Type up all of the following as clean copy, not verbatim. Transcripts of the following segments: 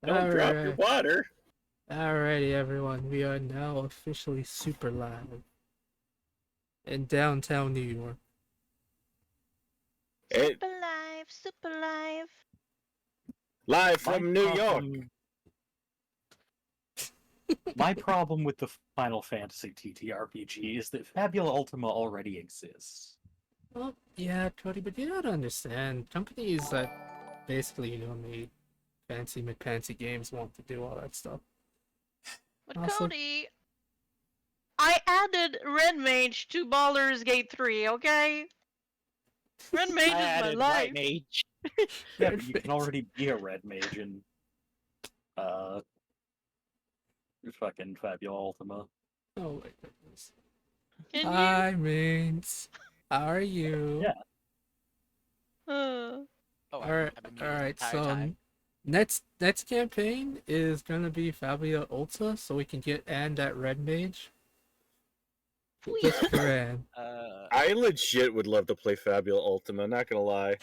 Don't drop your water. Alrighty, everyone. We are now officially super live in downtown New York. It, Super live. live My from New York. problem- My problem with the Final Fantasy TTRPG is that Fabula Ultima already exists. Well, yeah, Cody, but you don't understand. Companies that basically, made fancy McFancy games want to do all that stuff. But Also- Cody, I added Red Mage to Baldur's Gate 3, okay? Red Mage is my added life. White Mage. Yeah, but you can already be a red mage in fucking Fabula Ultima. Oh my goodness. Can you? Hi, mates. How are you? Yeah. Oh, Alright, I've been muted the entire so time. next campaign is gonna be Fabia Ulta, so we can get Anne that red mage. Just for Anne. I legit would love to play Fabula Ultima, not gonna lie.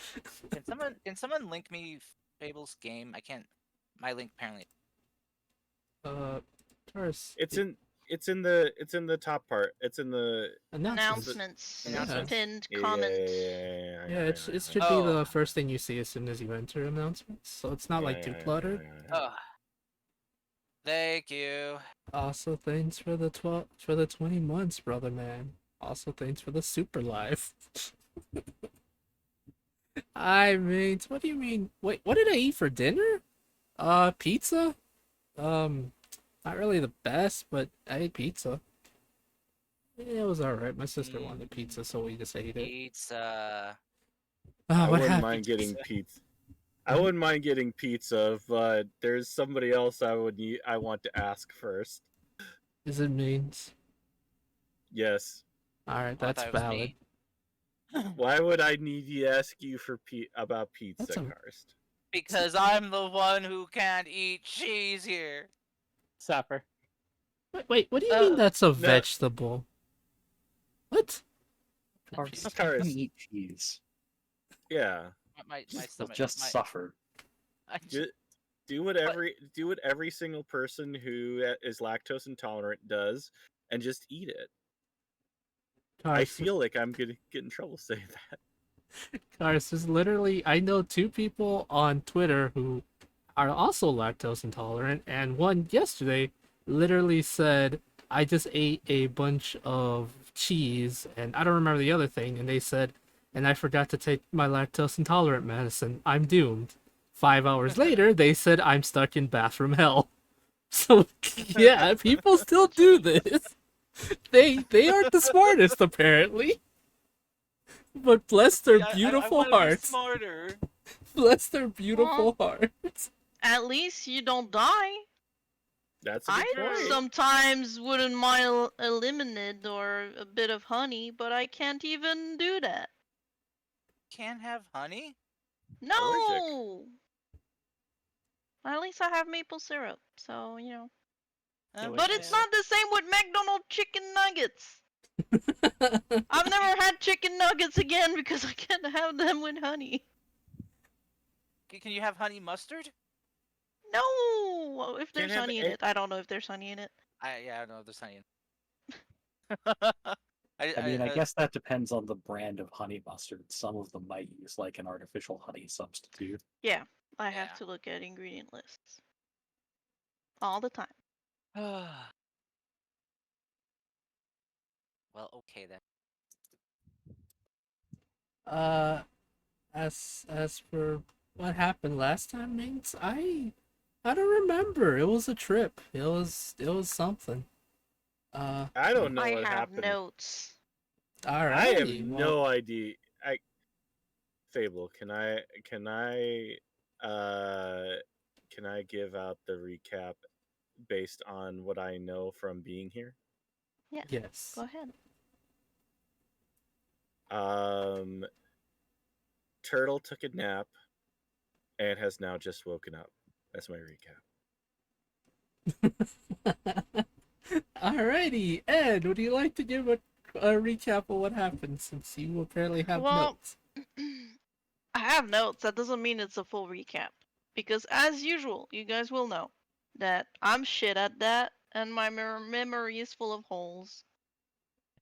Can someone link me Fable's game? I can't. My link apparently. Taurus. It's in the top part. It's in the Announcements. Announcements. Pinned yeah, comment. Yeah, it should be Oh. the first thing you see as soon as you enter announcements, so it's not like too cluttered. Oh. Thank you. Also, thanks for the 20 months, brother man. Also, thanks for the super live. I mean, what do you mean? Wait, what did I eat for dinner? Pizza. Not really the best, but I ate pizza. Yeah, it was alright. My sister wanted pizza, so we just ate it. Pizza. I What wouldn't mind happened? getting pizza. I wouldn't mind getting pizza, but there's somebody else I want to ask first. Is it means? Yes. Alright, Oh, I that's thought it was valid. me. Why would I need to ask you for about pizza, That's a- Karst? Because I'm the one who can't eat cheese here. Supper. Wait, what do you mean that's a no. vegetable? What? Karst Karst. can eat cheese. Yeah. My He'll stomach. just suffer. Do what every single person who is lactose intolerant does, and just eat it. I feel like I'm gonna get in trouble saying that. Cars is literally, I know 2 people on Twitter who are also lactose intolerant, and one yesterday literally said, I just ate a bunch of cheese, and I don't remember the other thing, and they said, and I forgot to take my lactose intolerant medicine. I'm doomed. 5 hours later, they said, I'm stuck in bathroom hell. So, yeah, people still do this. They aren't the smartest, apparently. But bless their beautiful I wanna be hearts. smarter. Bless their beautiful hearts. At least you don't die. That's a I good point. sometimes wouldn't mind a lemonade or a bit of honey, but I can't even do that. Can't have honey? No! At least I have maple syrup, so, But it's not the same with McDonald's chicken nuggets. I've never had chicken nuggets again because I can't have them with honey. Can you have honey mustard? No! If there's have honey in it. I don't know if there's honey in it. I don't know if there's honey in. I guess that depends on the brand of honey mustard. Some of them might use like an artificial honey substitute. Yeah, I have Yeah. to look at ingredient lists. All the time. Well, okay then. As for what happened last time, mates, I don't remember. It was a trip. It was something. I don't know I what have happened. notes. All right. I have no idea. Fable, can I give out the recap based on what I know from being here? Yeah. Yes. Go ahead. Turtle took a nap and has now just woken up. That's my recap. Alrighty, Ed, would you like to give a recap of what happened since you apparently have notes? I have notes. That doesn't mean it's a full recap. because as usual, you guys will know that I'm shit at that, and my memory is full of holes.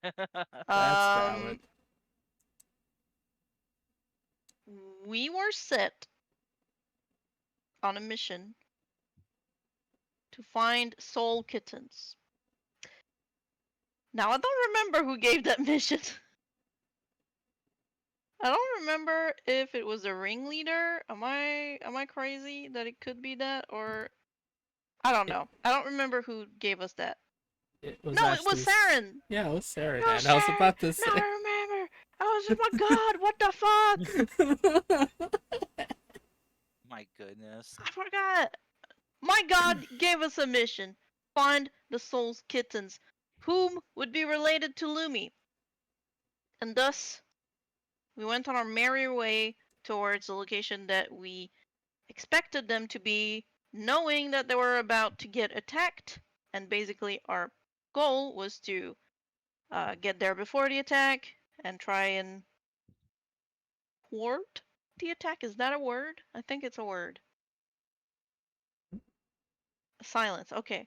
That's valid. We were set on a mission to find soul kittens. Now I don't remember who gave that mission. I don't remember if it was a ringleader. Am I crazy that it could be that, or I don't know. I don't remember who gave us that. It was No, it was Saren. Yeah, it was Saren. It was And I was Saren. about to No, say. I remember. I was, oh my god, what the fuck? My goodness. I forgot. My god gave us a mission. Find the soul's kittens, whom would be related to Lumi. And thus, we went on our merry way towards the location that we expected them to be, knowing that they were about to get attacked. And basically, our goal was to get there before the attack and try and thwart the attack. Is that a word? I think it's a word. Silence. Okay.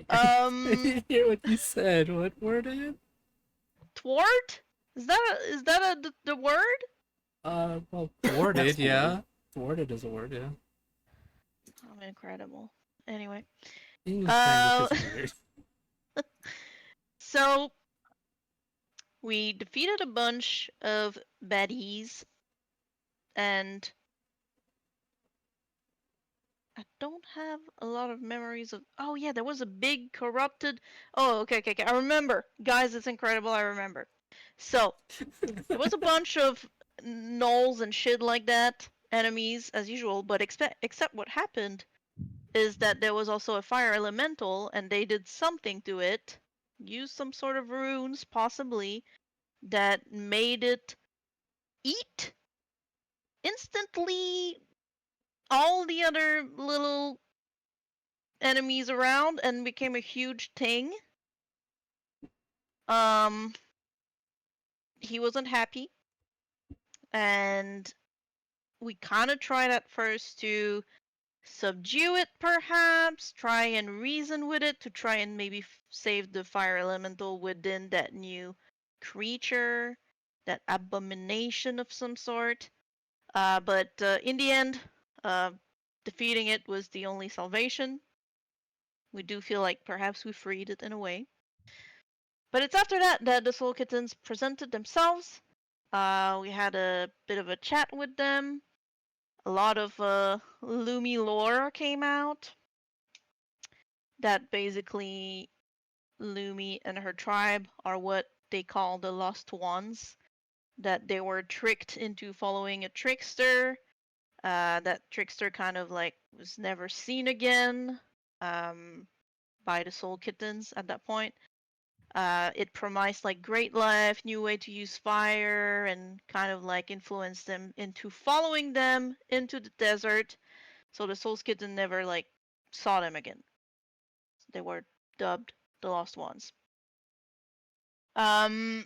I didn't hear what you said. What word is it? Thwart? Is that the word? Well, thwarted, yeah. Thwarted is a word, yeah. I'm incredible. Anyway. English language is weird. So we defeated a bunch of baddies, and I don't have a lot of memories of. Oh yeah, there was a big corrupted. Oh okay. I remember, guys. It's incredible. I remember. So there was a bunch of gnolls and shit like that, enemies as usual. But except what happened is that there was also a fire elemental, and they did something to it, used some sort of runes possibly, that made it eat instantly all the other little enemies around and became a huge thing. He wasn't happy, and we kind of tried at first to subdue it, perhaps try and reason with it to try and maybe save the fire elemental within that new creature, that abomination of some sort. But in the end, defeating it was the only salvation. We do feel like perhaps we freed it in a way. But it's after that that the Soul Kittens presented themselves. We had a bit of a chat with them. A lot of Lumi lore came out. That basically Lumi and her tribe are what they call the Lost Ones. That they were tricked into following a trickster. That trickster kind of like was never seen again by the Soul Kittens at that point. It promised like great life, new way to use fire, and kind of like influenced them into following them into the desert. So the Soul Kitten never like saw them again. They were dubbed the Lost Ones. I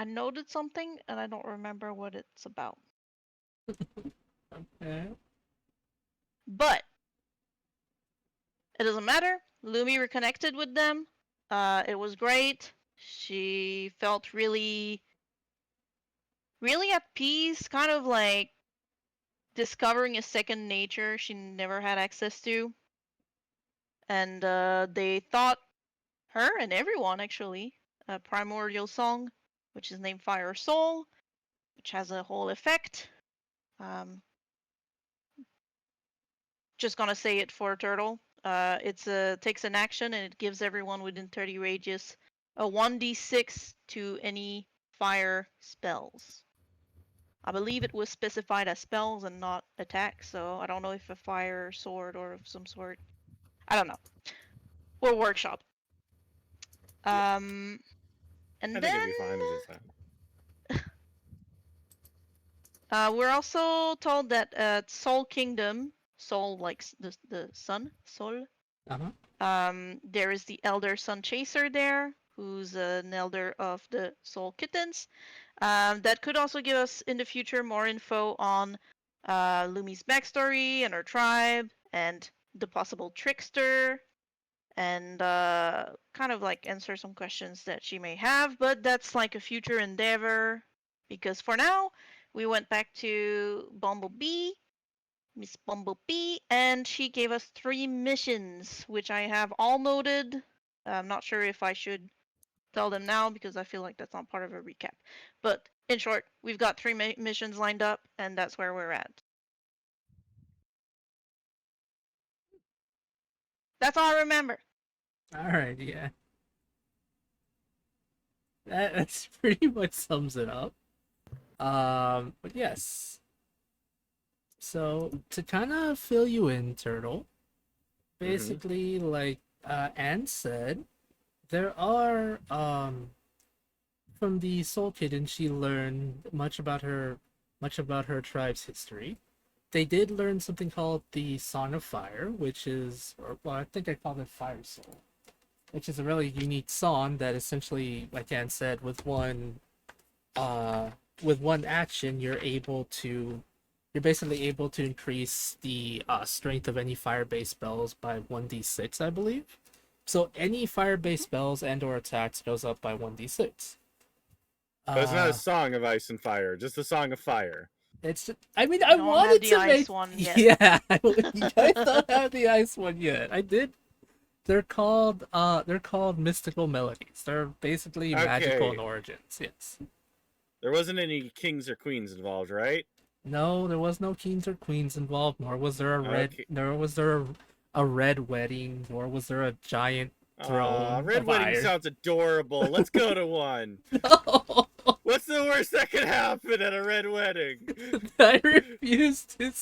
noted something and I don't remember what it's about. Okay. But it doesn't matter. Lumi reconnected with them. It was great. She felt really at peace, kind of like discovering a second nature she never had access to. And they thought her and everyone actually a primordial song, which is named Fire Soul, which has a whole effect. Just gonna say it for Turtle. It's takes an action and it gives everyone within 30 radius a 1d6 to any fire spells. I believe it was specified as spells and not attacks, so I don't know if a fire sword or of some sort. I don't know. We'll workshop. And I think then it'd be fine as it's we're also told that Soul Kingdom, Soul like the sun, Sol. There is the Elder Sun Chaser there, who's an elder of the Soul Kittens. That could also give us in the future more info on Lumi's backstory and her tribe and the possible trickster, and kind of like answer some questions that she may have, but that's like a future endeavor, because for now we went back to Miss Bumblebee, and she gave us 3 missions, which I have all noted. I'm not sure if I should tell them now because I feel like that's not part of a recap, but in short, we've got 3 missions lined up, and that's where we're at. That's all I remember. All right, yeah. That's pretty much sums it up. But yes. So to kind of fill you in, Turtle, basically, like Anne said, there are from the Soul Kitten, she learned much about her tribe's history. They did learn something called the Song of Fire, which is, or well, I think I called it Fire Soul, which is a really unique song that essentially, like Anne said, with one action, you're basically able to increase the strength of any fire-based spells by 1d6, I believe. So any fire-based spells and or attacks goes up by 1d6. But it's not a song of ice and fire, just a song of fire. It's just, I mean, I wanted to make one yet. Yeah, you guys don't have the ice one yet. I did. They're called mystical melodies. They're basically magical in origins. Yes. There wasn't any kings or queens involved, right? No, there was no kings or queens involved, nor was there a red wedding, nor was there a giant throne. Red wedding sounds adorable. Let's go to one. No. What's the worst that could happen at a red wedding? I refuse to.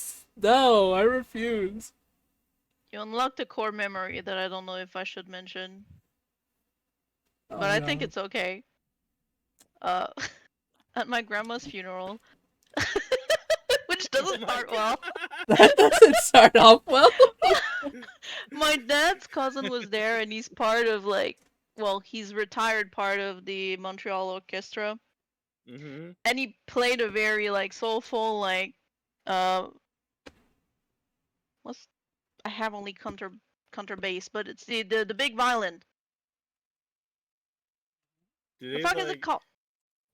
No, I refuse. You unlocked a core memory that I don't know if I should mention, but I think it's okay. At my grandma's funeral, which doesn't start well. That doesn't start off well. My dad's cousin was there, and he's part of he's retired part of the Montreal Orchestra. Mm-hmm. And he played a very soulful I have only counterbass, but it's the big violin. What the fuck is it called?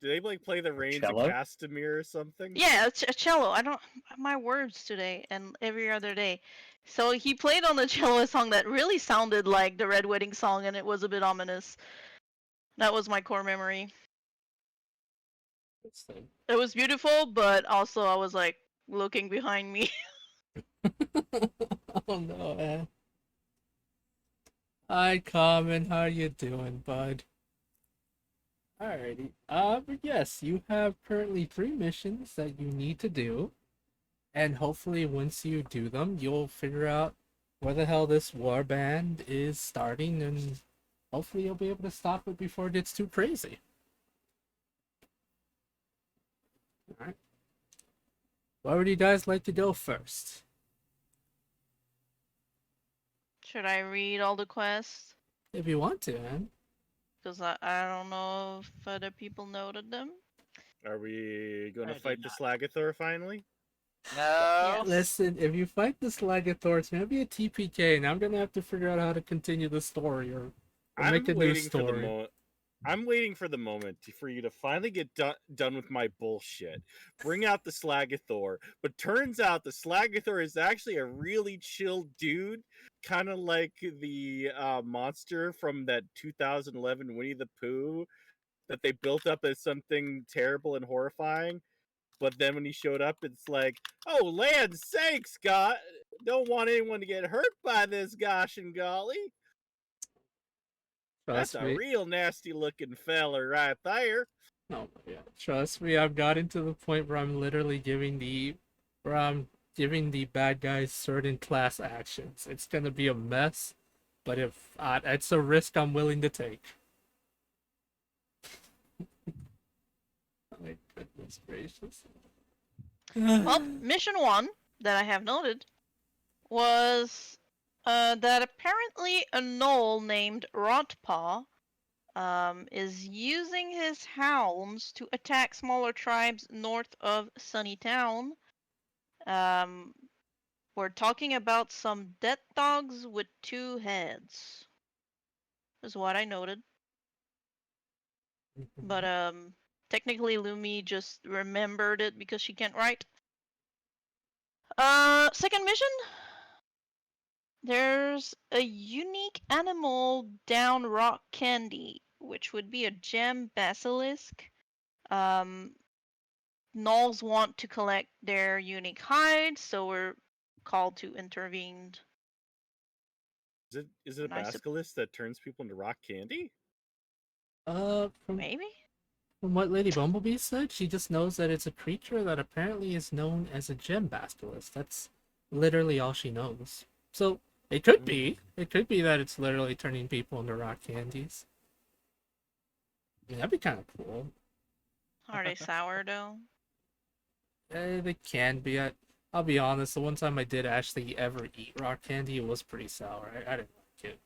Do they play the Reigns of Castamere or something? Yeah, a cello. I don't my words today and every other day. So he played on the cello a song that really sounded like the Red Wedding song, and it was a bit ominous. That was my core memory. It was beautiful, but also I was looking behind me. Oh no, man. Hi, Carmen. How you doing, bud? Alrighty. But yes, you have currently 3 missions that you need to do, and hopefully once you do them, you'll figure out where the hell this warband is starting, and hopefully you'll be able to stop it before it gets too crazy. Alright. Where would you guys like to go first? Should I read all the quests? If you want to, man. Because I don't know if other people noted them. Are we going to fight the Slagathor finally? No. Yes. Listen, if you fight the Slagathor, it's gonna be a TPK, and I'm gonna have to figure out how to continue the story or make a new story. I'm waiting for the moment for you to finally get done with my bullshit. Bring out the Slagathor. But turns out the Slagathor is actually a really chill dude, kind of like the monster from that 2011 Winnie the Pooh that they built up as something terrible and horrifying. But then when he showed up, it's like, oh, land sakes, God, don't want anyone to get hurt by this, gosh and golly. That's a real nasty looking fella right there. Oh yeah, trust me, I've gotten to the point where I'm literally giving the bad guys certain class actions. It's gonna be a mess, but if it's a risk I'm willing to take. My goodness gracious. Well, mission 1 that I have noted was that apparently a gnoll named Rotpaw is using his hounds to attack smaller tribes north of Sunnytown. We're talking about some death dogs with 2 heads. Is what I noted. But technically Lumi just remembered it because she can't write. Second mission. There's a unique animal down rock candy, which would be a gem basilisk. Gnolls want to collect their unique hides, so we're called to intervene. Is it a basilisk that turns people into rock candy? Maybe? From what Lady Bumblebee said, she just knows that it's a creature that apparently is known as a gem basilisk. That's literally all she knows. So it could be. It could be that it's literally turning people into rock candies. I mean, that'd be kind of cool. Are they sourdough? They can be. I'll be honest, the one time I did actually ever eat rock candy, it was pretty sour. I didn't like it.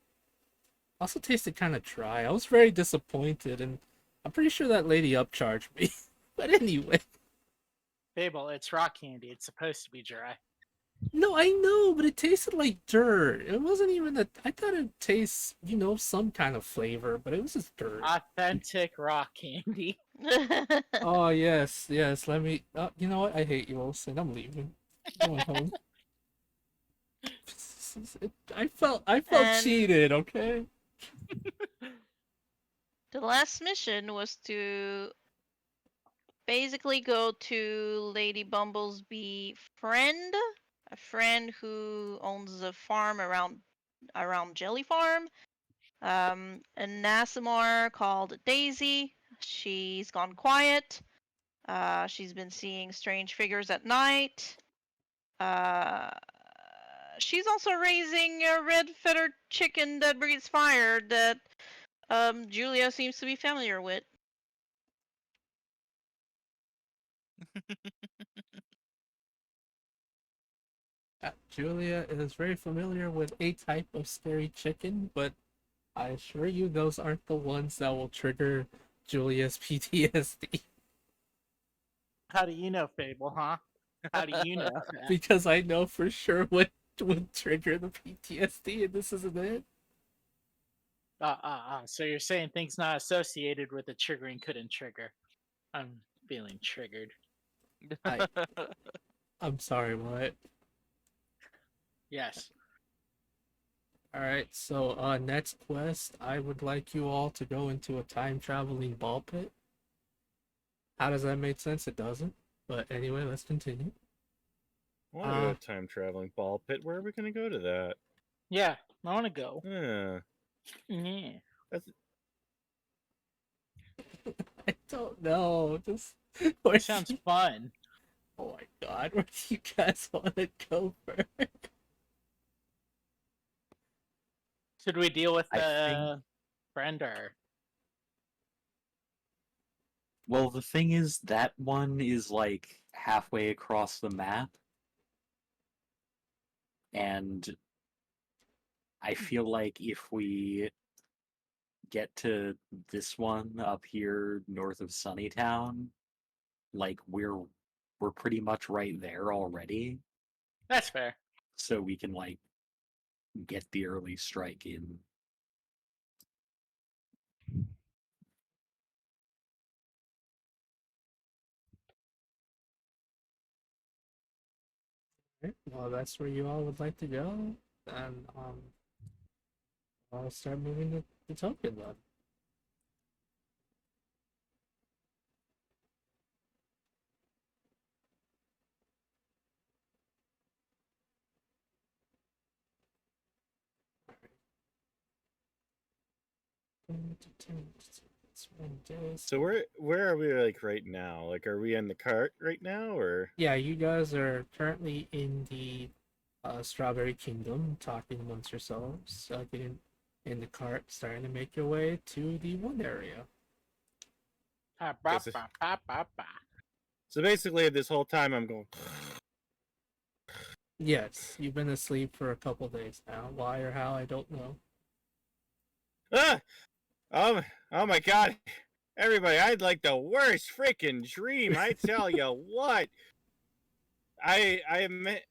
Also tasted kind of dry. I was very disappointed, and I'm pretty sure that lady upcharged me. But anyway. Fable, it's rock candy. It's supposed to be dry. No, I know, but it tasted like dirt. It wasn't even that. I thought it tastes, some kind of flavor, but it was just dirt. Authentic rock candy. Oh, yes. Let me. You know what? I hate you, Olsen. I'm leaving. Going home. I felt cheated. Okay. The last mission was to basically go to Lady Bumblebee friend, a friend who owns a farm around Jelly Farm. A Nasimar called Daisy. She's gone quiet. She's been seeing strange figures at night. She's also raising a red feathered chicken that breathes fire that Julia seems to be familiar with. Julia is very familiar with a type of scary chicken, but I assure you those aren't the ones that will trigger Julia's PTSD. How do you know, Fable, huh? How do you know that? Because I know for sure what would trigger the PTSD, and this isn't it. So you're saying things not associated with the triggering couldn't trigger. I'm feeling triggered. I'm sorry, what? Yes. Alright, so next quest, I would like you all to go into a time-traveling ball pit. How does that make sense? It doesn't. But anyway, let's continue. I want to go to a time-traveling ball pit. Where are we going to go to that? Yeah, I want to go. Yeah. I don't know. It sounds fun. Oh my god, where do you guys want to go first? Should we deal with the friend or? Well, the thing is, that one is like halfway across the map. And I feel like if we get to this one up here north of Sunnytown, like we're pretty much right there already. That's fair. So we can like get the early strike in. Well, that's where you all would like to go. Then I'll start moving the token then. So where are we like right now? Like, are we in the cart right now, or? Yeah, you guys are currently in the Strawberry Kingdom, talking amongst yourselves, getting in the cart, starting to make your way to the one area. So basically, this whole time I'm going. Yes, you've been asleep for a couple days now. Why or how, I don't know. Oh my god, everybody! I had like the worst freaking dream. I tell you what.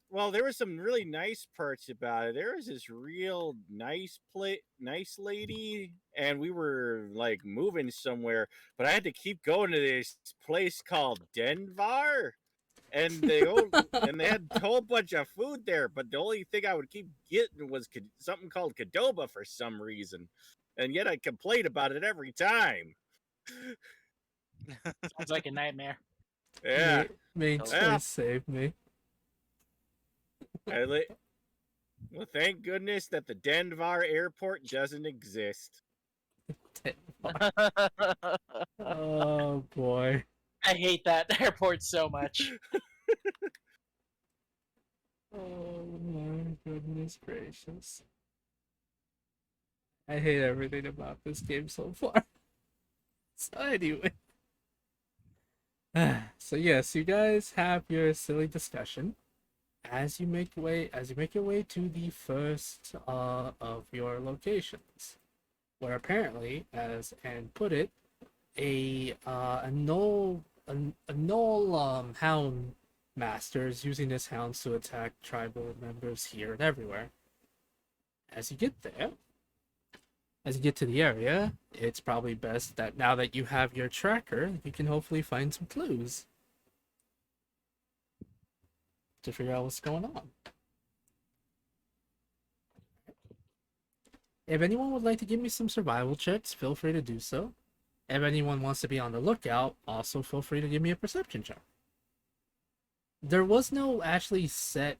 Well, there were some really nice parts about it. There was this real nice lady, and we were like moving somewhere, but I had to keep going to this place called Denver, and they had a whole bunch of food there, but the only thing I would keep getting was something called Cadoba for some reason, and yet I complained about it every time. Sounds like a nightmare. Yeah, Main well, choice saved me. well, thank goodness that the Denver airport doesn't exist. Oh boy. I hate that airport so much. Oh my goodness gracious. I hate everything about this game so far. So anyway. So yes, you guys have your silly discussion as you make your way to the first of your locations, where apparently, as Anne put it, a null hound master is using his hounds to attack tribal members here and everywhere. As you get there, as you get to the area, it's probably best that now that you have your tracker, you can hopefully find some clues to figure out what's going on. If anyone would like to give me some survival checks, feel free to do so. If anyone wants to be on the lookout, also feel free to give me a perception check. There was no actually set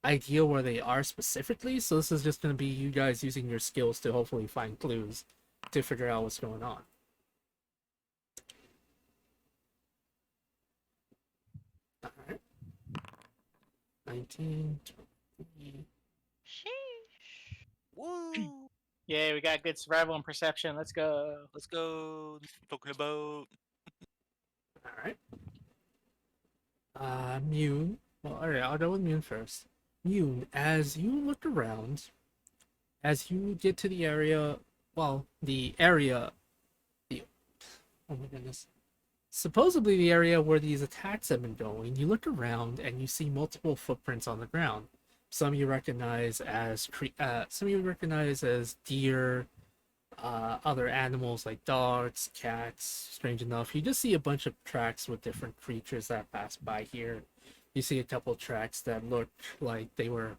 idea where they are specifically, so this is just going to be you guys using your skills to hopefully find clues to figure out what's going on. Alright. 19, 20. Sheesh. Woo! Yeah, we got good survival and perception. Let's go. Let's go. Talking about. Alright. Mune. Well, alright, I'll go with Mune first. Mune, as you look around, as you get to the area, oh my goodness. Supposedly the area where these attacks have been going, you look around and you see multiple footprints on the ground. Some you recognize as deer, other animals like dogs, cats. Strange enough, you just see a bunch of tracks with different creatures that pass by here. You see a couple tracks that look like they were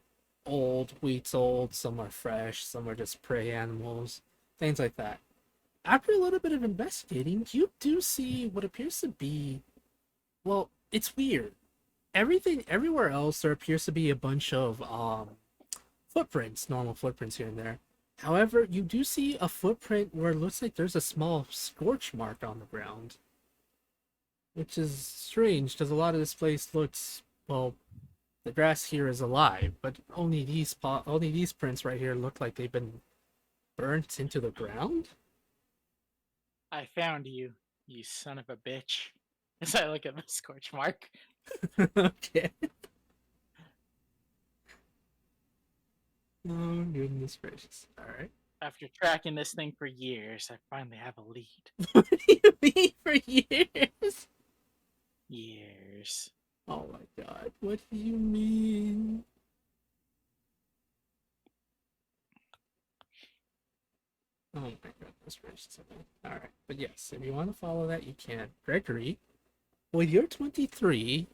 weeks old. Some are fresh, some are just prey animals, things like that. After a little bit of investigating, you do see what appears to be, well, it's weird. Everywhere else, there appears to be a bunch of footprints, normal footprints here and there. However, you do see a footprint where it looks like there's a small scorch mark on the ground, which is strange because a lot of this place looks, well, the grass here is alive, but only these prints right here look like they've been burnt into the ground. I found you, you son of a bitch. As I look at the scorch mark. Okay. Oh goodness gracious! All right. After tracking this thing for years, I finally have a lead. What do you mean for years? Years. Oh my god! What do you mean? Oh my goodness gracious! All right, but yes, if you want to follow that, you can. Gregory, with your 23,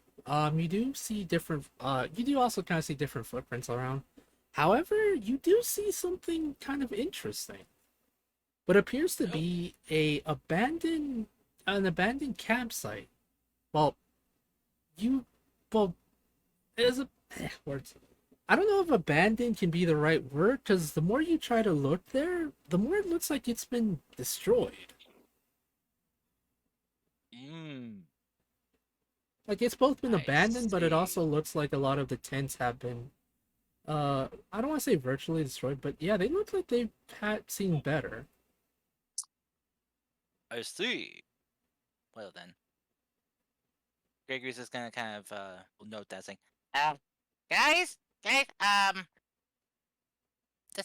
you do see different. You do also kind of see different footprints around. However, you do see something kind of interesting. What appears to be an abandoned campsite. Well, it is a words. I don't know if abandoned can be the right word, because the more you try to look there, the more it looks like it's been destroyed. Like it's both been abandoned, but it also looks like a lot of the tents have been I don't want to say virtually destroyed, but yeah, they look like they've seen better. I see. Well then. Gregory's just gonna kind of note that saying, guys, does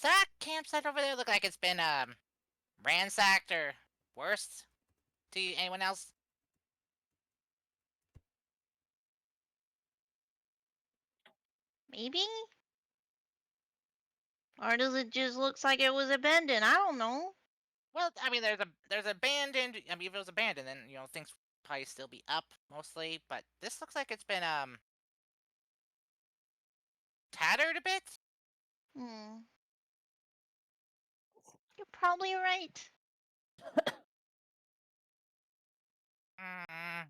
that campsite over there look like it's been ransacked or worse? To anyone else? Maybe? Or does it just looks like it was abandoned? I don't know. Well, I mean, there's abandoned. I mean, if it was abandoned, then things would probably still be up mostly. But this looks like it's been tattered a bit. Hmm. You're probably right. Mm,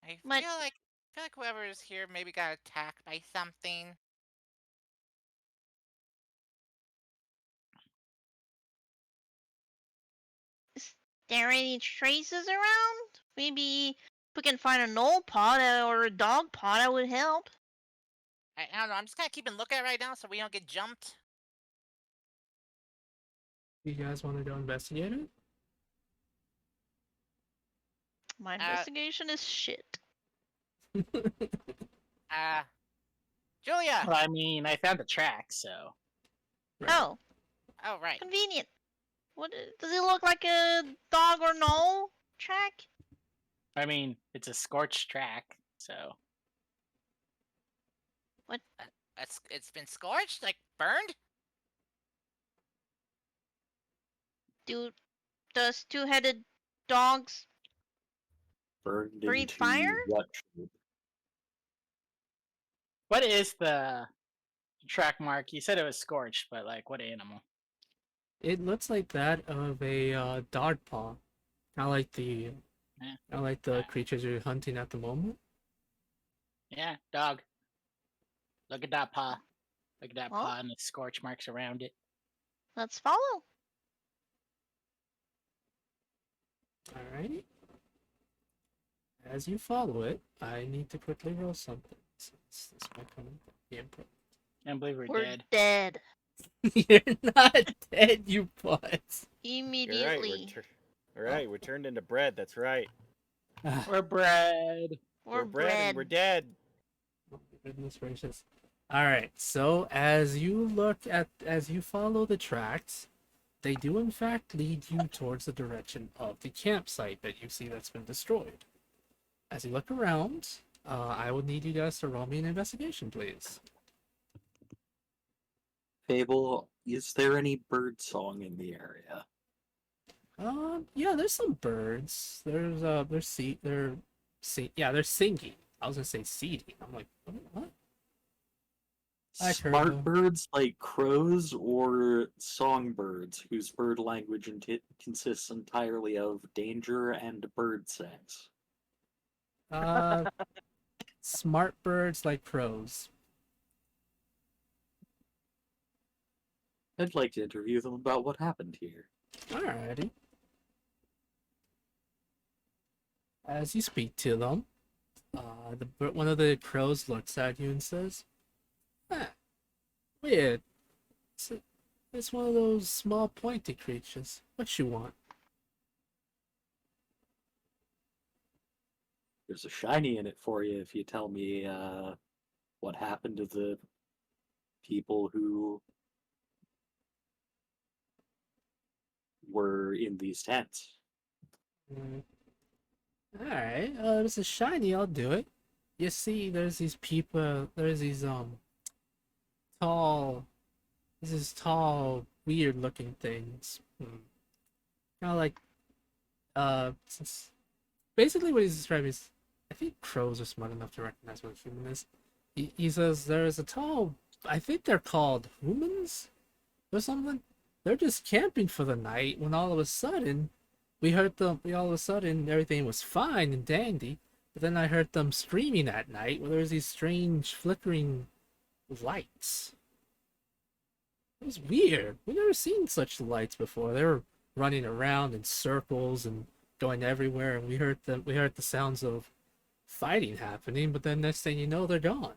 I But feel like whoever is here maybe got attacked by something. is there any traces around? Maybe if we can find a knoll pot or a dog pot, that would help. I don't know. I'm just kind of keeping lookout right now so we don't get jumped. You guys want to go investigate it? My investigation is shit. Julia. Well, I mean, I found the track, so. Right. Oh, Oh, right. convenient. What does it look like a dog or knoll track? I mean, it's a scorched track, so. What? It's been scorched, like burned. Does two-headed dogs Burned breathe into fire? what shape? What is the track mark? You said it was scorched, but like, what animal? It looks like that of a dog paw. Kind of like the, Yeah. kind of like the creatures you're hunting at the moment. Yeah, dog. Look at that paw. Look at that Well, paw and the scorch marks around it. let's follow. Alright. As you follow it, I need to quickly roll something. Since this might come in input. Can't believe we're We're dead. dead. You're not dead, you butts. Immediately. You're right. We're turned into bread. That's right. We're bread. We're bread bread. and we're dead. Oh, goodness gracious. Alright, so as you follow the tracks, they do in fact lead you towards the direction of the campsite that you see that's been destroyed. As you look around, I would need you guys to roll me an investigation, please. Fable, is there any bird song in the area? Yeah, there's some birds. They're singing. I was gonna say seeding. I'm like, what? I've heard Smart them. birds like crows or songbirds whose bird language consists entirely of danger and bird sex? Smart birds like crows. I'd like to interview them about what happened here. Alrighty. As you speak to them, one of the crows looks at you and says, weird. It's one of those small pointy creatures. What you want? There's a shiny in it for you if you tell me what happened to the people who were in these tents. Alright, it's a shiny, I'll do it. You see, there's these people, there's these tall, weird looking things. Kind of like, basically what he's describing is, I think crows are smart enough to recognize what a human is. He says there's a tall, I think they're called humans or something. They're just camping for the night when all of a sudden all of a sudden everything was fine and dandy, but then I heard them screaming at night where there's these strange flickering lights. It was weird. We've never seen such lights before. They were running around in circles and going everywhere, and we heard the sounds of fighting happening, but then next thing you know, they're gone.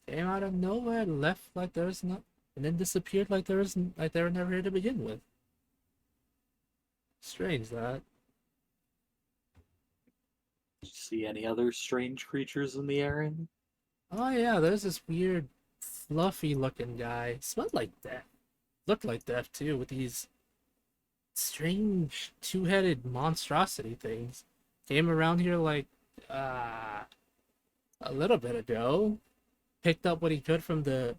Came out of nowhere, left like there was no, and then disappeared like they were never here to begin with. Strange that. Did you see any other strange creatures in the area? Oh yeah, there's this weird, fluffy looking guy. Smelled like death. Looked like death too, with these strange two-headed monstrosity things. Came around here like uh a little bit ago. Picked up what he could from the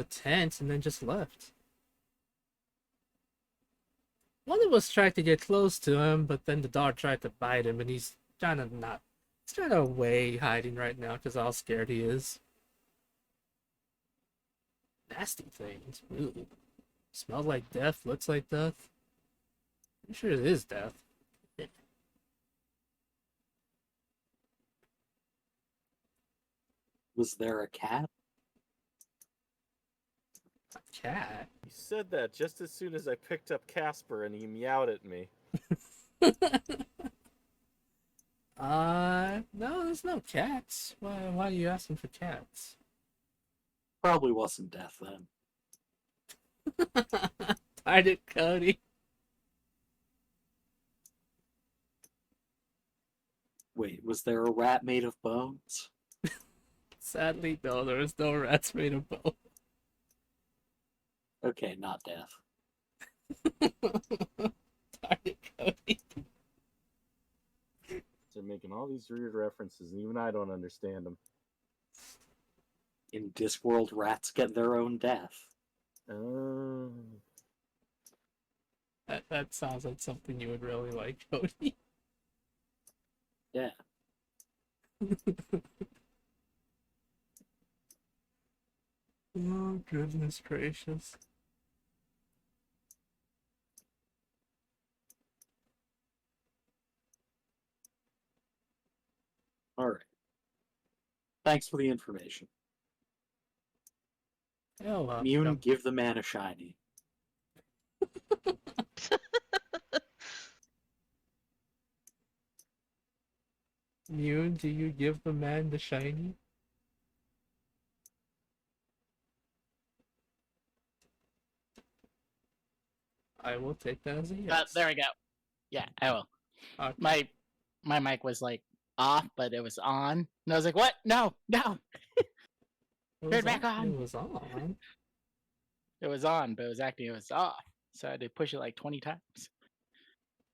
tent and then just left. One of us tried to get close to him, but then the dog tried to bite him, and he's trying to away hiding right now because how scared he is. Nasty things. Ooh. Smells like death, looks like death. I'm sure it is death. Was there a cat? A cat? You said that just as soon as I picked up Casper and he meowed at me. No, there's no cats. Why are you asking for cats? Probably wasn't death then. Darn it, Cody. Wait, was there a rat made of bones? Sadly, no, there is no rats made of bone. Okay, not death. Darn it, Cody. They're making all these weird references, and even I don't understand them. In Discworld, rats get their own death. That sounds like something you would really like, Cody. Yeah. Oh, goodness gracious. Alright. Thanks for the information. Oh, Mune, give the man a shiny. Mune, do you give the man the shiny? I will take that as a yes. There we go. Yeah, I will. Okay. My mic was like off, but it was on, and I was like, "What? No, no!" Turn it back on. It was on. It was on, but it was acting it was off, so I had to push it like 20 times.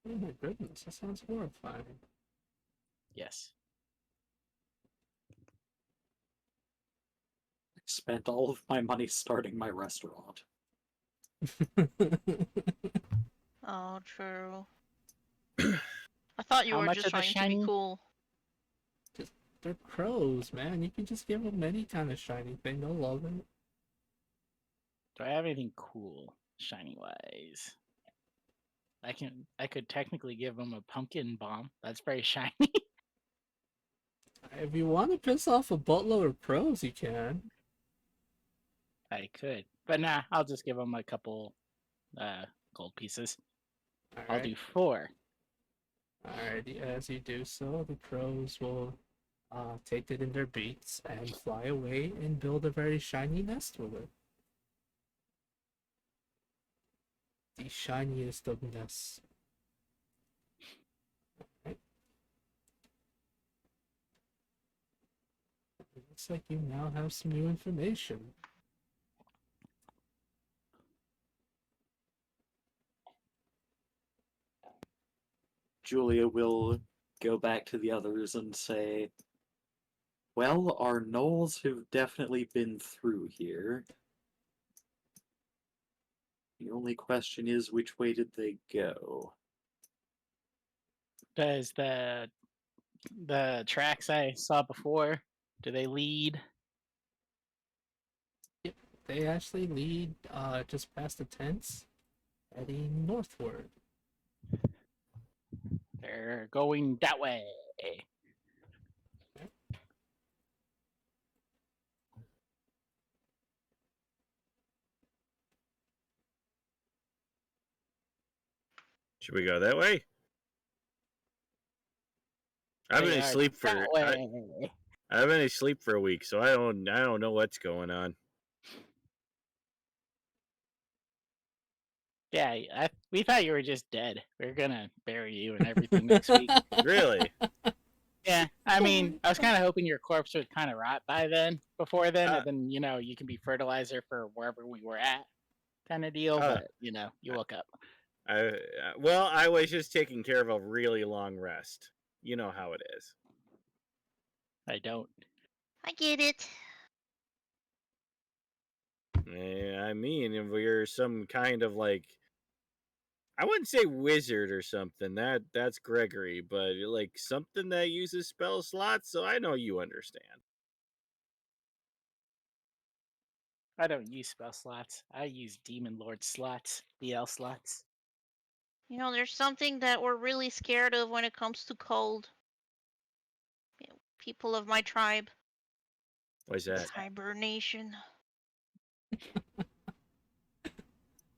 Oh my goodness, that sounds horrifying. Yes. I spent all of my money starting my restaurant. Oh, true. I thought you How were much just are the trying to shiny? be cool. They're crows, man. You can just give them any kind of shiny thing. They'll love it. Do I have anything cool, shiny wise? I could technically give him a pumpkin bomb. That's very shiny. If you want to piss off a buttload of crows, you can. I could, but nah. I'll just give him a couple gold pieces. I'll do 4. Alrighty, as you do so, the crows will take it in their beaks and fly away and build a very shiny nest with it. The shiniest of nests. Right. Looks like you now have some new information. Julia will go back to the others and say, well, our gnolls have definitely been through here. The only question is, which way did they go? Does the tracks I saw before, do they lead? Yep, they actually lead just past the tents, heading northward. They're going that way. Should we go that way? I've been asleep for I've been asleep for a week, so I don't know what's going on. Yeah, we thought you were just dead. We are gonna bury you and everything next week. Really? Yeah, I mean, I was kind of hoping your corpse would kind of rot by then, before then, and then you can be fertilizer for wherever we were at, kind of deal. But you woke up. Well, I was just taking care of a really long rest. You know how it is. I don't. I get it. I mean, if we're some kind of like, I wouldn't say wizard or something. That's Gregory, but like something that uses spell slots. So I know you understand. I don't use spell slots. I use Demon Lord slots, DL slots. There's something that we're really scared of when it comes to cold. People of my tribe. What's that? It's hibernation.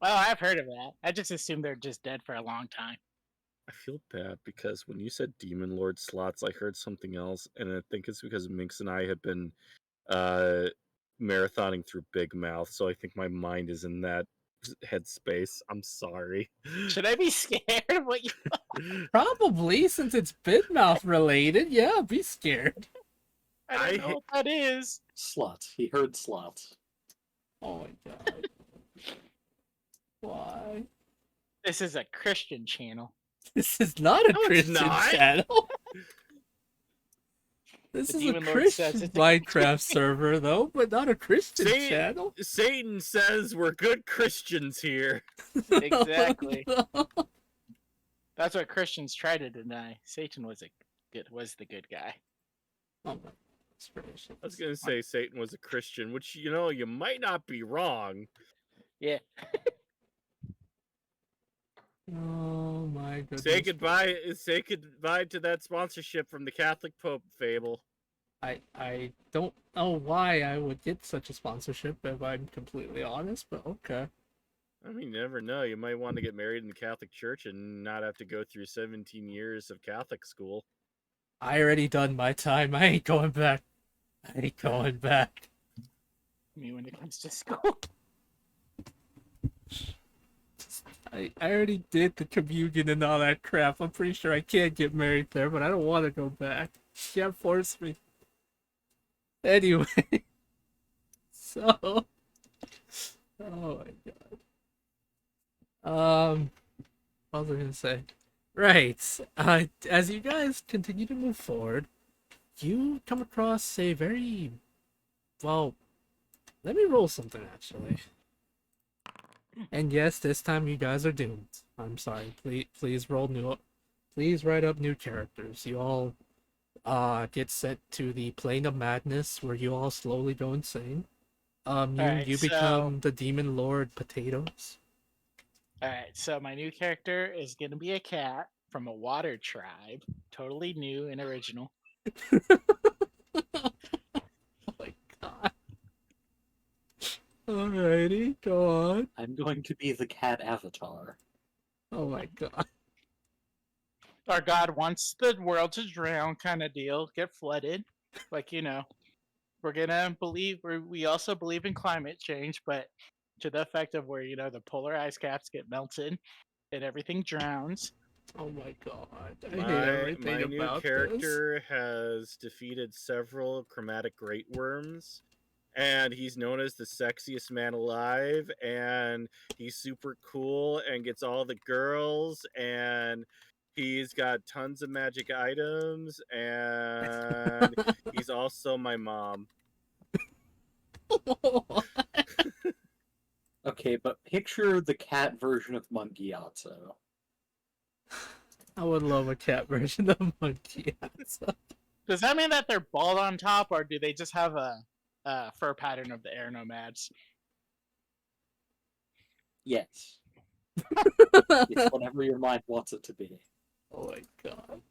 Well, I've heard of that. I just assumed they're just dead for a long time. I feel bad because when you said Demon Lord slots, I heard something else, and I think it's because Minx and I have been marathoning through Big Mouth, so I think my mind is in that headspace. I'm sorry. Should I be scared of what you? Probably, since it's Big Mouth related. Yeah, be scared. I don't know what that is. Slots. He heard slots. Oh my god. Why? This is a Christian channel. This is not a No, it's Christian not. channel. This The is a Demon Lord says Christian it's a Minecraft server, though, but not a Christian channel. Satan says we're good Christians here. Exactly. Oh, no. That's what Christians try to deny. Satan was the good guy. Oh my goodness gracious. I was gonna say Satan was a Christian, which you might not be wrong. Yeah. Oh my goodness. Say goodbye to that sponsorship from the Catholic Pope fable. I don't know why I would get such a sponsorship if I'm completely honest, but okay. I mean, you never know. You might want to get married in the Catholic Church and not have to go through 17 years of Catholic school. I already done my time. I ain't going back. I ain't going back. Me when it comes to school. I already did the communion and all that crap. I'm pretty sure I can't get married there, but I don't want to go back. You can't force me. Anyway. So. Oh my god. What was I gonna say? Right. As you guys continue to move forward, you come across a very, well, let me roll something actually. And yes, this time you guys are doomed. I'm sorry. Please roll new. Please write up new characters. You all get sent to the plane of madness where you all slowly go insane. You become the Demon Lord Potatoes. Alright, so my new character is gonna be a cat from a water tribe. Totally new and original. Oh my god. Alrighty, go on. I'm going to be the cat avatar. Oh my god. Our god wants the world to drown, kind of deal, get flooded. Like, we're gonna believe, we also believe in climate change, but to the effect of where, the polar ice caps get melted and everything drowns. Oh my god. I hate everything My new about character has defeated several chromatic great worms, and he's known as the sexiest man alive, and he's super cool and gets all the girls, and he's got tons of magic items, and he's also my mom. Okay, but picture the cat version of Mongiato. I would love a cat version of Monkey. Does that mean that they're bald on top, or do they just have a fur pattern of the air nomads? Yes. It's whatever your mind wants it to be. Oh my god.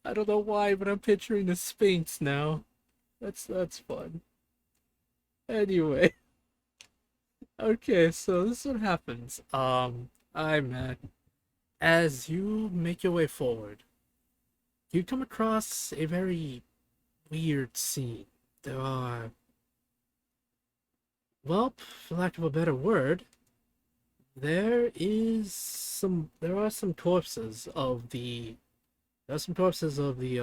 I don't know why, but I'm picturing a Sphinx now. That's fun. Anyway. Okay, so this is what happens. As you make your way forward, you come across a very weird scene. There are, well, for lack of a better word, there are some corpses of the There's some corpses of the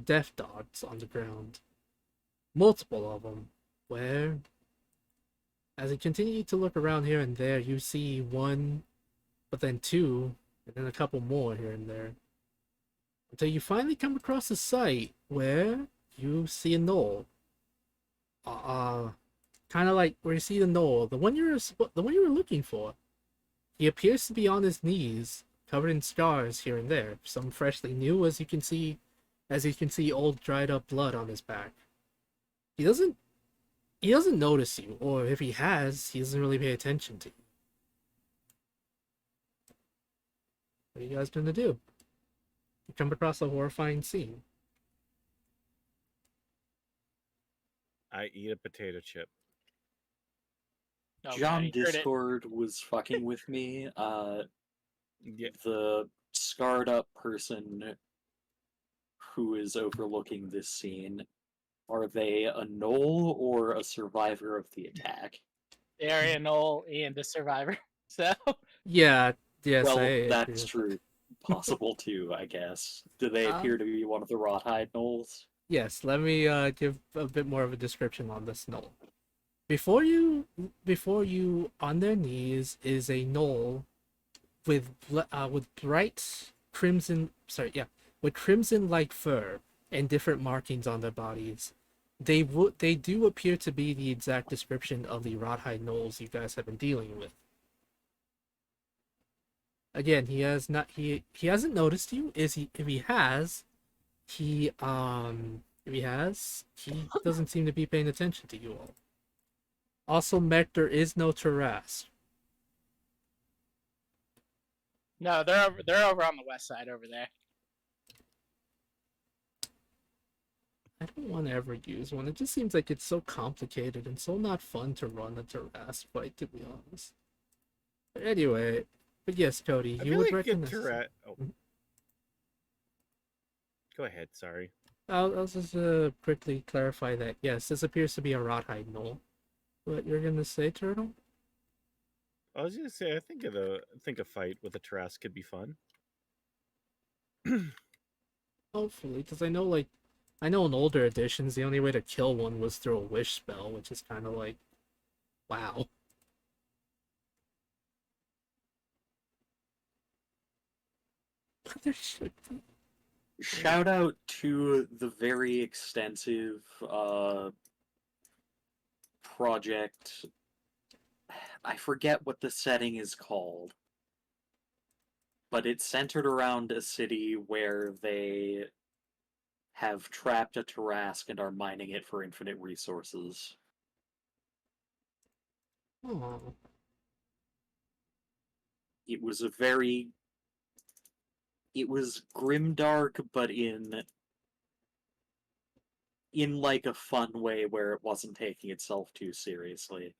death dogs on the ground. Multiple of them. Where, as you continue to look around here and there, you see one, but then two, and then a couple more here and there. Until you finally come across a site where you see a knoll. Kind of like where you see the knoll, the one you were looking for. He appears to be on his knees, covered in scars here and there, some freshly new, as you can see old dried up blood on his back. He doesn't notice you, or if he has, he doesn't really pay attention to you. What are you guys gonna do? You come across a horrifying scene. I eat a potato chip. Okay, John heard it. Discord was fucking with me. Yeah. The scarred up person who is overlooking this scene, are they a knoll or a survivor of the attack? They are a knoll and a survivor. So Yeah, yes, Well, I agree that's with that. true. Possible too, I guess. Do they appear to be one of the Rawhide gnolls? Yes, let me give a bit more of a description on this knoll. Before you, on their knees is a knoll with bright crimson, with crimson-like fur and different markings on their bodies. They do appear to be the exact description of the Rawhide gnolls you guys have been dealing with. Again, he hasn't noticed you. If he has, he doesn't seem to be paying attention to you all. Also, Mech, there is no Taras. no, they're over on the west side over there. I don't want to ever use one. It just seems like it's so complicated and so not fun to run a Taras fight, to be honest. But anyway, but yes, Cody, I you feel would like a recognize. Oh. Go ahead, sorry. I'll just quickly clarify that yes, this appears to be a Rawhide gnoll. What you're gonna say, Turtle? I was gonna say I think a fight with a Taras could be fun. Hopefully, because I know in older editions the only way to kill one was through a wish spell, which is kind of like, wow. But there should be. Shout out to the very extensive project. I forget what the setting is called, but it's centered around a city where they have trapped a Tarask and are mining it for infinite resources. Oh, It was grimdark, but in like a fun way where it wasn't taking itself too seriously.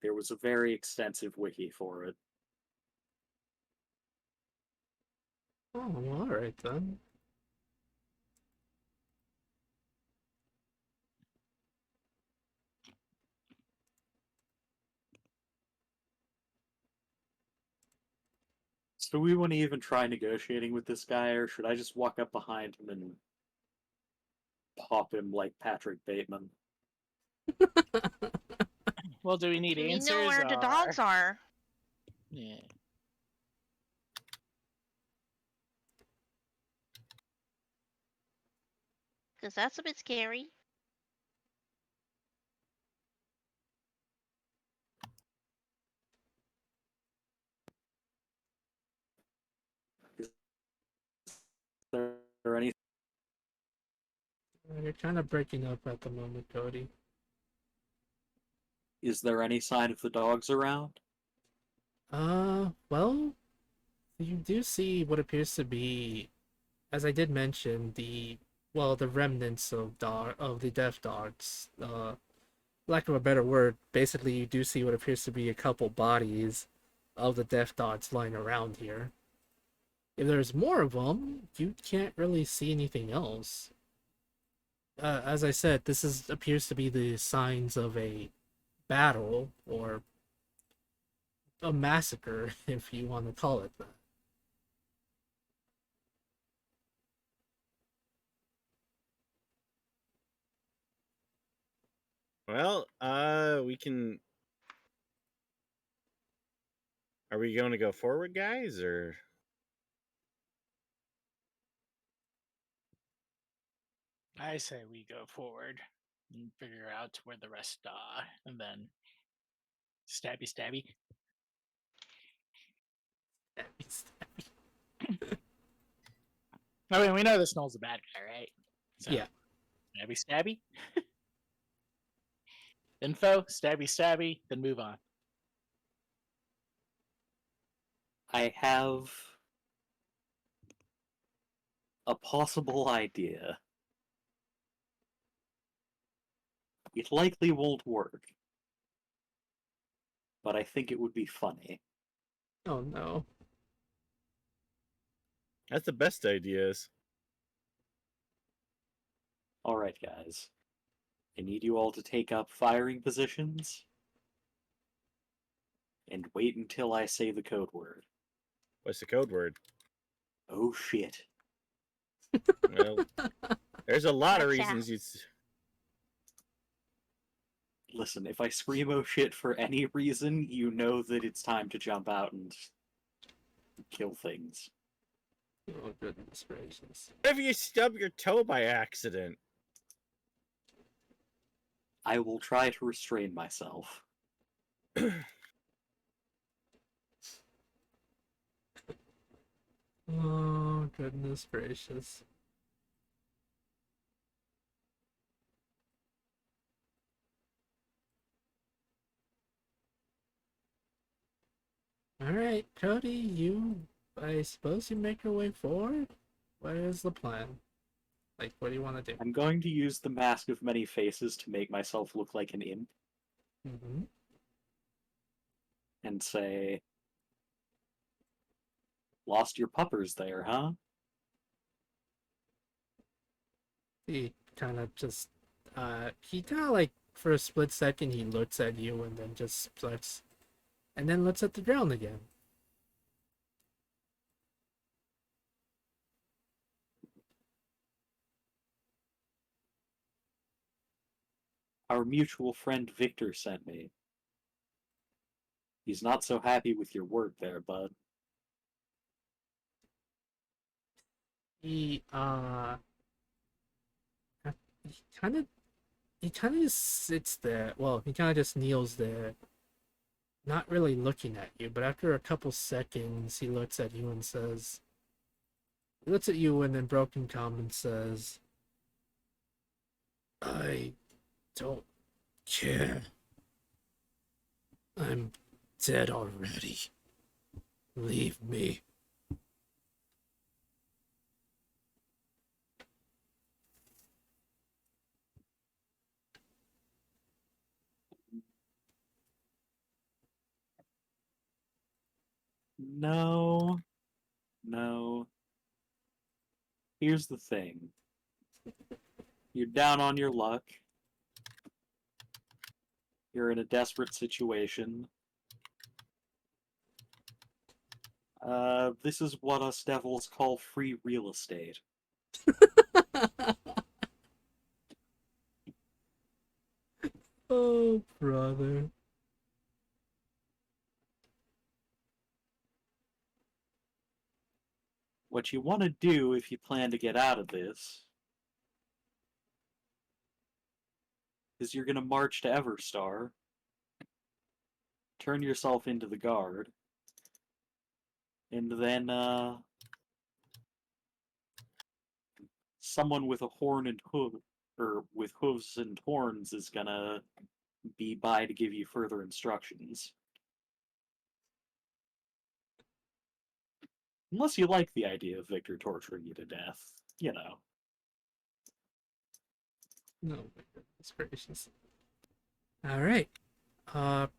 There was a very extensive wiki for it. oh, all right then. So we want to even try negotiating with this guy, or should I just walk up behind him and pop him like Patrick Bateman? Well, do we need We answers? know where the dogs are. Yeah. Because that's a bit scary. Is there any? You're kind of breaking up at the moment, Cody. Is there any sign of the dogs around? Well, you do see what appears to be, as I did mention, the remnants of the death dogs. Lack of a better word, basically you do see what appears to be a couple bodies of the death dogs lying around here. If there's more of them, you can't really see anything else. As I said, appears to be the signs of a battle, or a massacre, if you want to call it that. Well, we can. Are we going to go forward, guys, or? I say we go forward and figure out where the rest are, and then stabby stabby. I mean, we know the Snoll's a bad guy, right? So, Yeah. stabby stabby. Info, stabby stabby, then move on. I have a possible idea. It likely won't work, but I think it would be funny. Oh no. That's the best ideas. Alright, guys. I need you all to take up firing positions and wait until I say the code word. What's the code word? Oh shit. Well, there's a lot of Gotcha. reasons you'd. Listen, if I scream oh shit for any reason, you know that it's time to jump out and kill things. Oh goodness gracious. What if you stub your toe by accident? I will try to restrain myself. Oh goodness gracious. Alright, Cody, I suppose you make your way forward? What is the plan? Like, what do you want to do? I'm going to use the Mask of Many Faces to make myself look like an imp Mm-hmm. and say, lost your puppers there, huh? He kind of just, he kind of like, for a split second, he looks at you and then just starts, and then looks at the ground again. Our mutual friend Victor sent me. He's not so happy with your work there, bud. He, he kind of, he kind of just sits there. Well, he kind of just kneels there, not really looking at you. But after a couple seconds, he looks at you and says, he looks at you and then broken common says, I don't care. I'm dead already. Leave me. No. No. Here's the thing. You're down on your luck. You're in a desperate situation. This is what us devils call free real estate. Oh, brother. What you want to do if you plan to get out of this is you're going to march to Everstar, turn yourself into the guard, and then someone with a horn and hoof, or with hooves and horns, is gonna be by to give you further instructions. Unless you like the idea of Victor torturing you to death, you know. No, my goodness gracious. Alright.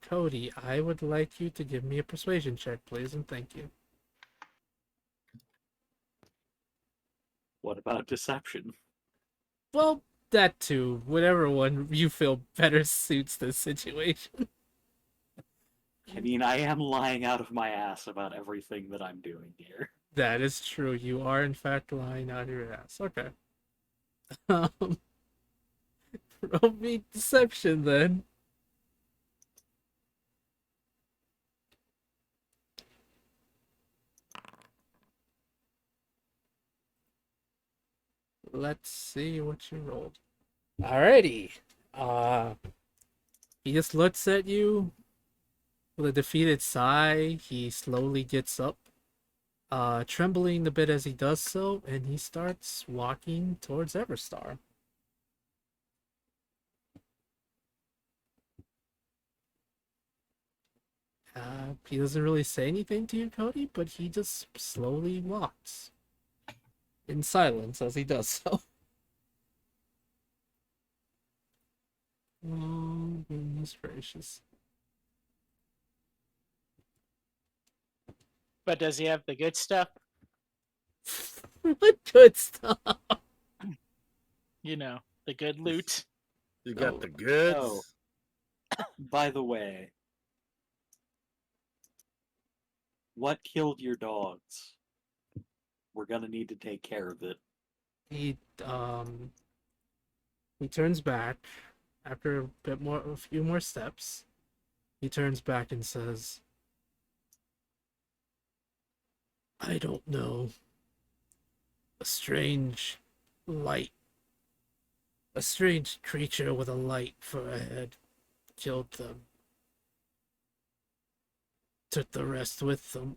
Cody, I would like you to give me a persuasion check, please, and thank you. What about deception? Well, that too. Whatever one you feel better suits the situation. I mean, I am lying out of my ass about everything that I'm doing here. That is true. You are in fact lying out of your ass. Okay. Um, roll me deception then. Let's see what you rolled. Alrighty. He just looks at you with a defeated sigh. He slowly gets up, trembling a bit as he does so, and he starts walking towards Everstar. He doesn't really say anything to you, Cody, but he just slowly walks in silence as he does so. Oh, goodness gracious. But does he have the good stuff? What good stuff? You know, the good loot. You got Oh, the goods. Oh. By the way, what killed your dogs? We're gonna need to take care of it. He he turns back after a few more steps. He turns back and says, I don't know. A strange light. A strange creature with a light for a head killed them. Took the rest with them.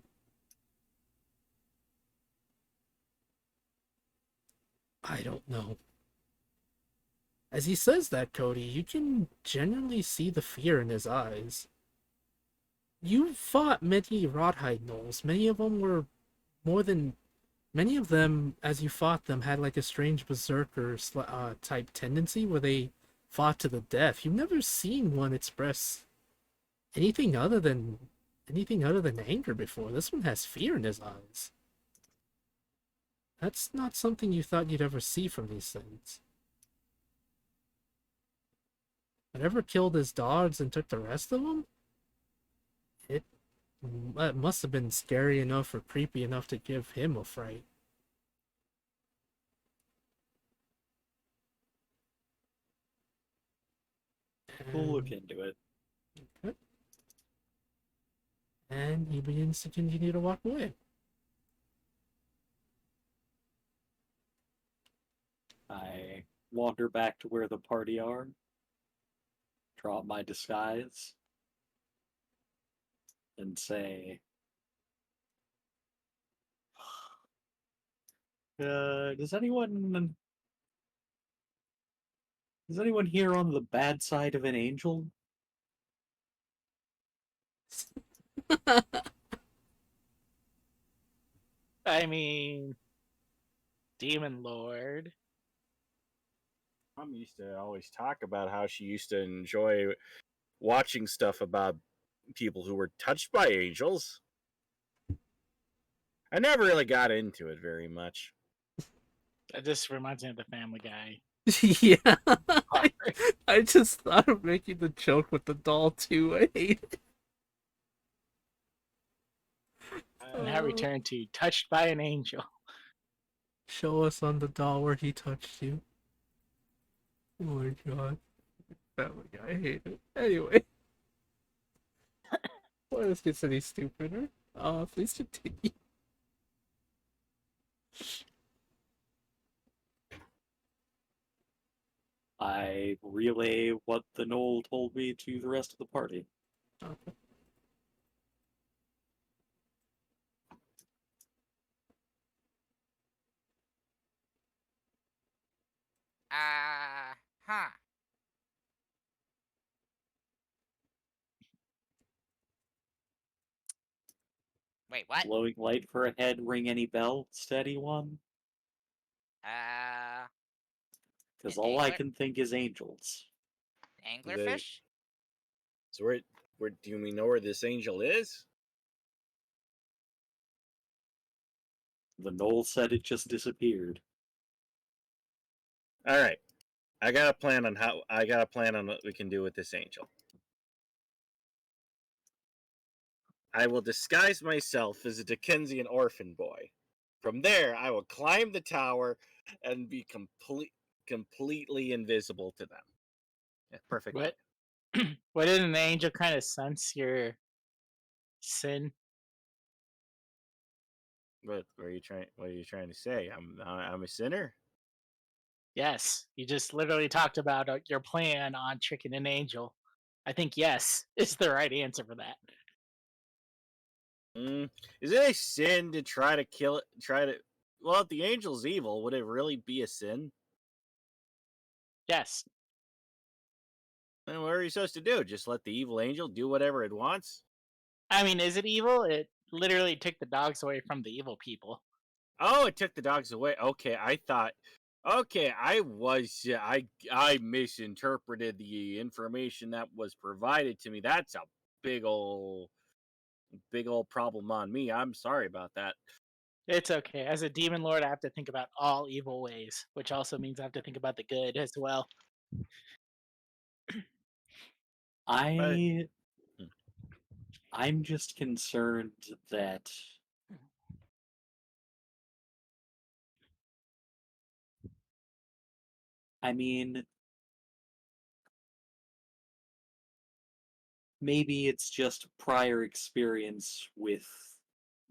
I don't know. As he says that, Cody, you can generally see the fear in his eyes. You fought many Rawhide gnolls. Many of them, as you fought them, had like a strange berserker type tendency where they fought to the death. You've never seen one express anything other than anger before. This one has fear in his eyes. That's not something you thought you'd ever see from these things. Whatever killed his dogs and took the rest of them, it must have been scary enough or creepy enough to give him a fright. We'll look into it. Okay. And he begins to continue to walk away. I wander back to where the party are, drop my disguise, and say, does anyone here on the bad side of an angel? I mean, Demon Lord. Mom used to always talk about how she used to enjoy watching stuff about people who were touched by angels. I never really got into it very much. That just reminds me of the Family Guy. Yeah. I just thought of making the joke with the doll too. I hate it. And now return to Touched by an Angel. Show us on the doll where he touched you. Oh my god. Family Guy, I hate it. Anyway. Why this gets any stupider? Please continue. I relay what the gnoll told me to the rest of the party. Okay. Huh. Wait, what? Glowing light for a head, ring any bell, steady one? Because An all I angler? can think is angels. Anglerfish? So where do we know where this angel is? The gnoll said it just disappeared. All right, I got a plan on what we can do with this angel. I will disguise myself as a Dickensian orphan boy. From there, I will climb the tower and be completely invisible to them. Yeah, perfect. What? What did an angel kind of sense your sin? What are you trying? What are you trying to say? I'm a sinner. Yes, you just literally talked about your plan on tricking an angel. I think yes is the right answer for that. Is it a sin to try to kill it? Well, if the angel's evil, would it really be a sin? Yes. Then what are you supposed to do? Just let the evil angel do whatever it wants? I mean, is it evil? It literally took the dogs away from the evil people. Oh, it took the dogs away. Okay, I thought. Okay, I misinterpreted the information that was provided to me. That's a big old problem on me. I'm sorry about that. It's okay. As a demon lord, I have to think about all evil ways, which also means I have to think about the good as well. I'm just concerned that I mean, maybe it's just prior experience with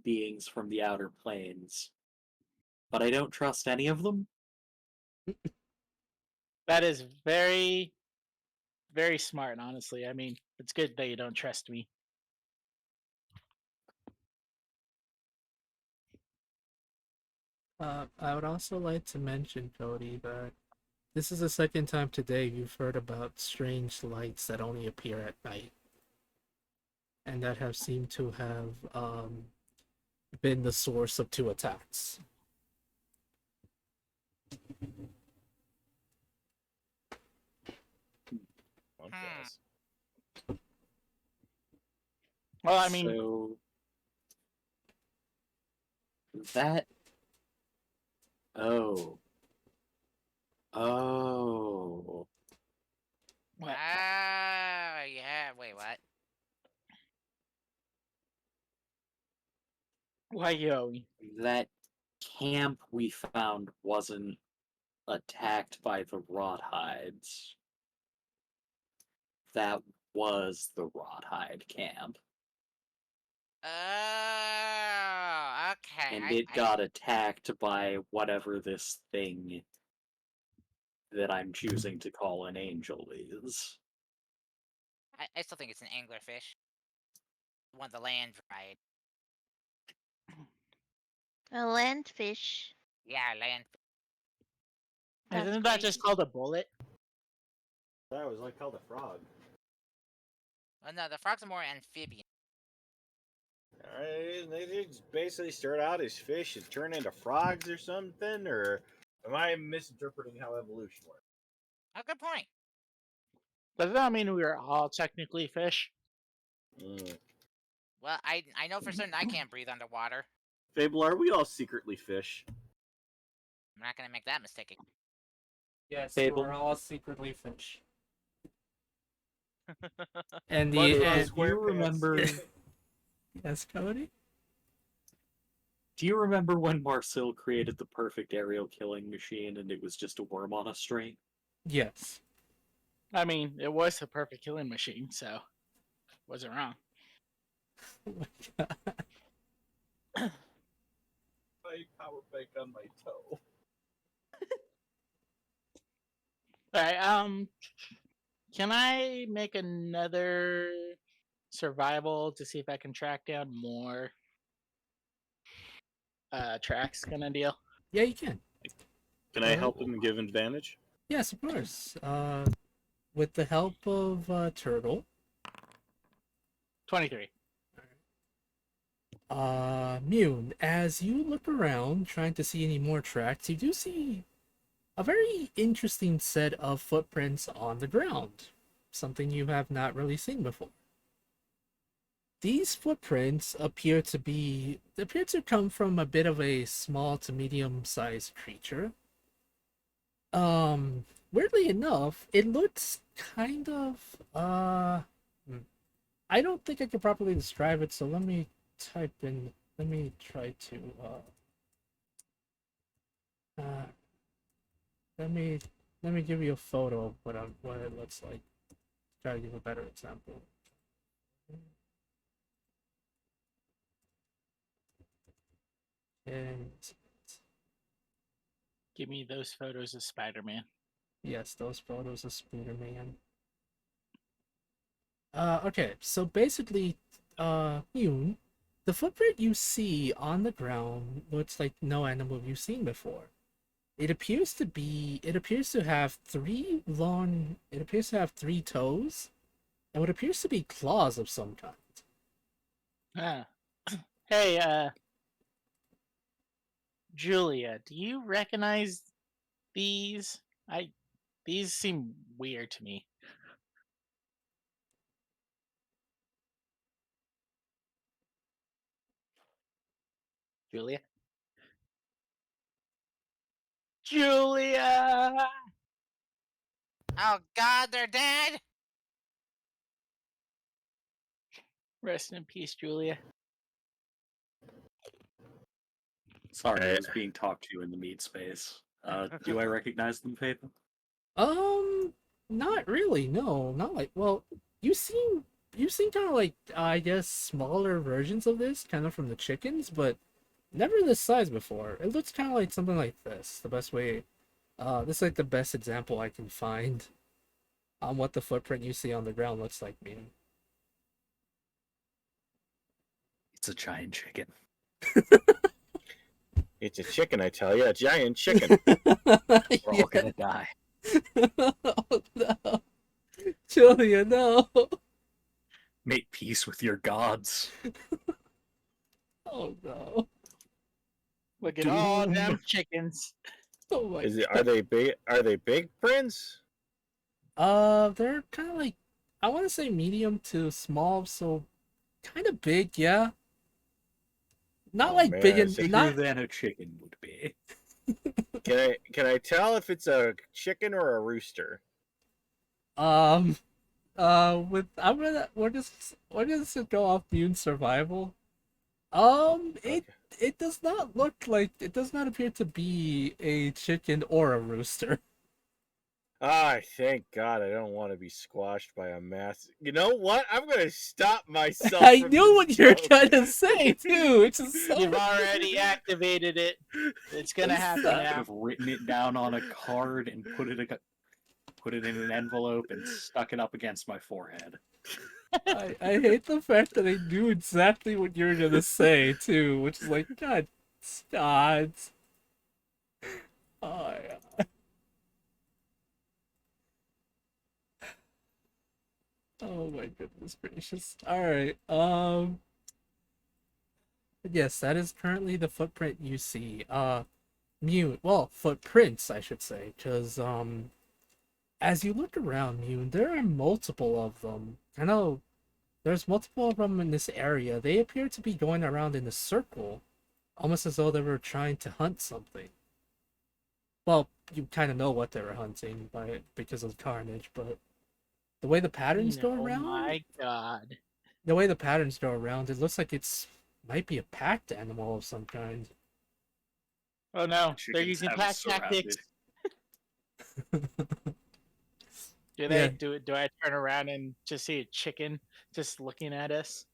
beings from the outer planes, but I don't trust any of them. That is very, very smart, honestly. I mean, it's good that you don't trust me. I would also like to mention, Cody, that this is the second time today you've heard about strange lights that only appear at night, and that have seemed to have been the source of 2 attacks. Well, I mean, So that. Oh. Oh. what? Ah, yeah. Wait, what? Why, Yoey? That camp we found wasn't attacked by the Rawhides. That was the Rawhide camp. Oh, okay. And it got attacked by whatever this thing that I'm choosing to call an angel is. I still think it's an anglerfish. One of the land variety. A landfish. Yeah, land. That's Isn't that just crazy. called a bullet? That was like called a frog. Well, no, the frogs are more amphibian. Alright, they just basically start out as fish and turn into frogs or something, or am I misinterpreting how evolution works? Oh, good point. Does that mean we are all technically fish? Well, I know for certain I can't breathe underwater. Fable, are we all secretly fish? I'm not gonna make that mistake again. Yes, Fable. we're all secretly fish. And But the it's and, Do you remember? yes, Cody. Do you remember when Marcel created the perfect aerial killing machine and it was just a worm on a string? Yes. I mean, it was the perfect killing machine, so wasn't wrong. Oh my God. My power bank on my toe. Alright, can I make another survival to see if I can track down more tracks kind of deal? Yeah, you can. Can I help him and give advantage? Yes, of course. With the help of Turtle. 23. Mune, as you look around trying to see any more tracks, you do see a very interesting set of footprints on the ground. Something you have not really seen before. These footprints appear to come from a bit of a small to medium-sized creature. Weirdly enough, it looks kind of I don't think I can properly describe it, so let me type in. Let me try to. Uh, let me give you a photo of what it looks like. Try to give a better example. And Give me those photos of Spider-Man. yes, those photos of Spider-Man. Okay, so basically, Yoon, the footprint you see on the ground looks like no animal you've seen before. It appears to have three toes, and what appears to be claws of some kind. Ah. Hey, Julia, do you recognize these? These seem weird to me. Julia? Julia! Oh God, they're dead. Rest in peace, Julia. Sorry, I was being talked to in the meat space. Do I recognize them, Faithful? Not really. No, not like. Well, you seen kind of like I guess smaller versions of this, kind of from the chickens, but never this size before. It looks kind of like something like this. The best way. This is like the best example I can find on what the footprint you see on the ground looks like. Me. It's a giant chicken. It's a chicken, I tell you, a giant chicken. We're all gonna die. Oh no, Julia, no. Make peace with your gods. Oh no. Look at all Doom. them chickens. Oh my Is it? God. Are they big? Are they big, Prince? They're kind of like I want to say medium to small, so kind of big, yeah. Not Oh, like man, big and it's- Bigger not. than a chicken would be. Can I tell if it's a chicken or a rooster? Um. With we're just go off immune survival. Okay. It does not look like it does not appear to be a chicken or a rooster. Ah, thank God I don't want to be squashed by a mass. You know what? I'm gonna stop myself. I from knew this what you're joke. trying to say too, which is so. You've already activated it. It's gonna happen Stop. I could now. have written it down on a card and put it in an envelope and stuck it up against my forehead. I hate the fact that I knew exactly what you were gonna say too, which is like God, God. Oh yeah. Oh my goodness gracious. All right. Yes, that is currently the footprint you see. Mute. Well, footprints, I should say, because as you look around, Mute, there are multiple of them. I know there's multiple of them in this area. They appear to be going around in a circle, almost as though they were trying to hunt something. Well, you kind of know what they were hunting because of carnage, but the way the patterns go Oh around, my god. the way the patterns go around, it looks like it's might be a packed animal of some kind. Oh no, they're Chickens using have pack us tactics. surrounded. Yeah. Do I turn around and just see a chicken just looking at us?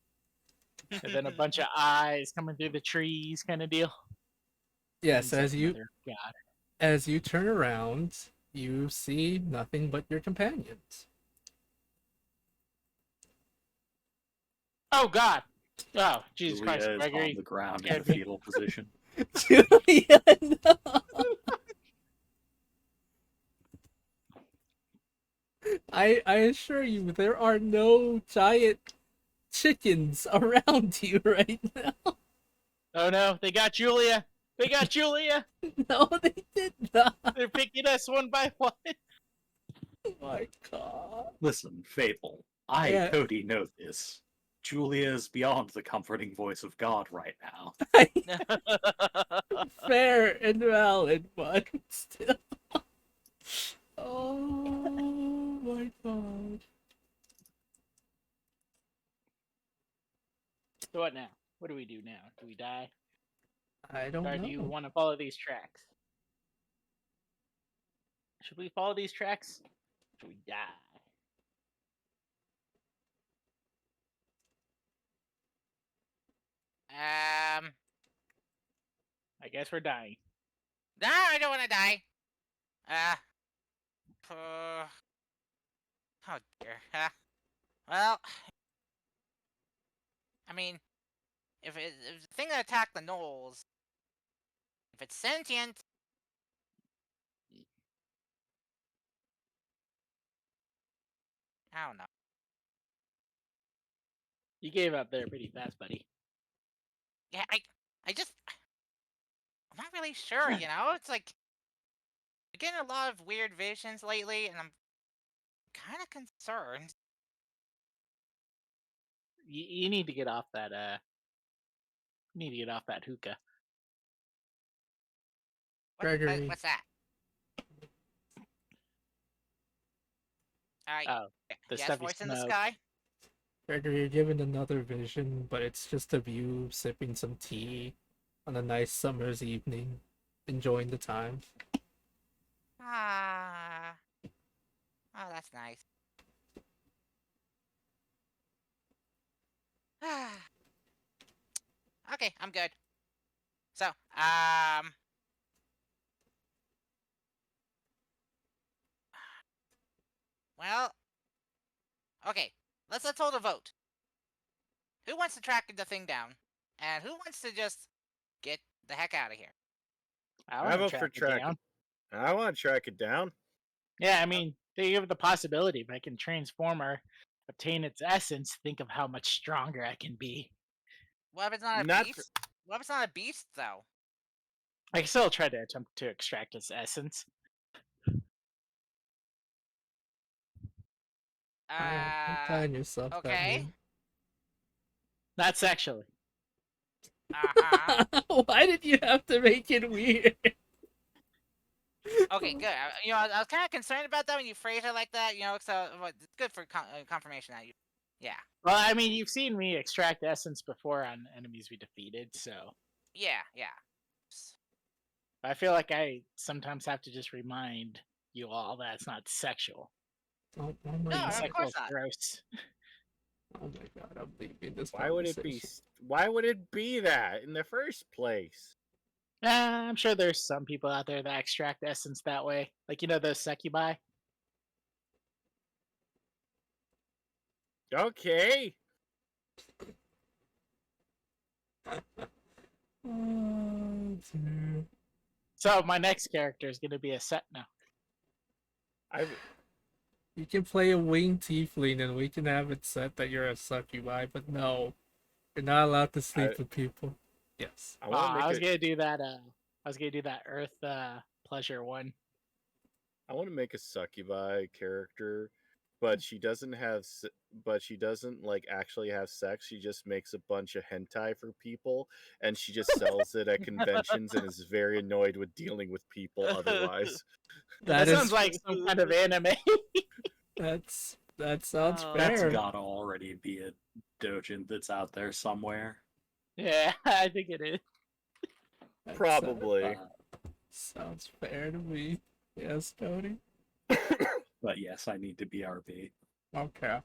And then a bunch of eyes coming through the trees kind of deal? Yes, It's like, mother of God. as you turn around, you see nothing but your companions. Oh god! Oh, Jesus Julia Christ, is Gregory. on the ground in a scared me. fetal position. Julia, no. I assure you, there are no giant chickens around you right now. Oh no, they got Julia! They got Julia! No, they did not. They're picking us one by one. Oh my God. Listen, Fable, I, Yeah. Cody, know this. Julia is beyond the comforting voice of God right now. Fair and valid, but still. Oh my God. what now? What do we do now? Do we die? I don't Or know. do you want to follow these tracks? Should we follow these tracks? Should we die? I guess we're dying. No, I don't want to die. Uh, oh dear. Well, I mean, if the thing that attacked the gnolls, if it's sentient, I don't know. You gave up there pretty fast, buddy. Yeah, I'm not really sure. You know, it's like I'm getting a lot of weird visions lately, and I'm kind of concerned. You need to get off that. You need to get off that hookah. Gregory. What's that? Oh, the yes, stuff you voice in the smoke. sky. Gregory, you're given another vision, but it's just of you sipping some tea on a nice summer's evening, enjoying the time. Ah, oh, that's nice. Okay, I'm good. So, well, okay, let's hold a vote. Who wants to track the thing down, and who wants to just get the heck out of here? I I want vote to for track it track. down. I want to track it down. Yeah, I mean, they give the possibility. If I can transform or obtain its essence, think of how much stronger I can be. What if it's not a Not beast? What if it's not a beast, though? I can still try to attempt to extract its essence. Don't find yourself that Okay. mean. Not sexually. Uh-huh. Why did you have to make it weird? Okay, good. You know, I was kind of concerned about that when you phrase it like that. You know, so it's good for confirmation that you. Yeah. Well, I mean, you've seen me extract essence before on enemies we defeated, so Yeah. I feel like I sometimes have to just remind you all that it's not sexual. Oh No, my of god. Sexual course is not. gross. Oh my god, I'm leaving this Why would it be? conversation. Why would it be that in the first place? I'm sure there's some people out there that extract essence that way. Like, you know, those succubi? Okay. Oh, dear. So my next character is going to be a set now. You can play a winged tiefling and we can have it set that you're a succubi, but no. You're not allowed to sleep with people. Yes. I was gonna do that. I was gonna do that Earth pleasure one. I want to make a succubi character, but she doesn't have. But she doesn't like actually have sex. She just makes a bunch of hentai for people, and she just sells it at conventions, and is very annoyed with dealing with people otherwise. That sounds like some kind of anime. That sounds fair. That's gotta already be a dojin that's out there somewhere. Yeah, I think it is. Probably. Sounds fair to me. Yes, Cody. But yes, I need to BRB. Okay.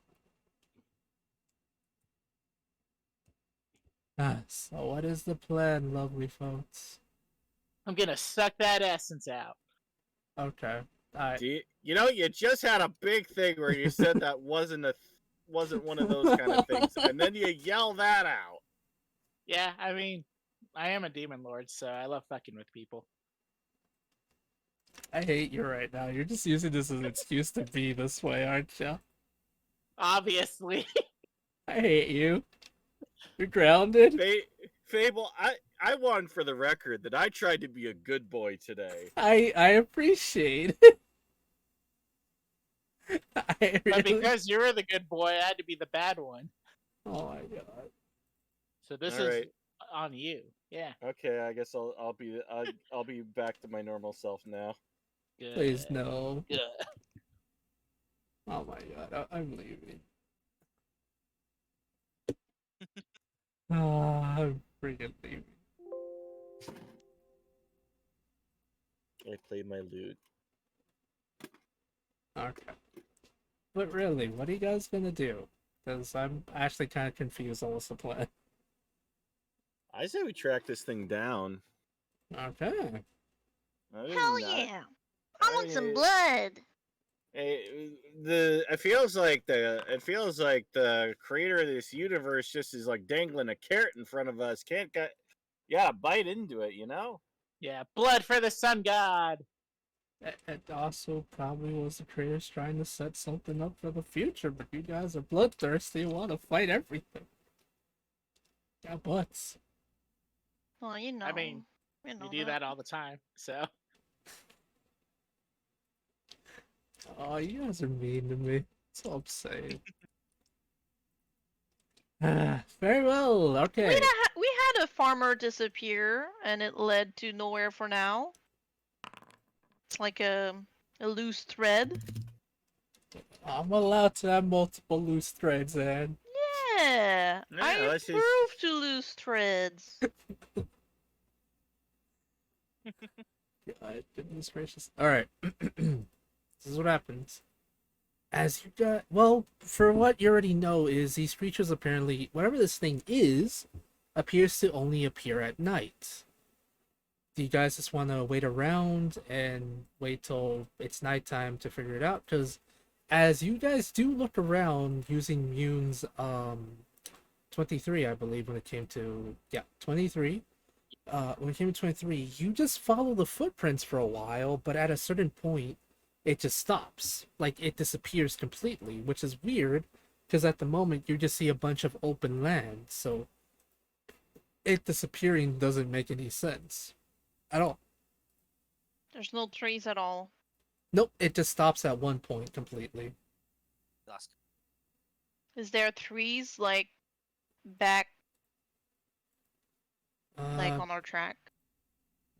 So what is the plan, lovely folks? I'm gonna suck that essence out. Okay. You know, you just had a big thing where you said that wasn't one of those kind of things, and then you yell that out. Yeah, I mean, I am a demon lord, so I love fucking with people. I hate you right now. You're just using this as an excuse to be this way, aren't you? Obviously. I hate you. You're grounded. Fable, I want for the record that I tried to be a good boy today. I appreciate it. But because you were the good boy, I had to be the bad one. Oh my god. So this All is right. on you. Yeah. Okay, I guess I'll be back to my normal self now. Good. Please no. Good. Oh my god, I'm leaving. I'm freaking leaving. I played my lute. Okay. But really, what are you guys gonna do? Because I'm actually kind of confused on what's the plan. I say we track this thing down. Okay. Hell yeah! I want some blood. It feels like the creator of this universe just is like dangling a carrot in front of us. Can't get, yeah, bite into it, you know? Yeah, blood for the sun god. It also probably was the creators trying to set something up for the future, but you guys are bloodthirsty and want to fight everything. Yeah, butts. Well, you know. I mean, you know we do that all the time, so. Oh, you guys are mean to me. That's all I'm saying. Very well, okay. We had a farmer disappear, and it led to nowhere for now. It's like a loose thread. I'm allowed to have multiple loose threads, and Yeah, I let's just- approve to loose threads. God, goodness gracious. Alright. This is what happens. As you got, well, for what you already know is these creatures apparently, whatever this thing is, appears to only appear at night. Do you guys just want to wait around and wait till it's nighttime to figure it out? Because as you guys do look around using Mune's 23, I believe, when it came to 23. When it came to 23, you just follow the footprints for a while, but at a certain point, it just stops. Like, it disappears completely, which is weird, because at the moment, you just see a bunch of open land, so it disappearing doesn't make any sense at all. There's no trees at all. Nope, it just stops at one point completely. Lost. Is there trees like back like on our track?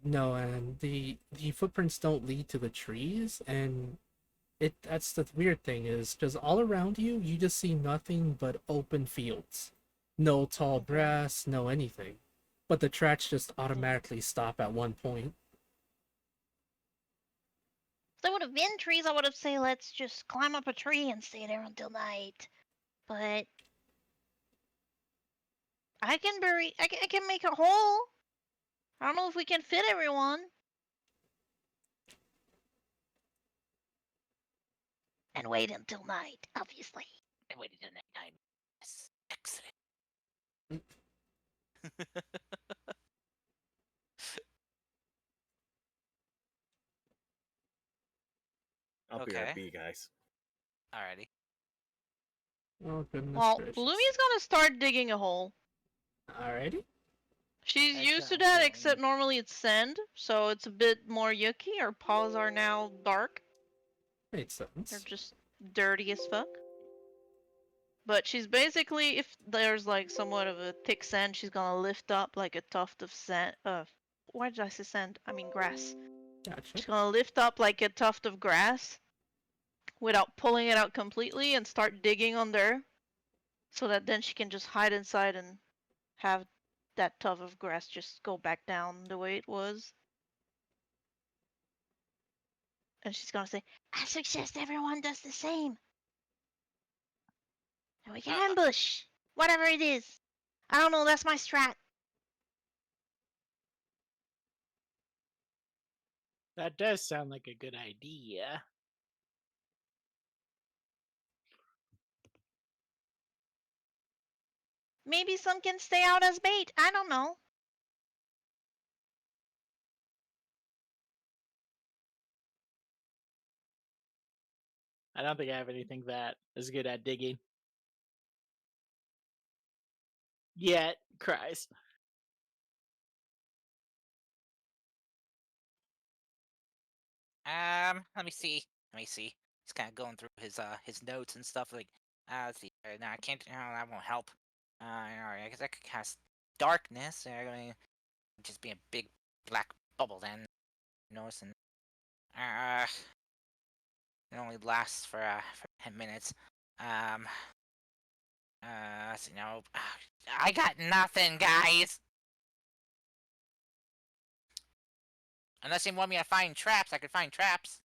No, and the footprints don't lead to the trees, and that's the weird thing is because all around you, you just see nothing but open fields, no tall grass, no anything, but the tracks just automatically stop at one point. If there would have been trees, I would have said let's just climb up a tree and stay there until night. But I can make a hole. I don't know if we can fit everyone. And wait until night, obviously. And wait until next time. Yes. Excellent. I'll be Okay. right back, guys. Alrighty. Oh goodness Well, gracious! Lumi's gonna start digging a hole. Alrighty. She's That used to sounds that, good. except normally it's sand, so it's a bit more yucky. Her paws are now dark. Makes They're sense. just dirty as fuck. But she's basically, if there's like somewhat of a thick sand, she's gonna lift up like a tuft of sand. Why did I say sand? I mean grass. Gotcha. She's gonna lift up like a tuft of grass without pulling it out completely and start digging on there, so that then she can just hide inside and have that tuft of grass just go back down the way it was. And she's gonna say, I suggest everyone does the same. And we can ambush whatever it is. I don't know, that's my strat. That does sound like a good idea. Maybe some can stay out as bait. I don't know. I don't think I have anything that is good at digging. Yet, cries. Let me see. Let me see. He's kind of going through his notes and stuff. Like, let's see. No, I can't. No, that won't help. Alright, I guess I could cast darkness. I mean, just be a big black bubble then. Notice and it only lasts for 10 minutes. So, no, I got nothing, guys. Unless you want me to find traps, I could find traps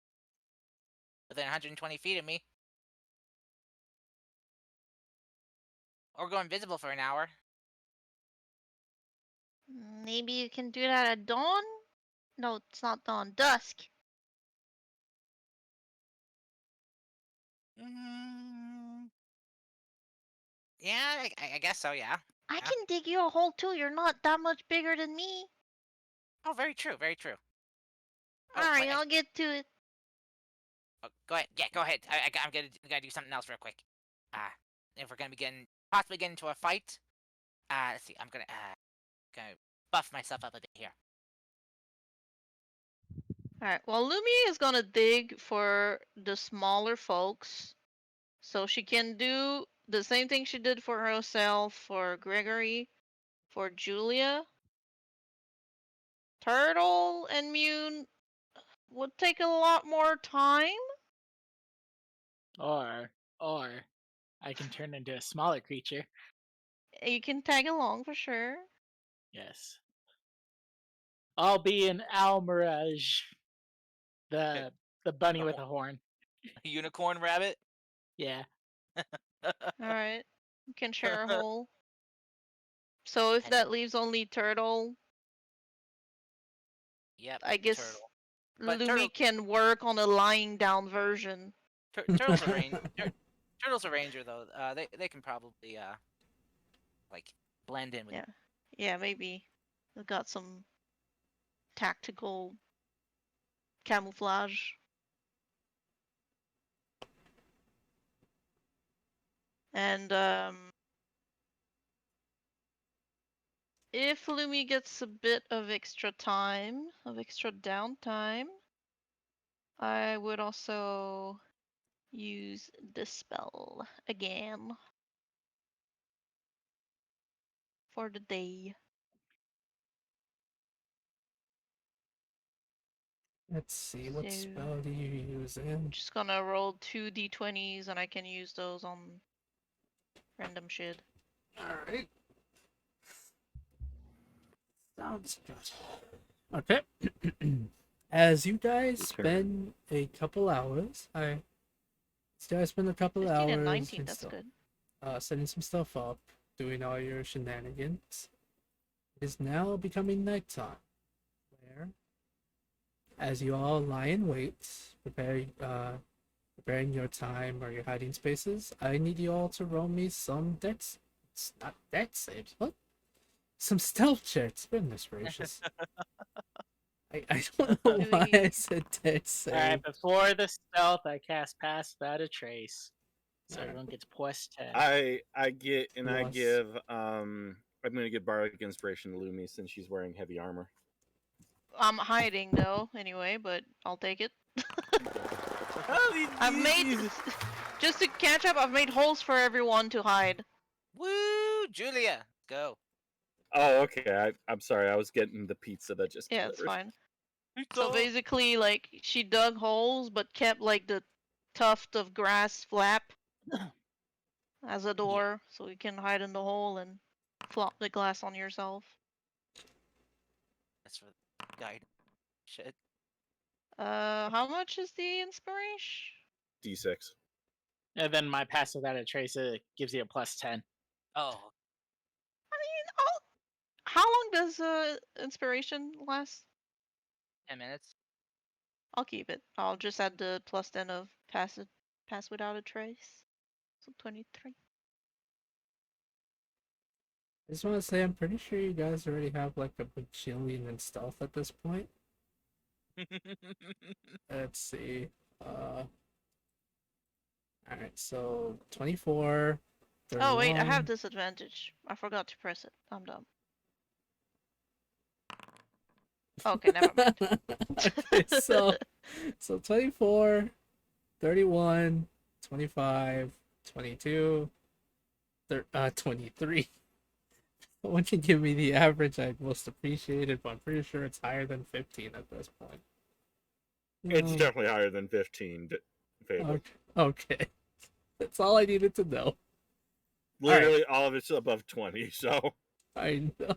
within 120 feet of me, or go invisible for an hour. Maybe you can do that at dawn? No, it's not dawn. Dusk. Yeah, I guess so, yeah. I Yeah. can dig you a hole too. You're not that much bigger than me. Oh, very true, very true. Oh, Alright, wait, I'll get to it. oh, go ahead. Yeah, go ahead. I'm gonna do something else real quick. If we're gonna be possibly getting into a fight, let's see. I'm gonna buff myself up a bit here. Alright, well, Lumi is gonna dig for the smaller folks. So she can do the same thing she did for herself, for Gregory, for Julia. Turtle and Mune would take a lot more time. Or I can turn into a smaller creature. You can tag along for sure. Yes. I'll be an Almirage, the bunny with a horn. Unicorn rabbit. Yeah. Alright. You can share a hole. So if that leaves only Turtle, Yep. I guess Turtle. But Lumi can work on a lying down version. Turtle's a ranger. Turtle's a ranger though. They can probably like blend in with. Yeah. Yeah, maybe. They've got some tactical camouflage. And if Lumi gets a bit of extra time, of extra downtime, I would also use Dispel again for the day. Let's see, what So- spell do you use in? Just gonna roll 2 d20s and I can use those on random shit. Alright. Sounds good. Okay. As you guys Your spend a couple hours, spend a couple 15 hours and 19, and that's stuff, good. setting some stuff up, doing all your shenanigans. It is now becoming nighttime, where, as you all lie in wait, preparing your time or your hiding spaces, I need you all to roll me some dex. It's not dex saves. What? Some stealth checks. Goodness gracious. I don't know why I said dex save. Alright, before the stealth, I cast Pass Without a Trace. So everyone gets plus 10. I get and I Plus. give I'm gonna give Bardic Inspiration to Lumi since she's wearing heavy armor. I'm hiding though, anyway, but I'll take it. Oh, I've made, just to catch up, I've made holes for everyone to hide. Woo, Julia, go. Oh, okay. I'm sorry. I was getting the pizza that just Yeah, it's delivered. fine. So basically, like, she dug holes but kept, like, the tuft of grass flap as a door, so you can hide in the hole and flop the glass on yourself. That's for guide. Shit. How much is the inspiration? D6. And then my Pass Without a Trace gives you a plus 10. Oh, I mean, how long does inspiration last? 10 minutes. I'll keep it. I'll just add the plus 10 of pass without a trace. So 23. I just want to say, I'm pretty sure you guys already have like a bajillion in stealth at this point. Let's see. Alright, so 24. 31. Oh wait, I have disadvantage. I forgot to press it. I'm dumb. Okay, never mind. Okay, so 24, 31, 25, 22, 23. Once you give me the average, I'd most appreciate it, but I'm pretty sure it's higher than 15 at this point. It's definitely higher than 15. Fable. Okay. That's all I needed to know. Literally all of it's above 20, so. I know.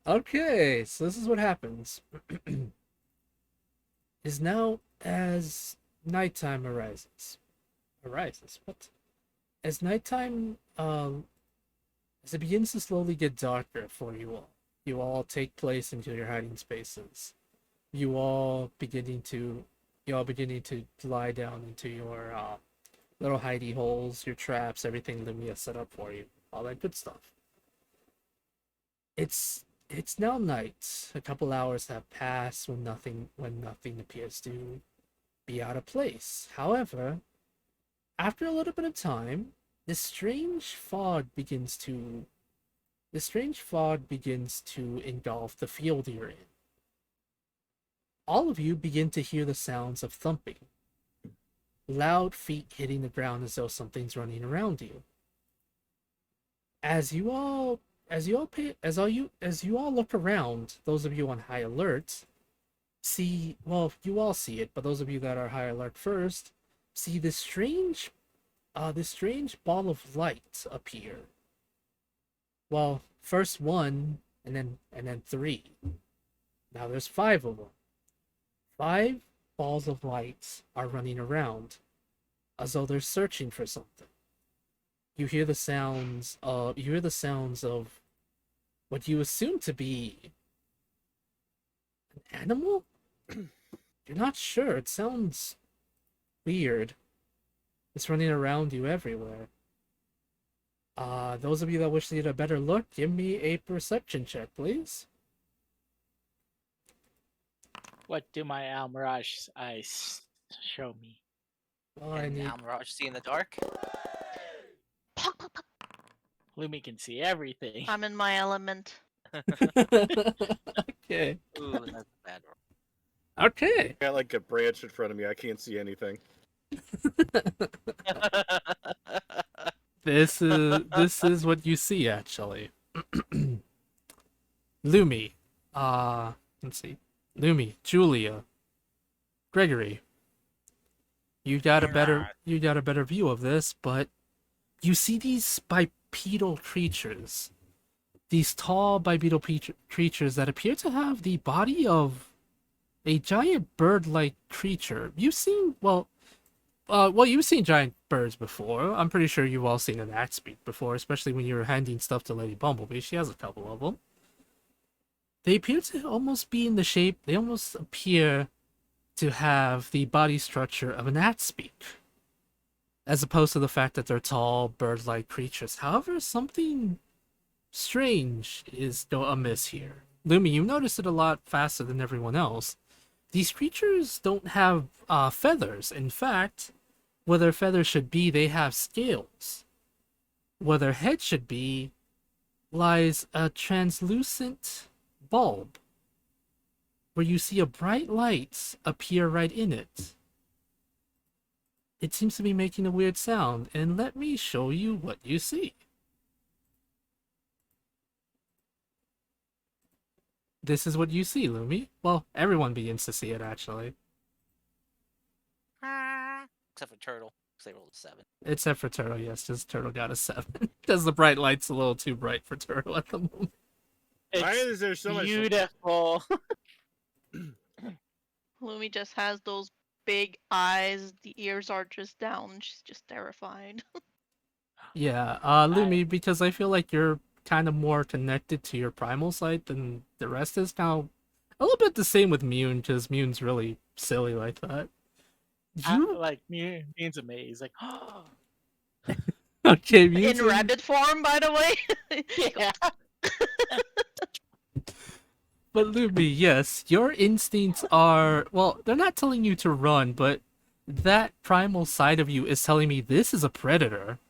Okay, so this is what happens. Is now as nighttime arises. What? As nighttime, as it begins to slowly get darker for you all take place into your hiding spaces. You all beginning to lie down into your little hidey holes, your traps, everything Lumia set up for you, all that good stuff. It's now night. A couple hours have passed when nothing appears to be out of place. However, after a little bit of time, this strange fog begins to engulf the field you're in. All of you begin to hear the sounds of thumping. Loud feet hitting the ground as though something's running around you. As you all look around, those of you on high alert you all see it, but those of you that are high alert first see this strange ball of light appear. Well, first one, and then three. Now there's 5 of them. 5 balls of light are running around, as though they're searching for something. You hear the sounds of what you assume to be an animal? You're not sure. It sounds weird. It's running around you everywhere. Those of you that wish to get a better look, give me a perception check, please. What do my Almirage eyes show me? Well, I And need... Mirage see in the dark. Lumi can see everything. I'm in my element. Okay. Ooh, that's a bad roll. Okay. I got like a branch in front of me. I can't see anything. This is what you see actually. Lumi. Let's see. Lumi, Julia, Gregory. You got a better view of this, but you see these bipedal creatures. These tall bipedal creatures that appear to have the body of a giant bird-like creature. You've seen you've seen giant birds before. I'm pretty sure you've all seen an axe beak before, especially when you were handing stuff to Lady Bumblebee. She has a couple of them. They appear to almost be in the shape. They almost appear to have the body structure of an axe beak, as opposed to the fact that they're tall, bird-like creatures. However, something strange is amiss here. Lumi, you noticed it a lot faster than everyone else. These creatures don't have feathers. In fact, where their feathers should be, they have scales. Where their head should be lies a translucent bulb, where you see a bright light appear right in it. It seems to be making a weird sound, and let me show you what you see. This is what you see, Lumi. Well, everyone begins to see it, actually. Except for Turtle, because they rolled a 7. Except for Turtle, yes, just Turtle got a 7. Because the bright light's a little too bright for Turtle at the moment. Why is there so much? Beautiful. Lumi just has those big eyes. The ears are just down. She's just terrified. Yeah, Lumi, because I feel like you're kind of more connected to your primal site than the rest is. Now, a little bit the same with Mune, because Mune's really silly like that. Mune's amazed. Like, okay, Mune's in rabbit form, by the way. yeah. But Lumi, yes, your instincts are, well, they're not telling you to run, but that primal side of you is telling me this is a predator.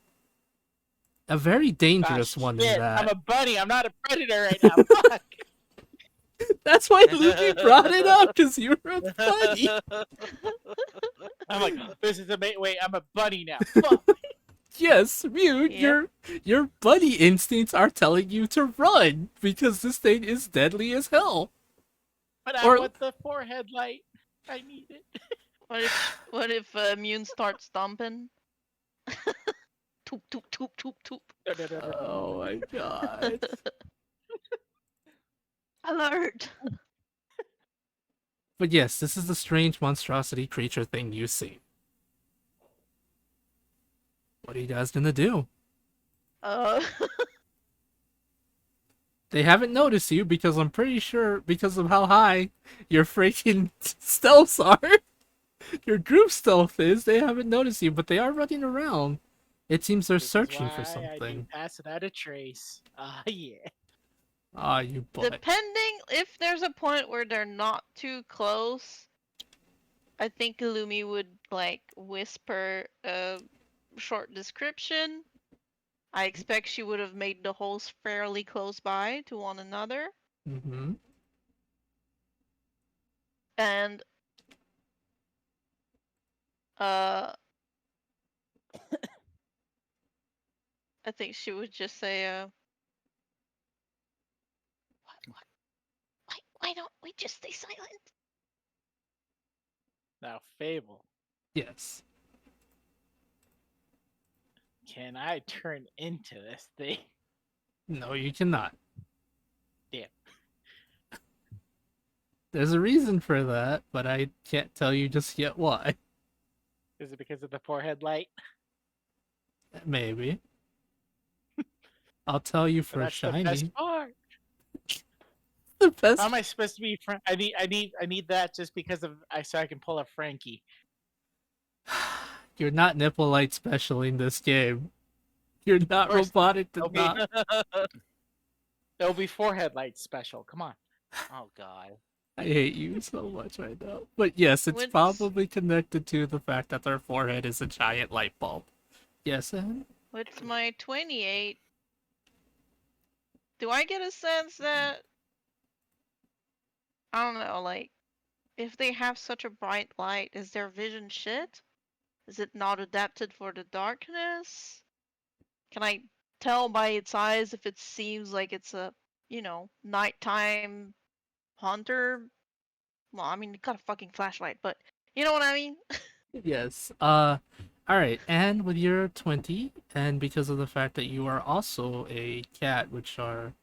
A very dangerous one in that. I'm a bunny. I'm not a predator right now. Fuck. That's why Lumi brought it up, because you're a bunny. I'm like, this is wait, I'm a bunny now. Fuck. Yes, Mute, Yep. your bunny instincts are telling you to run, because this thing is deadly as hell. But I want the forehead light. I need it. What if Mune starts stomping? toop, toop, toop, toop, toop. Oh my god. Alert! But yes, this is the strange monstrosity creature thing you see. What are you guys gonna do? Uh, They haven't noticed you because I'm pretty sure because of how high your freaking stealths are. Your group stealth is. They haven't noticed you, but they are running around. It seems they're This is searching why for I do something. pass without a trace. Ah, yeah. Ah, you butt. depending if there's a point where they're not too close, I think Illumi would like whisper a short description. I expect she would have made the holes fairly close by to one another. Mm-hmm. And I think she would just say, why don't we just stay silent? Now, Fable, Yes. can I turn into this thing? No, you cannot. Damn. There's a reason for that, but I can't tell you just yet why. Is it because of the forehead light? Maybe. I'll tell you But for that's the shiny. best part. The best. How am I supposed to be? I need that just because of so I can pull a Frankie. You're not nipple light special in this game. You're not course robotic to It'll be, not. it'll be forehead light special. Come on. Oh god. I hate you so much right now. But yes, it's What's- probably connected to the fact that their forehead is a giant light bulb. Yes, Anne? With my 28, do I get a sense that, I don't know, like, if they have such a bright light, is their vision shit? Is it not adapted for the darkness? Can I tell by its eyes if it seems like it's a, nighttime hunter? Well, I mean, it got a fucking flashlight, but you know what I mean? Yes. Alright, and with your 20, and because of the fact that you are also a cat, which are,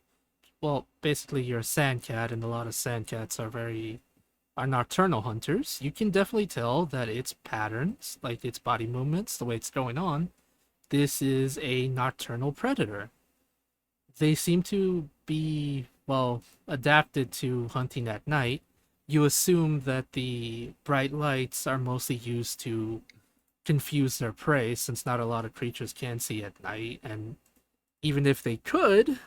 well, basically you're a sand cat, and a lot of sand cats are nocturnal hunters, you can definitely tell that its patterns, like its body movements, the way it's going on, this is a nocturnal predator. They seem to be, well, adapted to hunting at night. You assume that the bright lights are mostly used to confuse their prey, since not a lot of creatures can see at night, and even if they could,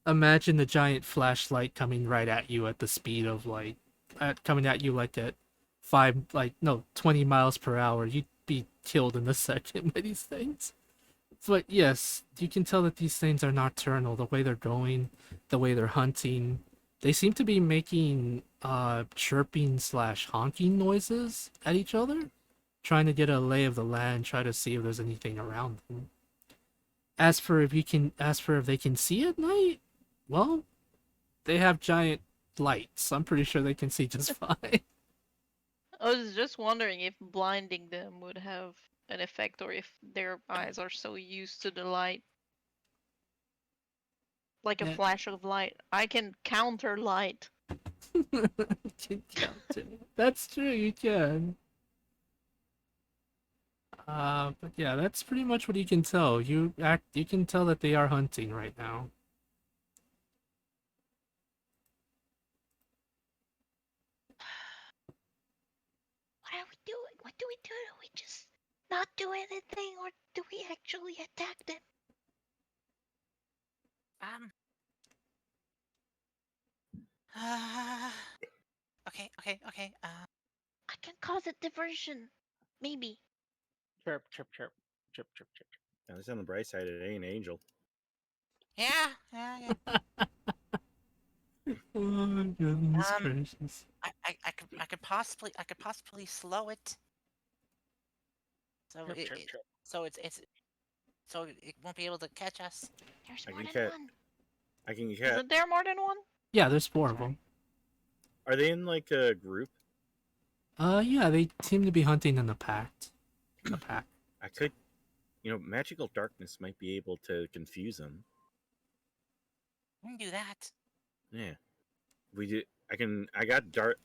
imagine a giant flashlight coming right at you at the speed of coming at you like at 20 miles per hour. You'd be killed in a second by these things. But yes, you can tell that these things are nocturnal, the way they're going, the way they're hunting. They seem to be making chirping / honking noises at each other, trying to get a lay of the land, try to see if there's anything around them. As for if they can see at night, well, they have giant lights. I'm pretty sure they can see just fine. I was just wondering if blinding them would have an effect or if their eyes are so used to the light. Like a Yeah. flash of light. I can counter light. Can count it. That's true, you can. But yeah, that's pretty much what you can tell. You can tell that they are hunting right now. What are we doing? What do we do? Do we just not do anything or do we actually attack them? Um. Okay. I can cause a diversion. Maybe. Chirp, chirp, chirp, chirp, chirp, chirp. At least on the bright side, it ain't Angel. Yeah. Oh goodness Um, gracious. I could possibly slow it. So Chirp, it, chirp, it chirp. so it won't be able to catch us. There's I more can than cat. one. I can cat. Isn't there more than one? Yeah, there's 4 of them. Are they in like a group? Yeah, they seem to be hunting in a pack. I could magical darkness might be able to confuse them. We can do that. Yeah, we do. I got dark.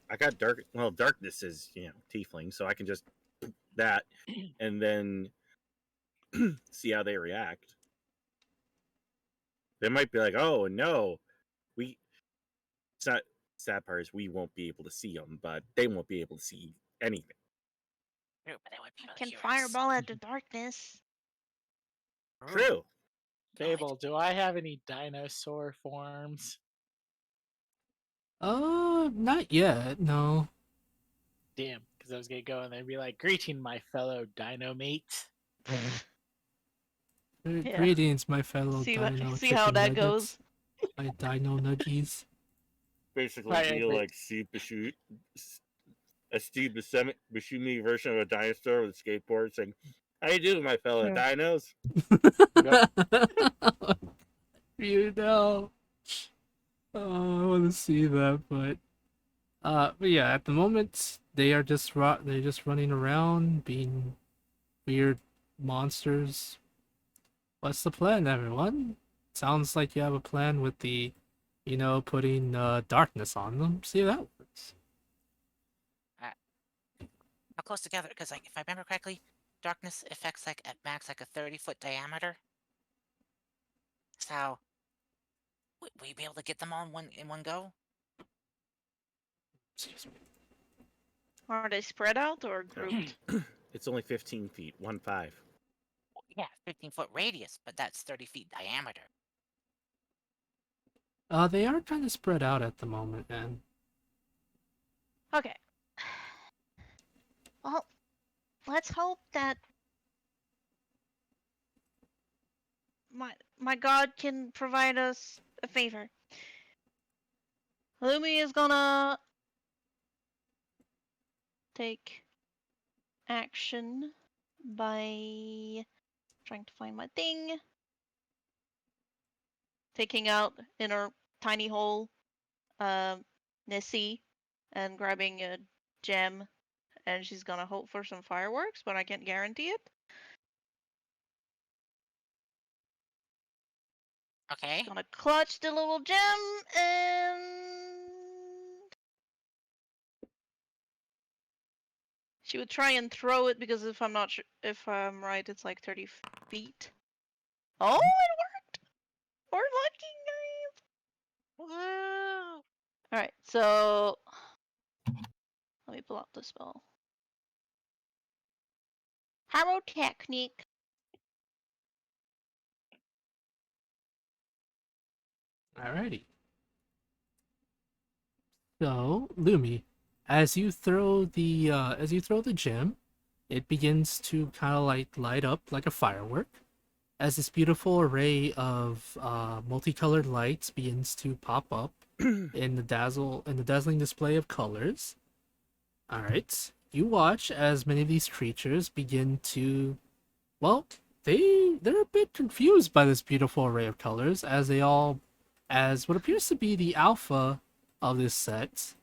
Well, darkness is tiefling, so I can just that, and then see how they react. They might be like, "Oh no, we." It's not sad part is we won't be able to see them, but they won't be able to see anything. True, but they would be able to Can hear us. fireball at the darkness. True. Fable, do I have any dinosaur forms? Not yet. No. Damn, because I was gonna go and they'd be like, "Greeting, my fellow dino mate." Yeah. Greetings, my fellow See dino see chicken how that nuggets. goes. My dino nuggies. Basically, Right, be but- like a Steve Buscemi version of a dinosaur with a skateboard saying, "How you doing, my fellow Yeah. dinos?" You know. Oh, I want to see that, but yeah, at the moment they're just running around being weird monsters. What's the plan, everyone? Sounds like you have a plan with the, putting darkness on them. See how that works. How close together? Because like, if I remember correctly, darkness affects like at max like a 30-foot diameter. So, would we be able to get them all in one go? Excuse me. Are they spread out or grouped? It's only 15 feet, 1-5. Yeah, 15-foot radius, but that's 30 feet diameter. They are kind of spread out at the moment, man. Okay. Well, let's hope that my god can provide us a favor. Lumi is gonna take action by trying to find my thing. Taking out in her tiny hole Nessie and grabbing a gem, and she's gonna hope for some fireworks, but I can't guarantee it. Okay. Gonna clutch the little gem and she would try and throw it because if I'm not sure if I'm right, it's like 30 feet. Oh, it worked! We're lucky, guys. Woo! All right, so let me pull out the spell. Harrow technique. Alrighty. So, Lumi, as you throw the gem, it begins to kind of like light up like a firework as this beautiful array of multicolored lights begins to pop up in the dazzling display of colors. All right, you watch as many of these creatures begin to, well, they're a bit confused by this beautiful array of colors as what appears to be the alpha of this set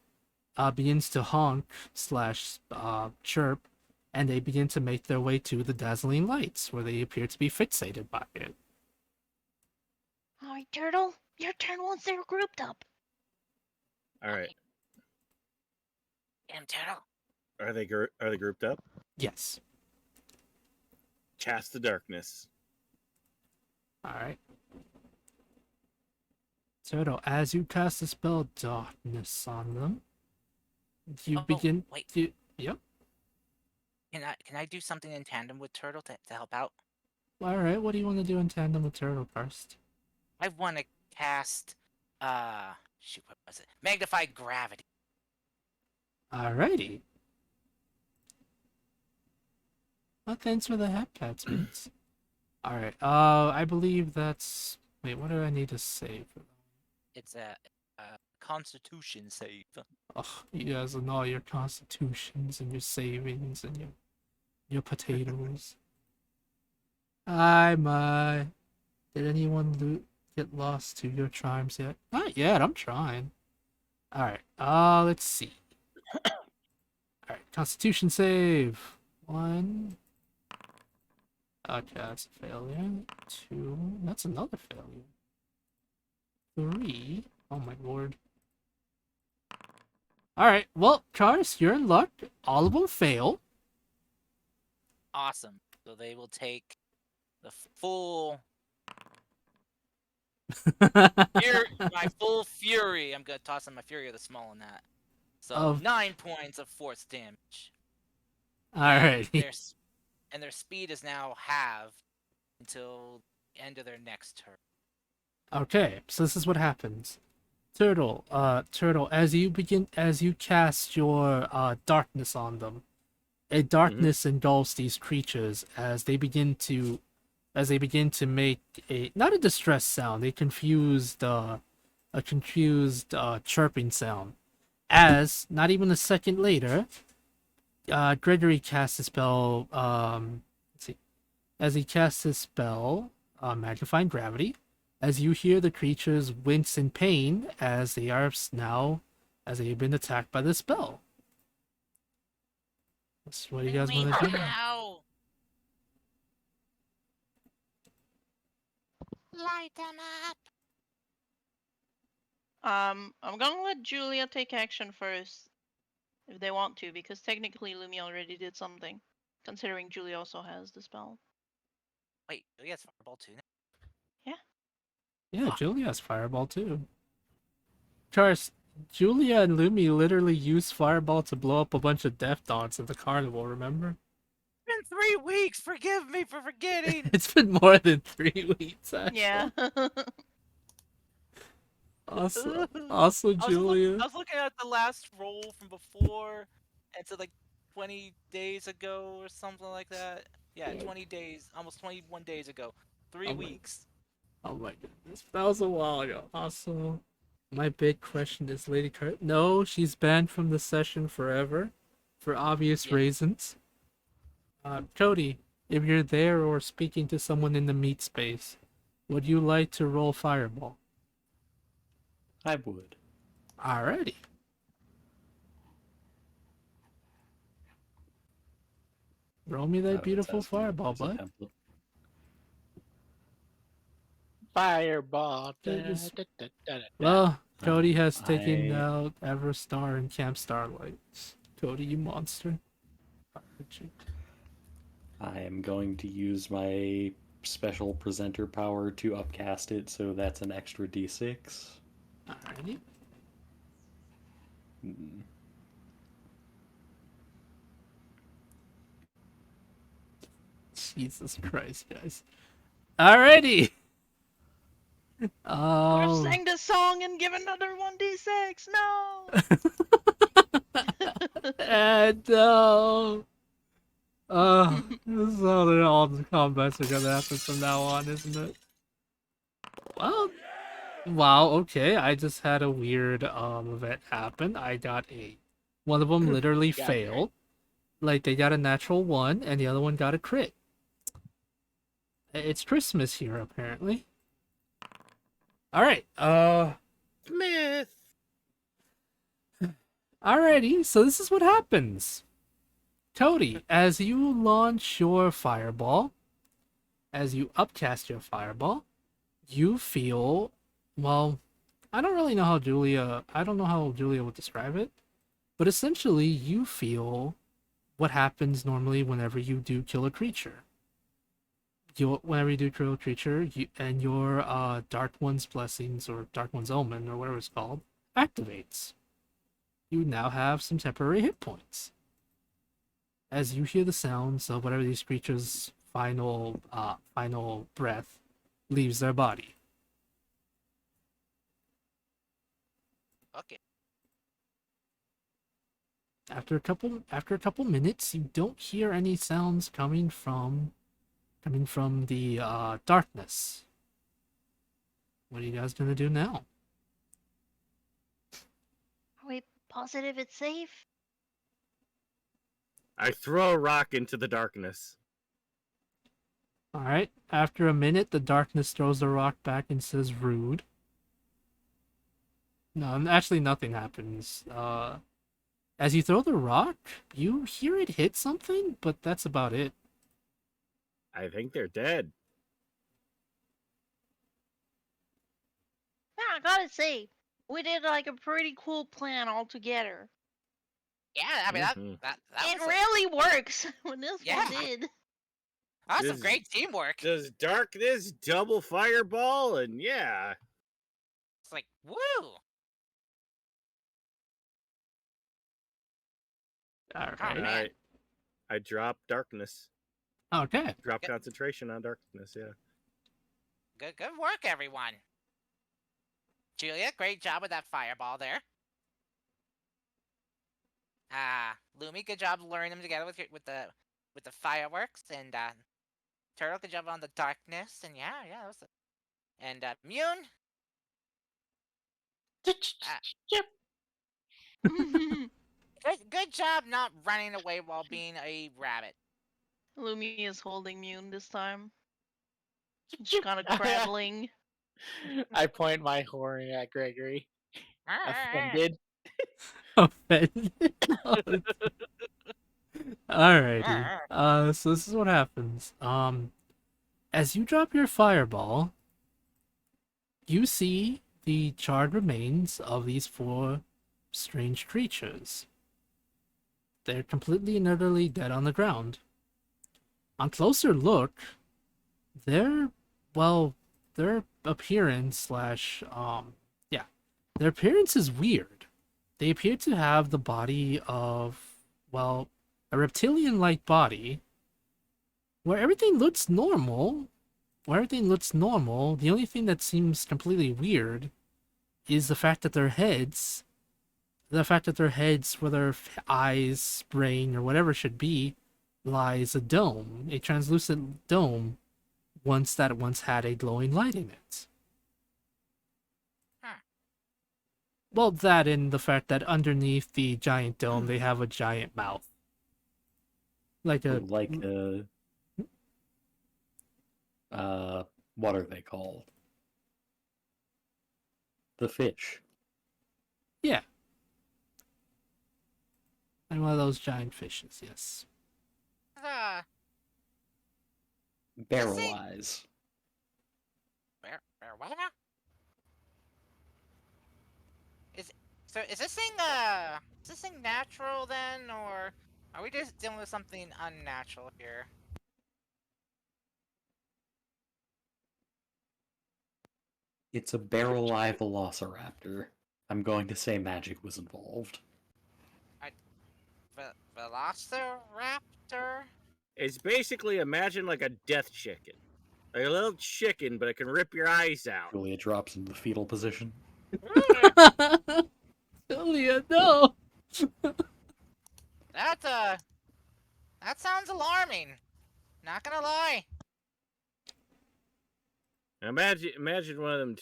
begins to honk slash chirp, and they begin to make their way to the dazzling lights, where they appear to be fixated by it. All right, Turtle, your turn once they're grouped up. All right. Damn turtle. Are they grouped up? Yes. Cast the darkness. All right. Turtle, as you cast the spell darkness on them, you begin. Wait. Yep. Can I do something in tandem with turtle to help out? All right. What do you want to do in tandem with Turtle first? I want to cast shoot, what was it? Magnified gravity. Alrighty. Well, thanks for the Hepcats, mates. Alright, I believe that's... Wait, what do I need to save? It's a Constitution save. Ugh, you guys and all your constitutions and your savings and your potatoes. Hi, my. Did anyone get lost to your chimes yet? Not yet, I'm trying. Alright, let's see. Alright, constitution save. 1. Okay, that's a failure. 2. That's another failure. 3. Oh my lord. Alright, well, Charis, you're in luck. All of them fail. Awesome. So they will take the full my full fury. I'm gonna toss in my fury of the small on that. So 9 points of force damage. Alright. And their speed is now halved until the end of their next turn. Okay, so this is what happens. Turtle, as you cast your darkness on them, a darkness engulfs these creatures as they begin to make not a distress sound, a confused chirping sound. As not even a second later, Gregory casts a spell. Let's see, as he casts his spell, Magnifying Gravity, as you hear the creatures wince in pain as they have been attacked by the spell. What do you guys want to do? Light them up. I'm gonna let Julia take action first, if they want to, because technically Lumi already did something, considering Julia also has the spell. Wait, Julia has Fireball too now? Yeah, Julia has Fireball too. Charles, Julia and Lumi literally used Fireball to blow up a bunch of death dogs at the carnival, remember? It's been 3 weeks! Forgive me for forgetting! It's been more than 3 weeks, actually. Yeah. Also, Julia. I was looking at the last roll from before, and so like 20 days ago or something like that. Yeah, 20 days, almost 21 days ago. 3 weeks. Oh my goodness, that was a while ago. Also, my big question is Lady Kurt. No, she's banned from the session forever, for obvious reasons. Cody, if you're there or speaking to someone in the meat space, would you like to roll Fireball? I would. Alrighty. Roll me that beautiful Fireball, bud. Fireball. Well, Cody has taken out Everstar and Camp Starlight. Cody, you monster. I am going to use my special presenter power to upcast it, so that's an extra d6. Alrighty. Jesus Christ, guys. Alrighty. Or sing the song and give another 1d6. No. And no. This is how all the combats are gonna happen from now on, isn't it? Well, wow. Okay, I just had a weird event happen. I got one of them literally failed. Like they got a natural 1, and the other one got a crit. It's Christmas here, apparently. Alright, Myth! Alrighty, so this is what happens. Cody, as you launch your fireball, as you upcast your fireball, you feel, well, I don't know how Julia would describe it, but essentially you feel what happens normally whenever you do kill a creature. Whenever you do kill a creature, and your Dark One's Blessings or Dark One's Omen or whatever it's called activates. You now have some temporary hit points. As you hear the sounds of whatever these creatures' final breath leaves their body. Okay. After a couple minutes, you don't hear any sounds coming from the darkness. What are you guys gonna do now? Are we positive it's safe? I throw a rock into the darkness. Alright, after a minute, the darkness throws the rock back and says rude. No, actually nothing happens. As you throw the rock, you hear it hit something, but that's about it. I think they're dead. Yeah, I gotta say, we did like a pretty cool plan all together. Yeah, I mean Mhm. that It was really works when this Yeah. one did. that was some This- great teamwork. Does darkness double fireball? And yeah. It's like woo. All Oh, right. man. I dropped darkness. Okay. Drop Yep. concentration on darkness, yeah. Good work, everyone. Julia, great job with that fireball there. Lumi, good job luring them together with the fireworks, and Turtle, good job on the darkness, and yeah, that was. And Mune, good job not running away while being a rabbit. Lumi is holding Mune this time. Just kind of crabbling. I point my horn at Gregory. Offended. Offended. Alrighty. So this is what happens. As you drop your fireball, you see the charred remains of these 4 strange creatures. They're completely and utterly dead on the ground. On closer look, their appearance their appearance is weird. They appear to have the body of, a reptilian-like body, where everything looks normal. The only thing that seems completely weird is the fact that their heads, where their eyes, brain, or whatever should be, lies a dome, a translucent dome, once had a glowing light in it. Huh. Well, that and the fact that underneath the giant dome, they have a giant mouth. What what are they called? The fish. Yeah. And one of those giant fishes, yes. Barrel thing- eyes. Where what now? Is this thing natural then, or are we just dealing with something unnatural here? It's a barrel eye velociraptor. I'm going to say magic was involved. Velociraptor? It's basically, imagine like a death chicken. Like a little chicken, but it can rip your eyes out. Julia drops into the fetal position. Julia, no! That sounds alarming. Not gonna lie. Imagine one of them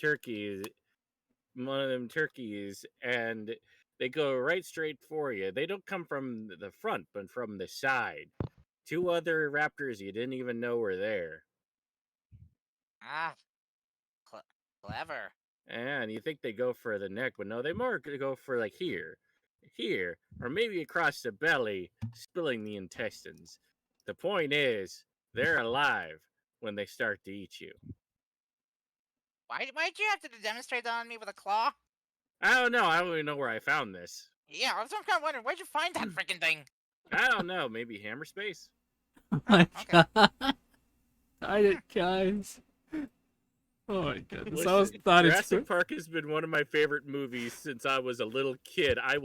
turkeys, and they go right straight for you. They don't come from the front, but from the side. 2 other raptors you didn't even know were there. Clever. And you think they go for the neck, but no, they more go for like here, or maybe across the belly, spilling the intestines. The point is, they're alive when they start to eat you. Why'd you have to demonstrate that on me with a claw? I don't know. I don't even know where I found this. Yeah, I was kind of wondering, where'd you find that freaking thing? I don't know. Maybe Hammer Space? Oh my okay. god. Darn it, guys. Oh my goodness. Listen, I was thought Jurassic Park has been one of my favorite movies since I was a little kid. I've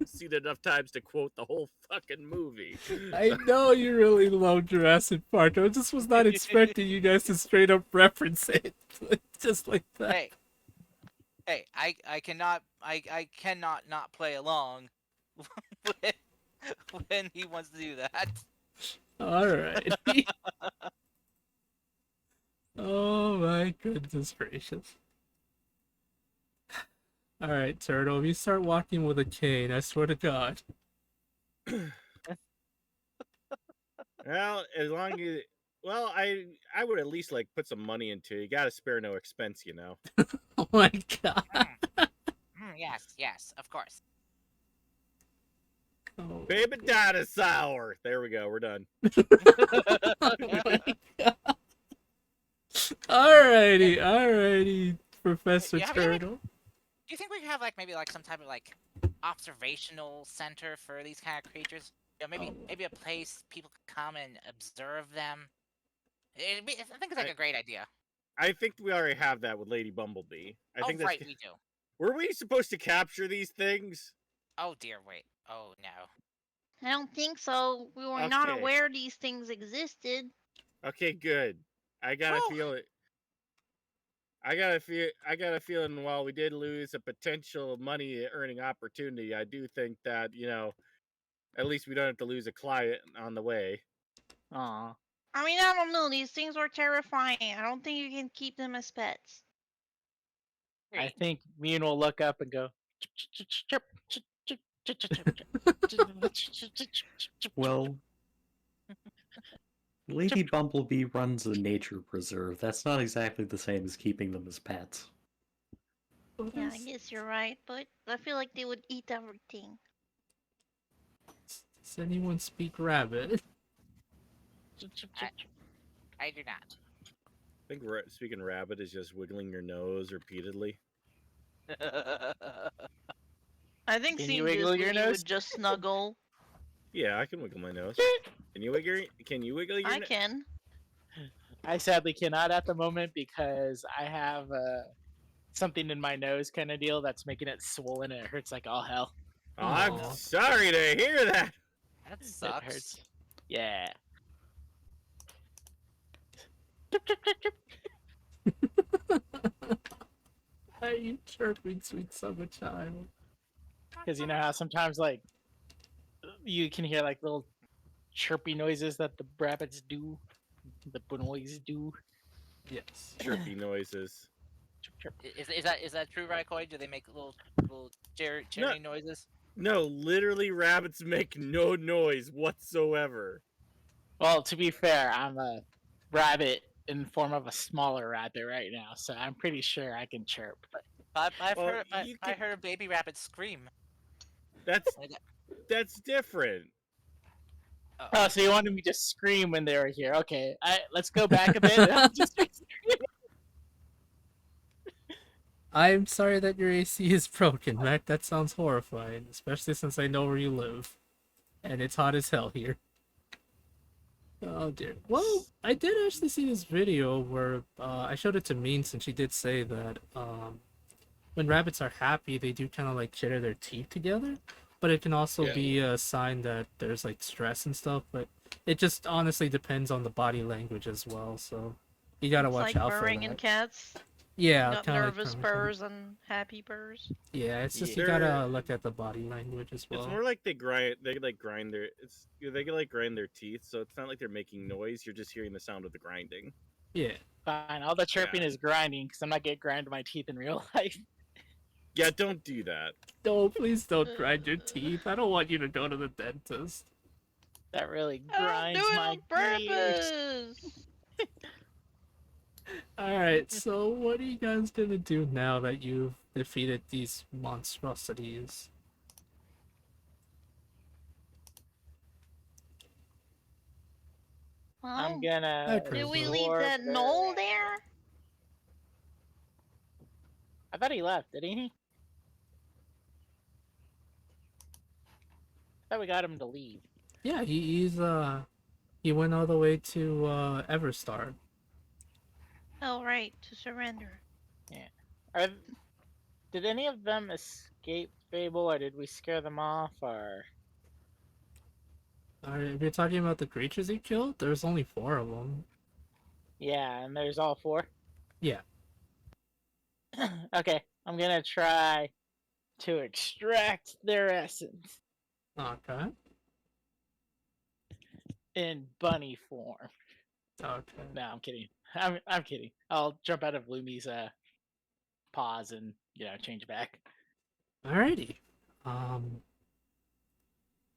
seen it enough times to quote the whole fucking movie. I know you really love Jurassic Park. I just was not expecting you guys to straight up reference it. Just like that. Hey, I cannot not play along when he wants to do that. Alright. Oh my goodness gracious. Alright, Turtle, if you start walking with a cane, I swear to God. Well, as long as I would at least like put some money into it. You gotta spare no expense, you know. Oh my god. Yes, of course. Oh, Baby dinosaur. There we go. We're done. oh my Alrighty, Professor Yeah, Turtle. do you think we could have like maybe like some type of like observational center for these kind of creatures? You know, maybe a place people could come and observe them. I think it's like a great idea. I think we already have that with Lady Bumblebee. I think that's right, we do. Were we supposed to capture these things? Oh dear, wait. Oh no. I don't think so. We were not aware these things existed. Okay, good. I got a feeling. I got a feeling while we did lose a potential money earning opportunity, I do think that, at least we don't have to lose a client on the way. Aw. I mean, I don't know. These things are terrifying. I don't think you can keep them as pets. I think Mune will look up and go. Well, Lady Bumblebee runs a nature preserve. That's not exactly the same as keeping them as pets. Yeah, I guess you're right, but I feel like they would eat everything. Does anyone speak rabbit? I do not. I think speaking rabbit is just wiggling your nose repeatedly. I think Can seeing you wiggle this your lady nose? would just snuggle. Yeah, I can wiggle my nose. Can you wiggle your I can. I sadly cannot at the moment because I have something in my nose kind of deal that's making it swollen and it hurts like all hell. Oh, I'm sorry to hear that. That sucks. It hurts. Yeah. Why are you chirping, sweet summer child? Because you know how sometimes like you can hear like little chirpy noises that the rabbits do, the bonois do. Yes. Chirpy noises. Chirp, Is that true, Raikoi? Do they make little chirpy noises? No, literally rabbits make no noise whatsoever. Well, to be fair, I'm a rabbit in the form of a smaller rabbit right now, so I'm pretty sure I can chirp. I heard a baby rabbit scream. That's different. Oh, so you wanted me to scream when they were here? Okay, let's go back a bit. I'll just I'm sorry that your AC is broken, Mac. That sounds horrifying, especially since I know where you live. And it's hot as hell here. Oh dear. Well, I did actually see this video where I showed it to Means, and she did say that when rabbits are happy, they do kind of like chitter their teeth together. But it can also be a sign that there's like stress and stuff. But it just honestly depends on the body language as well. So you gotta watch out for that. Like purring in cats. Yeah, got nervous purrs and happy purrs. Yeah, it's just you gotta look at the body language as well. It's more like they grind their teeth, so it's not like they're making noise. You're just hearing the sound of the grinding. Yeah. Fine. All the chirping is grinding because I'm not getting grind my teeth in real life. Yeah, don't do that. No, please don't grind your teeth. I don't want you to go to the dentist. That really grinds my purpose. Alright, so what are you guys gonna do now that you've defeated these monstrosities? Well, I'm gonna. Did we leave that knoll there? I thought he left, didn't he? I thought we got him to leave. Yeah, he went all the way to Everstar. Oh right, to surrender. Yeah. Did any of them escape Fable, or did we scare them off, or? If you're talking about the creatures you killed, there's only 4 of them. Yeah, and there's all 4? Yeah. Okay, I'm gonna try to extract their essence. Okay. In bunny form. Okay. No, I'm kidding. I'm kidding. I'll jump out of Lumi's paws and change back. Alrighty.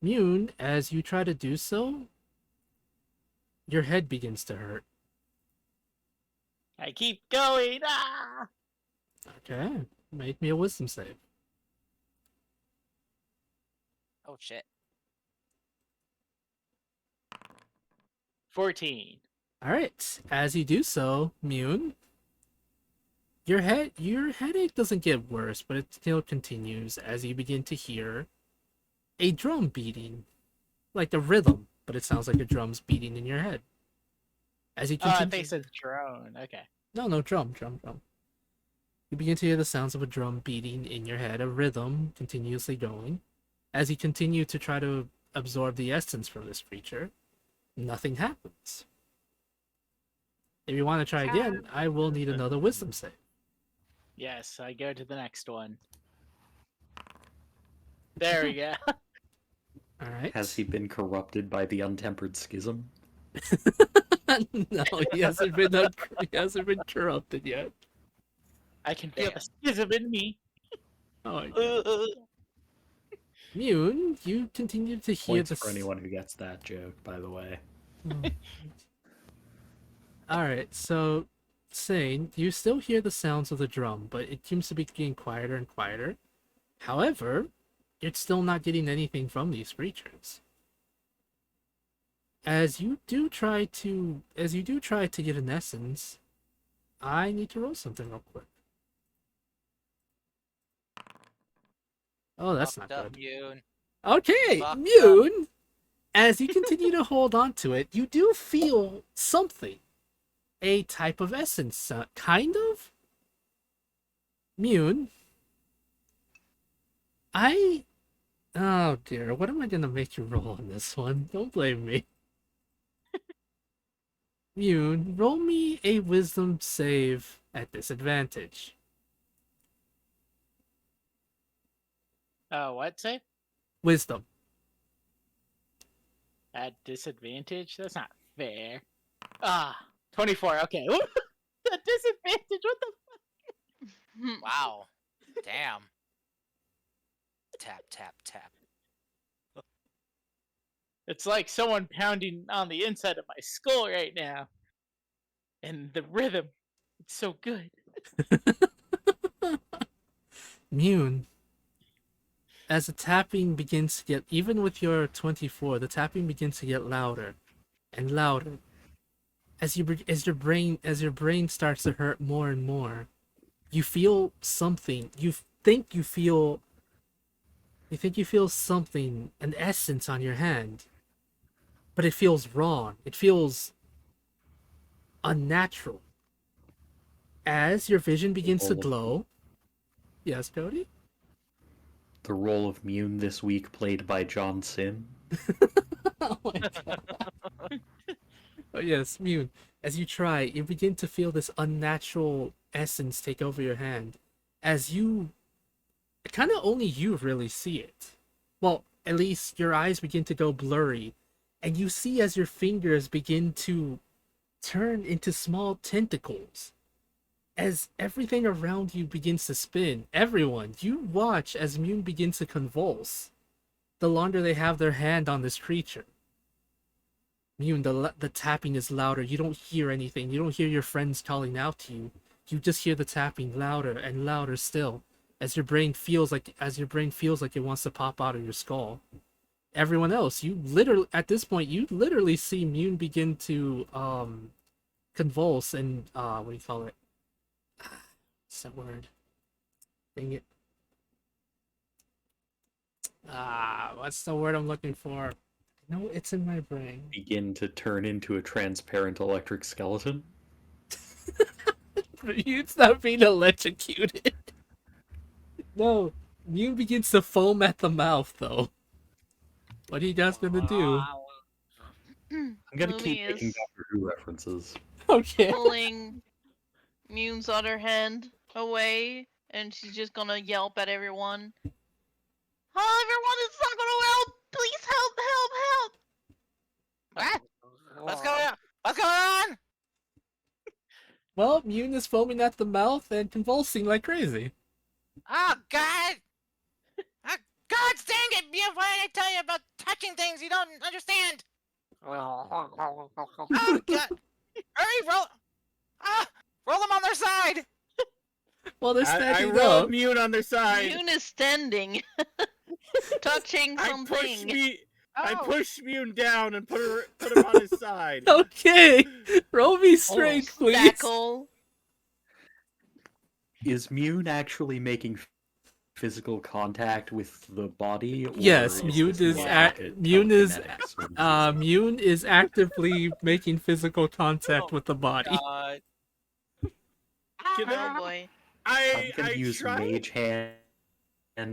Mune, as you try to do so, your head begins to hurt. I keep going. Ah! Okay. Make me a wisdom save. Oh shit. 14. Alright. As you do so, Mune, your headache doesn't get worse, but it still continues as you begin to hear a drum beating, like the rhythm, but it sounds like a drum's beating in your head. As you Oh, I continue, think it says drone. Okay. no, drum. You begin to hear the sounds of a drum beating in your head, a rhythm continuously going. As you continue to try to absorb the essence from this creature, nothing happens. If you want to try again, I will need another wisdom save. Yes, I go to the next one. There we go. All right. Has he been corrupted by the untempered schism? No, he hasn't been corrupted yet. I can feel the schism in me. Oh my god. Mune, you continue to hear Points the for anyone who gets that joke, by the way. Alright, so Sane, you still hear the sounds of the drum, but it seems to be getting quieter and quieter. However, you're still not getting anything from these creatures. As you do try to get an essence, I need to roll something real quick. Oh, that's not Fucked up, good. Yoon. Okay, Fucked Mune, as you continue to hold on to it, you do feel something. A type of essence, kind of? Mune, oh dear, what am I gonna make you roll on this one? Don't blame me. Mune, roll me a wisdom save at disadvantage. What say? Wisdom. At disadvantage? That's not fair. 24. Okay. At disadvantage. What the? Wow. Damn. Tap, tap, tap. It's like someone pounding on the inside of my skull right now. And the rhythm, it's so good. Mune, as the tapping begins to get, even with your 24, the tapping begins to get louder and louder. As your brain starts to hurt more and more, you feel something. You think you feel something, an essence on your hand, but it feels wrong. It feels unnatural. As your vision begins to glow. Yes, Cody? The role of Mune this week played by John Sim. Oh my god. Oh yes, Mune. As you try, you begin to feel this unnatural essence take over your hand. As you... kind of only you really see it. Well, at least your eyes begin to go blurry. And you see as your fingers begin to turn into small tentacles. As everything around you begins to spin, everyone, you watch as Mune begins to convulse. The longer they have their hand on this creature. Mune, the tapping is louder. You don't hear anything. You don't hear your friends calling out to you. You just hear the tapping louder and louder still, as your brain feels like it wants to pop out of your skull. Everyone else, at this point, you literally see Mune begin to convulse and what do you call it? What's that word? Dang it. What's the word I'm looking for? No, it's in my brain. Begin to turn into a transparent electric skeleton? Mune's not being electrocuted. No, Mune begins to foam at the mouth, though. What are you guys gonna do? I'm gonna Movie keep making is Doctor Who references. Okay. pulling Mune's other hand away, and she's just gonna yelp at everyone. Oh, everyone is not gonna help! Please help, help, help! What? What's going on? What's going on? Well, Mune is foaming at the mouth and convulsing like crazy. Oh, God! Oh, God dang it! Why did I tell you about touching things you don't understand? Oh, God! Hurry, roll! Roll them on their side! Well, they're I standing rolled up. Mune on their side. Mune is standing, touching something. I Oh. pushed Mune down and put him on his side. Okay, roll me strength, please. Stackle. Is Mune actually making physical contact with the body? Or Yes, is Mune this is more Yeah. telekinetics or music? Mune is actively making physical contact with the body. God. You Oh know, boy. I'm gonna I use tried. Mage Hand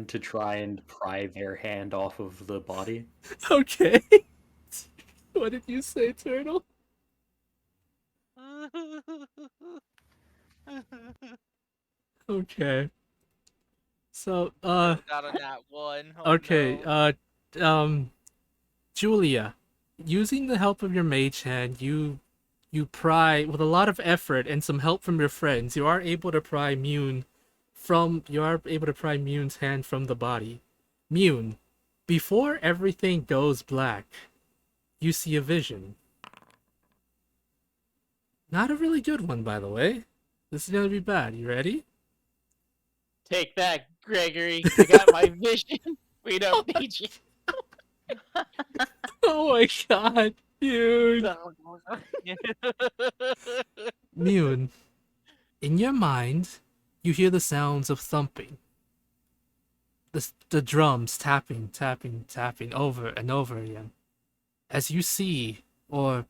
to try and pry their hand off of the body. Okay. What did you say, Turtle? Okay. So, Got on that one. Oh okay, no. Julia, using the help of your mage hand, you pry with a lot of effort and some help from your friends. You are able to pry Mune's hand from the body. Mune, before everything goes black, you see a vision. Not a really good one, by the way. This is gonna be bad. You ready? Take that, Gregory. I got my vision. We don't need you. Oh my god, dude. Mune, in your mind, you hear the sounds of thumping. The drums tapping, tapping, tapping over and over again. As you see, or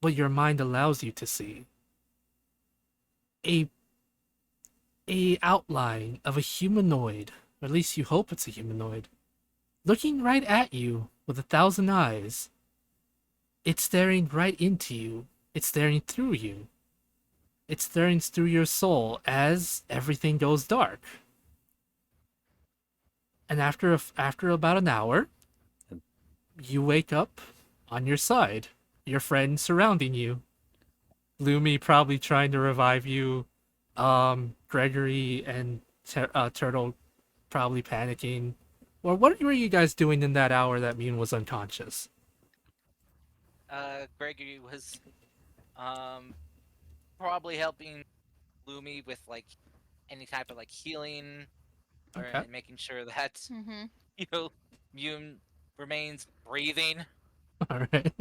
what your mind allows you to see, a outline of a humanoid, or at least you hope it's a humanoid, looking right at you with 1,000 eyes. It's staring right into you. It's staring through you. It's staring through your soul as everything goes dark. And after about an hour, you wake up on your side. Your friends surrounding you. Lumi probably trying to revive you. Gregory and Turtle probably panicking. Or what were you guys doing in that hour that Mune was unconscious? Gregory was um probably helping Lumi with like any type of like healing or Okay. making sure that Mm-hmm. you know Mune remains breathing. All right.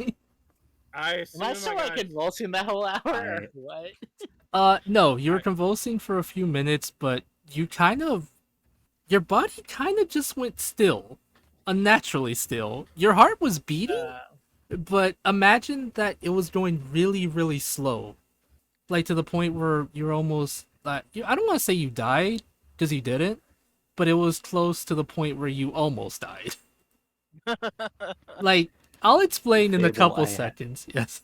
I Am I assume still I like got. convulsing that whole hour? Or I what? No, you were I, convulsing for a few minutes, but your body kind of just went still, unnaturally still. Your heart was beating, but imagine that it was going really, really slow, like to the point where you're almost. I don't want to say you died because you didn't, but it was close to the point where you almost died. Like I'll explain in a Fable, couple seconds. Yes.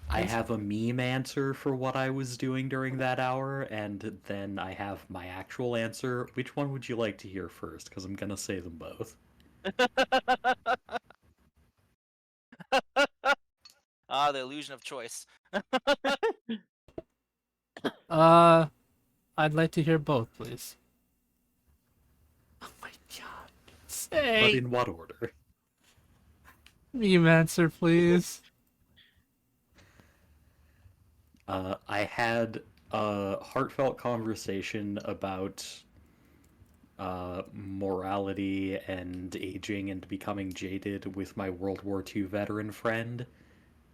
I Yes. have a meme answer for what I was doing during that hour, and then I have my actual answer. Which one would you like to hear first? Because I'm gonna say them both. Ah, the illusion of choice. Uh, I'd like to hear both, please. Oh my god. But Say in what order? meme answer, please. I had a heartfelt conversation about morality and aging and becoming jaded with my World War II veteran friend.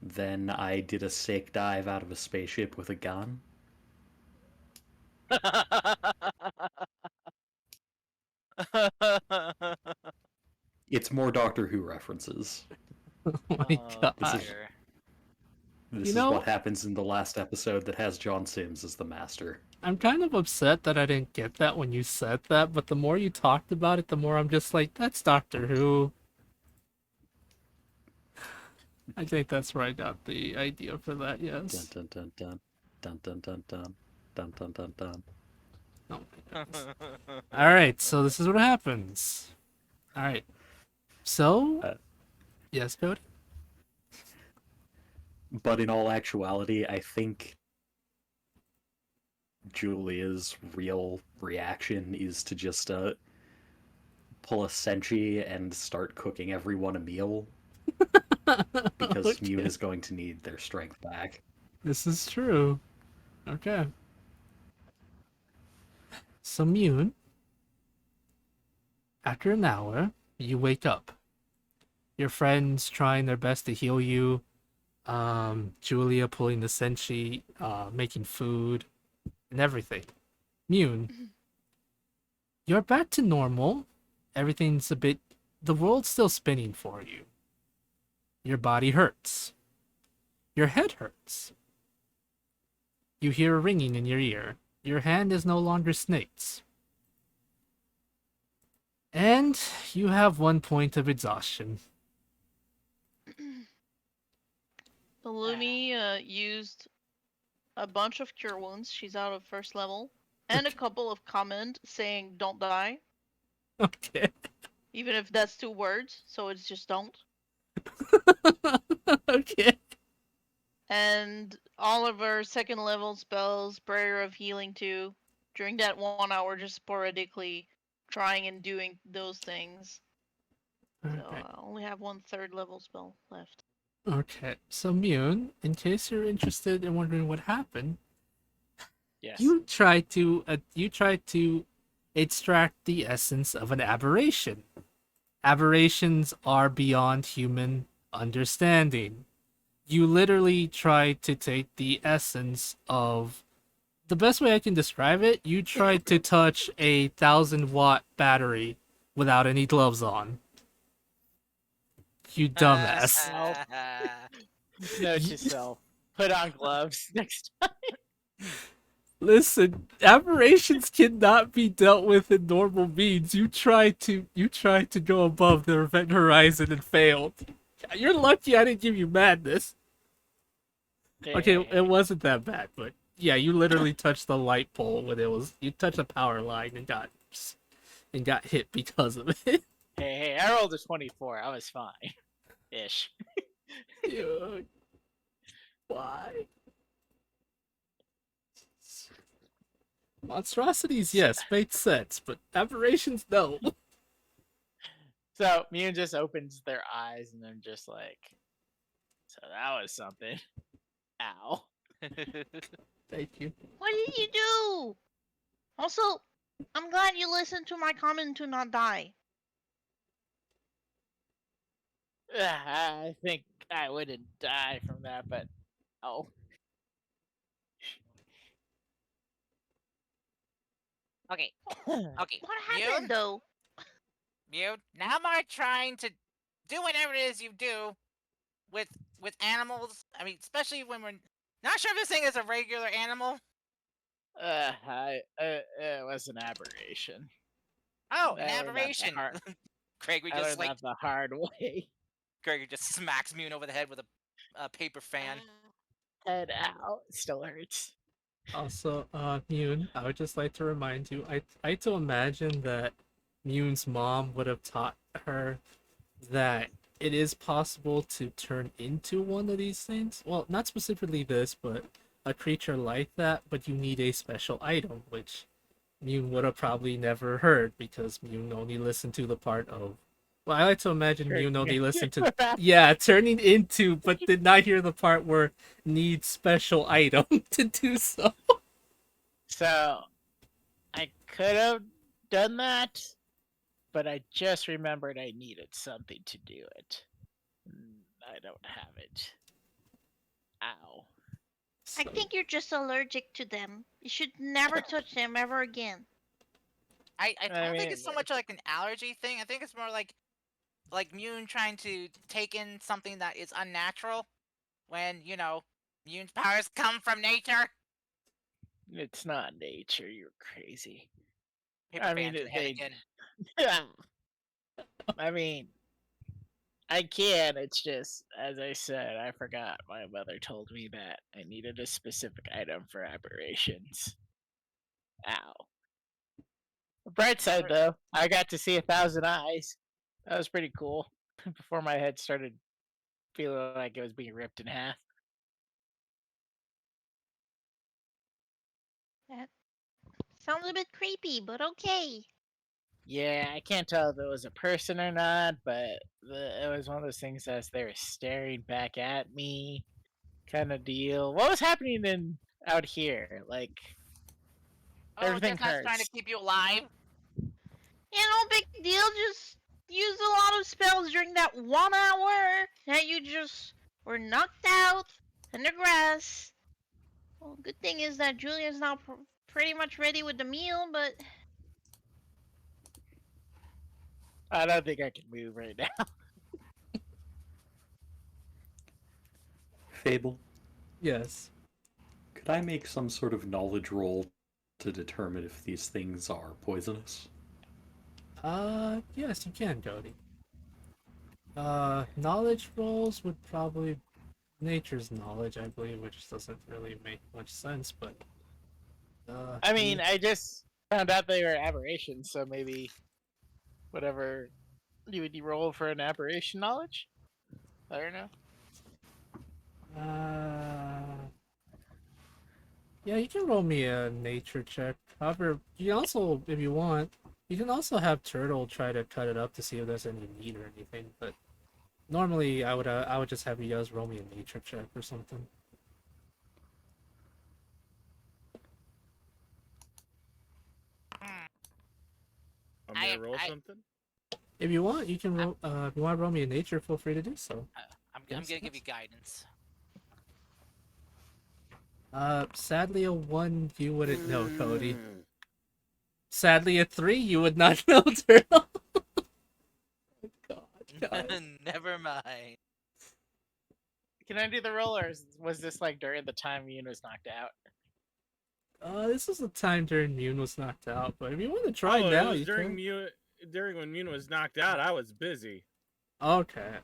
Then I did a sick dive out of a spaceship with a gun. It's more Doctor Who references. Oh my Oh This god. is dear. this You is know, what happens in the last episode that has John Sims as the master. I'm kind of upset that I didn't get that when you said that, but the more you talked about it, the more I'm just like, that's Doctor Who. I think that's where I got the idea for that, Dun yes. dun dun dun dun dun dun dun dun dun dun dun. Oh my goodness. Alright, so this is what happens. Alright. So, Uh, yes, Cody? but in all actuality, I think Julia's real reaction is to just pull a Senshi and start cooking everyone a meal because Mune Okay. is going to need their strength back. This is true. Okay. So, Mune, after an hour, you wake up. Your friends trying their best to heal you. Julia pulling the senshi, making food. and everything. Mune, you're back to normal. Everything's a bit. The world's still spinning for you. Your body hurts. Your head hurts. You hear a ringing in your ear. Your hand is no longer Snake's. And you have 1 point of exhaustion. Balumi used a bunch of cure wounds. She's out of first level. And a couple of comment saying don't die. Okay. Even if that's 2 words, so it's just don't. Okay. And all of her second level spells, Prayer of Healing too, during that 1 hour just sporadically trying and doing those things. So Okay. I only have 1 third level spell left. Okay. So Mune, in case you're interested in wondering what happened, Yes. you try to extract the essence of an aberration. Aberrations are beyond human understanding. You literally try to take the essence of the best way I can describe it, you tried to touch a 1,000-watt battery without any gloves on. You dumbass. Note to self. Put on gloves next time. Listen, aberrations cannot be dealt with in normal means. You tried to go above the event horizon and failed. You're lucky I didn't give you madness. Okay, it wasn't that bad, but yeah, you literally touched the light pole when you touched a power line and got hit because of it. Hey, I rolled a 24. I was fine. Ish. Dude, why? Monstrosities, yes, made sense, but aberrations, no. So Mune just opens their eyes and then just like, so that was something. Ow. Thank you. What did you do? Also, I'm glad you listened to my comment to not die. I think I wouldn't die from that, but oh. Okay. Okay. What happened though? Mute. Now I'm trying to do whatever it is you do with animals. I mean, especially when we're not sure if this thing is a regular animal. It was an aberration. Oh, I an learned that the aberration. hard- Gregory I just learned that the hard way. Gregory just smacks Mune over the head with a paper fan. Head out. It still hurts. Also, Mune, I would just like to remind you, I like to imagine that Mune's mom would have taught her that it is possible to turn into one of these things. Well, not specifically this, but a creature like that, but you need a special item, which Mune would have probably never heard because Mune only listened to the part of. Well, I like to imagine Mune only listened to. Yeah, turning into, but did not hear the part where need special item to do so. So, I could have done that, but I just remembered I needed something to do it. I don't have it. Ow. I think you're just allergic to them. You should never touch them ever again. I don't think mean, it's so much like an allergy thing. I think it's more like Mune trying to take in something that is unnatural when, Mune's powers come from nature. It's not nature. You're crazy. Paper I fan mean, to the head again. I mean, I can. It's just, as I said, I forgot. My mother told me that I needed a specific item for aberrations. Ow. The bright side, though, I got to see 1,000 eyes. That was pretty cool. Before my head started feeling like it was being ripped in half. That sounds a bit creepy, but okay. Yeah, I can't tell if it was a person or not, but it was one of those things as they were staring back at me, kind of deal. What was happening out here? Like, everything just not trying to hurts. keep you alive. Yeah, no big deal. Just use a lot of spells during that 1 hour that you just were knocked out in the grass. Well, good thing is that Julian's now pretty much ready with the meal, but I don't think I can move right now. Fable, Yes. could I make some sort of knowledge roll to determine if these things are poisonous? Yes, you can, Cody. Knowledge rolls would probably nature's knowledge, I believe, which doesn't really make much sense, but I mean, I just found out they were aberrations, so maybe whatever you would roll for an aberration knowledge. I don't know. Yeah, you can roll me a nature check. However, you can also, if you want, you can also have Turtle try to cut it up to see if there's any meat or anything. But normally, I would just have you guys roll me a nature check or something. I'm gonna roll something. If you want, you can roll. If you want to roll me a nature, feel free to do so. I'm gonna give you guidance. Sadly, a 1 you wouldn't know, Cody. Sadly, a 3 you would not know, Turtle. God. Never mind. Can I do the roll, or was this like during the time Yoon was knocked out? This was the time during Mune was knocked out, but if you want to try Oh, now, it was you during can. during when Mune was knocked out. I was busy. Okay.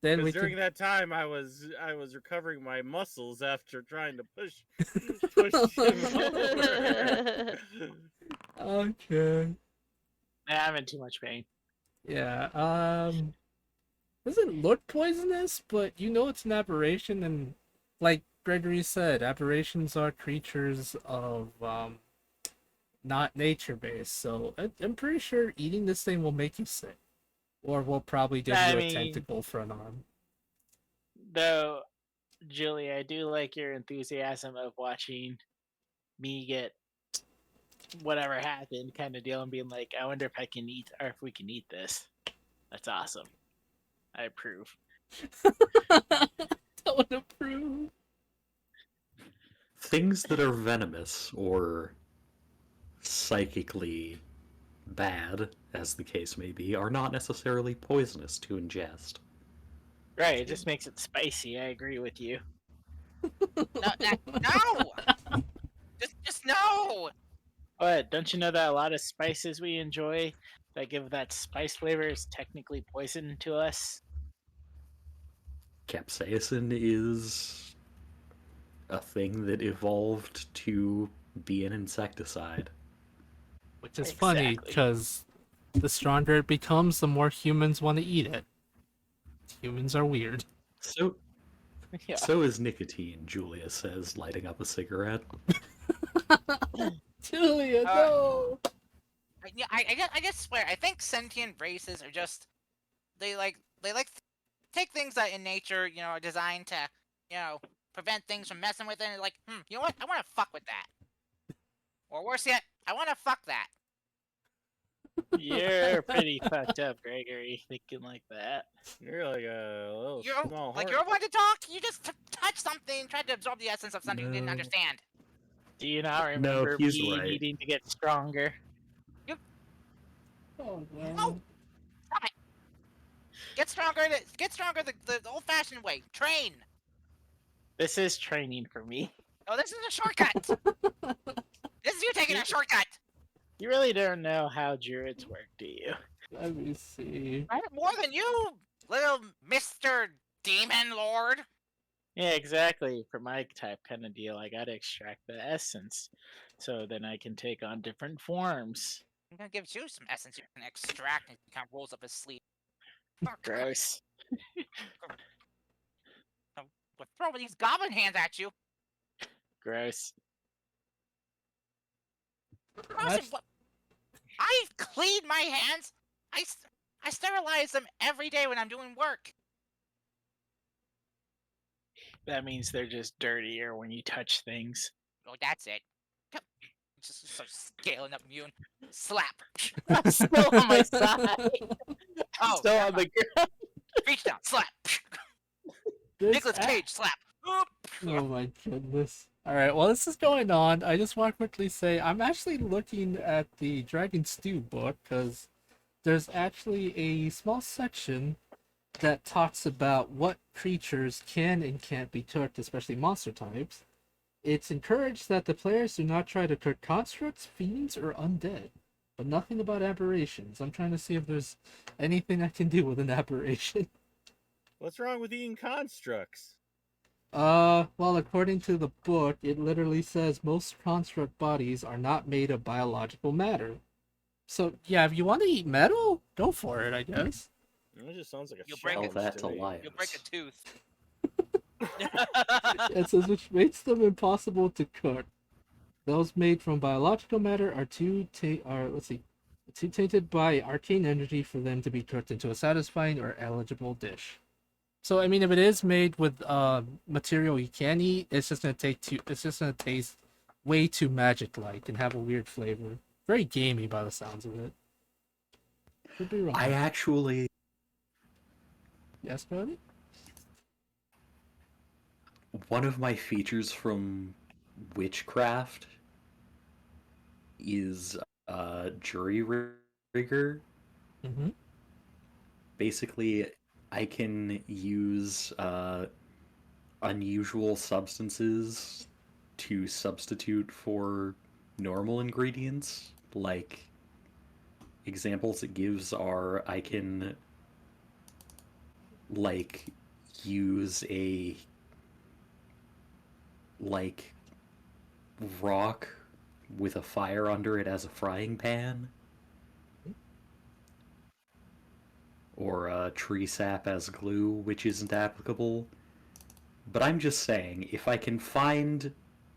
Then we during can. that time I was recovering my muscles after trying to push him over. Okay. I'm in too much pain. Yeah. Doesn't look poisonous, but you know it's an aberration, and like Gregory said, aberrations are creatures of not nature based. So I'm pretty sure eating this thing will make you sick, or will probably give you a tentacle for an arm. Though, Julie, I do like your enthusiasm of watching me get whatever happened kind of deal and being like, I wonder if I can eat, or if we can eat this. That's awesome. I approve. Don't approve. Things that are venomous or psychically bad, as the case may be, are not necessarily poisonous to ingest. Right, it just makes it spicy. I agree with you. No! Just no! But don't you know that a lot of spices we enjoy that give that spice flavor is technically poison to us? Capsaicin is a thing that evolved to be an insecticide. Which is funny, Exactly. because the stronger it becomes, the more humans want to eat it. Humans are weird. So Yeah. So is nicotine, Julia says, lighting up a cigarette. Julia, no! Yeah, I just swear. I think sentient races are just they like take things that in nature, you know, are designed to, you know, prevent things from messing with it. And like, you know what? I want to fuck with that. Or worse yet, I want to fuck that. You're pretty fucked up, Gregory, thinking like that. You're like a little small like heart. you're one to talk. You just touch something, tried to absorb the essence of something you didn't understand. Do you not remember he's me right. needing to get stronger? Oh, No, man. stop it. Get stronger. The old-fashioned way. Train. This is training for me. Oh, this is a shortcut. This is you taking a shortcut. You really don't know how druids work, do you? Let me see. I have more than you, little Mr. Demon Lord. Yeah, exactly. For my type kind of deal, I gotta extract the essence, so then I can take on different forms. I'm gonna give you some essence you can extract, and he kind of rolls up his sleeve. Gross. We're throwing these goblin hands at you. Gross. I clean my hands. I sterilize them every day when I'm doing work. That means they're just dirtier when you touch things. Oh, that's it. Just start scaling up Mune. Slap. I'm still on my side. I'm Oh, still on the ground. reach down. Slap. This Nicholas Cage. Slap. Oh my goodness. All right, while this is going on, I just want to quickly say I'm actually looking at the Dragon Stew book because there's actually a small section that talks about what creatures can and can't be cooked, especially monster types. It's encouraged that the players do not try to cook constructs, fiends, or undead, but nothing about aberrations. I'm trying to see if there's anything I can do with an aberration. What's wrong with eating constructs? Well, according to the book, it literally says most construct bodies are not made of biological matter. So, yeah, if you want to eat metal, go for it, I guess. It just sounds like a You'll break Tell it. challenge that to me. You'll break a lions. tooth. It says which makes them impossible to cook. Those made from biological matter are too tainted by arcane energy for them to be cooked into a satisfying or eligible dish. So I mean, if it is made with material you can eat, it's just gonna taste way too magic-like and have a weird flavor. Very gamey by the sounds of it. Could be wrong. I actually, Yes, Cody? one of my features from witchcraft is jury rigor. Mm-hmm. Basically, I can use unusual substances to substitute for normal ingredients. Like, examples it gives are I can, like, use a, like, rock with a fire under it as a frying pan, or tree sap as glue, which isn't applicable. But I'm just saying, if I can find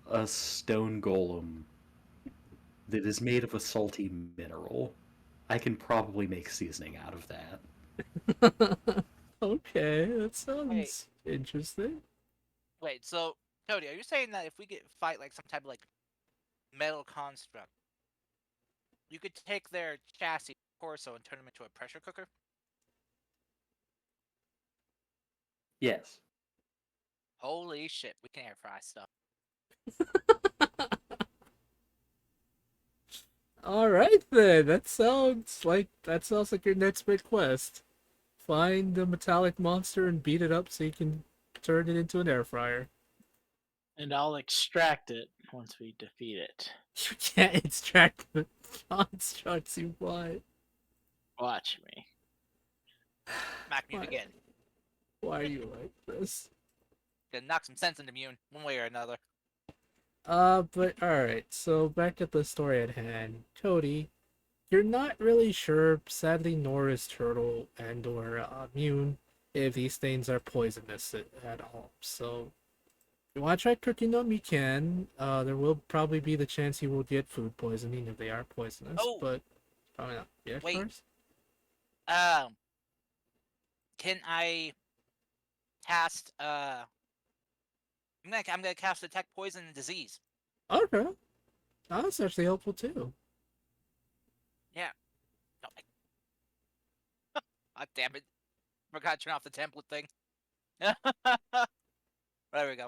a stone golem that is made of a salty mineral, I can probably make seasoning out of that. Okay, that Wait, sounds interesting. wait. So, Cody, are you saying that if we get fight like some type of like metal construct, you could take their chassis torso and turn them into a pressure cooker? Yes. Holy shit, we can air fry stuff. All right then. That sounds like your next big quest. Find the metallic monster and beat it up so you can turn it into an air fryer. And I'll extract it once we defeat it. You can't extract the constructs you want. Watch me. Smack mute Why? again. Why are you like this? Gonna knock some sense into Mune, one way or another. But alright, so back at the story at hand. Cody, you're not really sure, sadly, nor is Turtle and or Mune, if these things are poisonous at all. So, if you want to try cooking them, you can. There will probably be the chance you will get food poisoning if they are poisonous, Oh, but probably not. Yeah, wait. Cars? Can I cast I'm gonna cast detect poison and disease. Okay. Oh, that's actually helpful too. Yeah. No, God damn it. Forgot to turn off the template thing. There we go.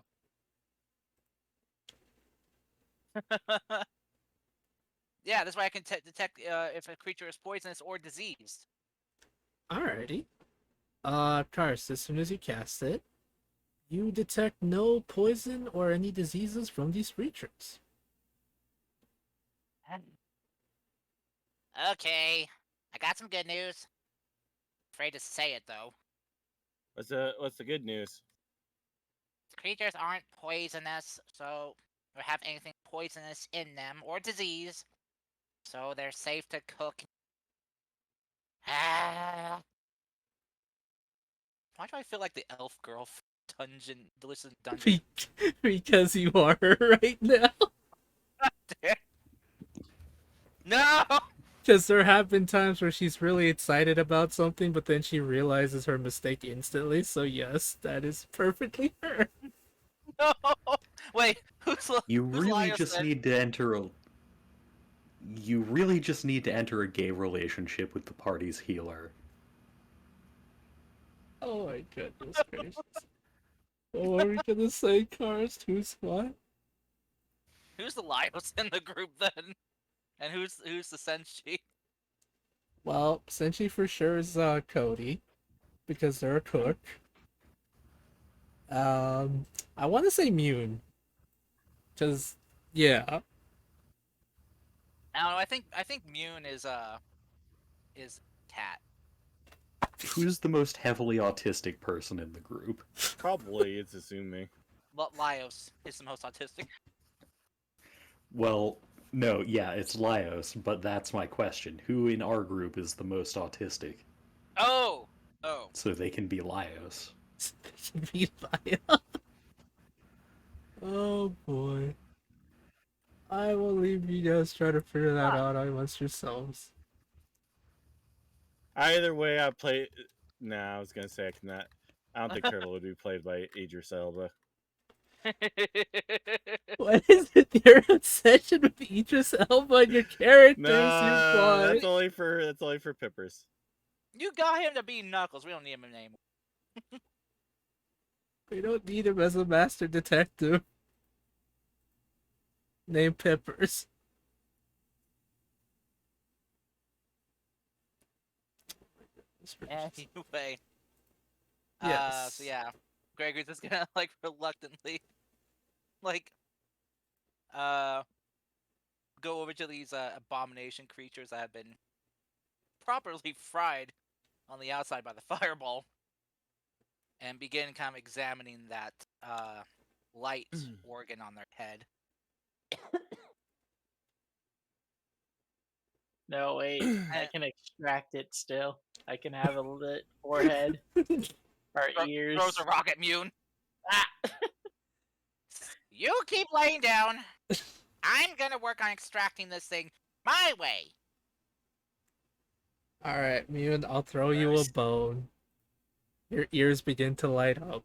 Yeah, this way I can detect if a creature is poisonous or diseased. Alrighty. Cars, as soon as you cast it, you detect no poison or any diseases from these creatures. Okay, I got some good news. Afraid to say it though. What's the good news? Creatures aren't poisonous, so or have anything poisonous in them or disease, so they're safe to cook. Ah. Why do I feel like the elf girl dungeon, delicious dungeon? Because you are right now. No! Because there have been times where she's really excited about something, but then she realizes her mistake instantly. So yes, that is perfectly her. No! Wait, You who's really Lyle just said? need to enter a. You really just need to enter a gay relationship with the party's healer. Oh my goodness gracious. What were we gonna say, Cars? Who's what? Who's the Laios in the group then? And who's the Senshi? Well, Senshi for sure is Cody, because they're a cook. I want to say Mune, because yeah. I don't know. I think Mune is Cat. Who's the most heavily autistic person in the group? Probably it's Azumi. Laios is the most autistic. Well, no, yeah, it's Laios, but that's my question. Who in our group is the most autistic? Oh. So they can be Laios. Be Laya. Oh boy. I will leave you guys try to figure that out amongst yourselves. Either way, I play. Nah, I was gonna say I cannot. I don't think Turtle would be played by Idris Elba. What is it? Your obsession with Idris Elba and your characters, you No, fly. that's only for Pippers. You got him to be Knuckles. We don't need him anymore. We don't need him as a master detective. Named Peppers. Anyway. Yes. So yeah, Gregory's just gonna like reluctantly, like, go over to these abomination creatures that have been properly fried on the outside by the fireball, and begin kind of examining that light organ on their head. No, wait. I can extract it still. I can have a lit forehead. Our ears. Throws a rock at Mune. Ah! You keep laying down. I'm gonna work on extracting this thing my way. Alright, Mune, I'll throw you a bone. Your ears begin to light up.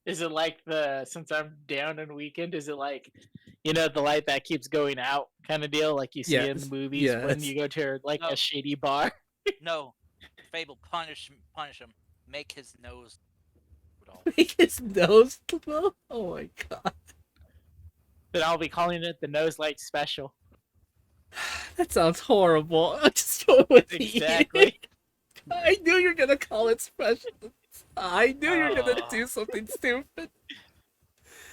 Is it like since I'm down and weakened, is it like, the light that keeps going out kind of deal, like you see in the movies when you go to a shady bar? No. Fable, punish him. Make his nose Make his nose glow? Oh my god. Then I'll be calling it the Nose Light Special. That sounds horrible. I'll just go with Exactly. I knew you were gonna call it special. I knew you were gonna do something stupid.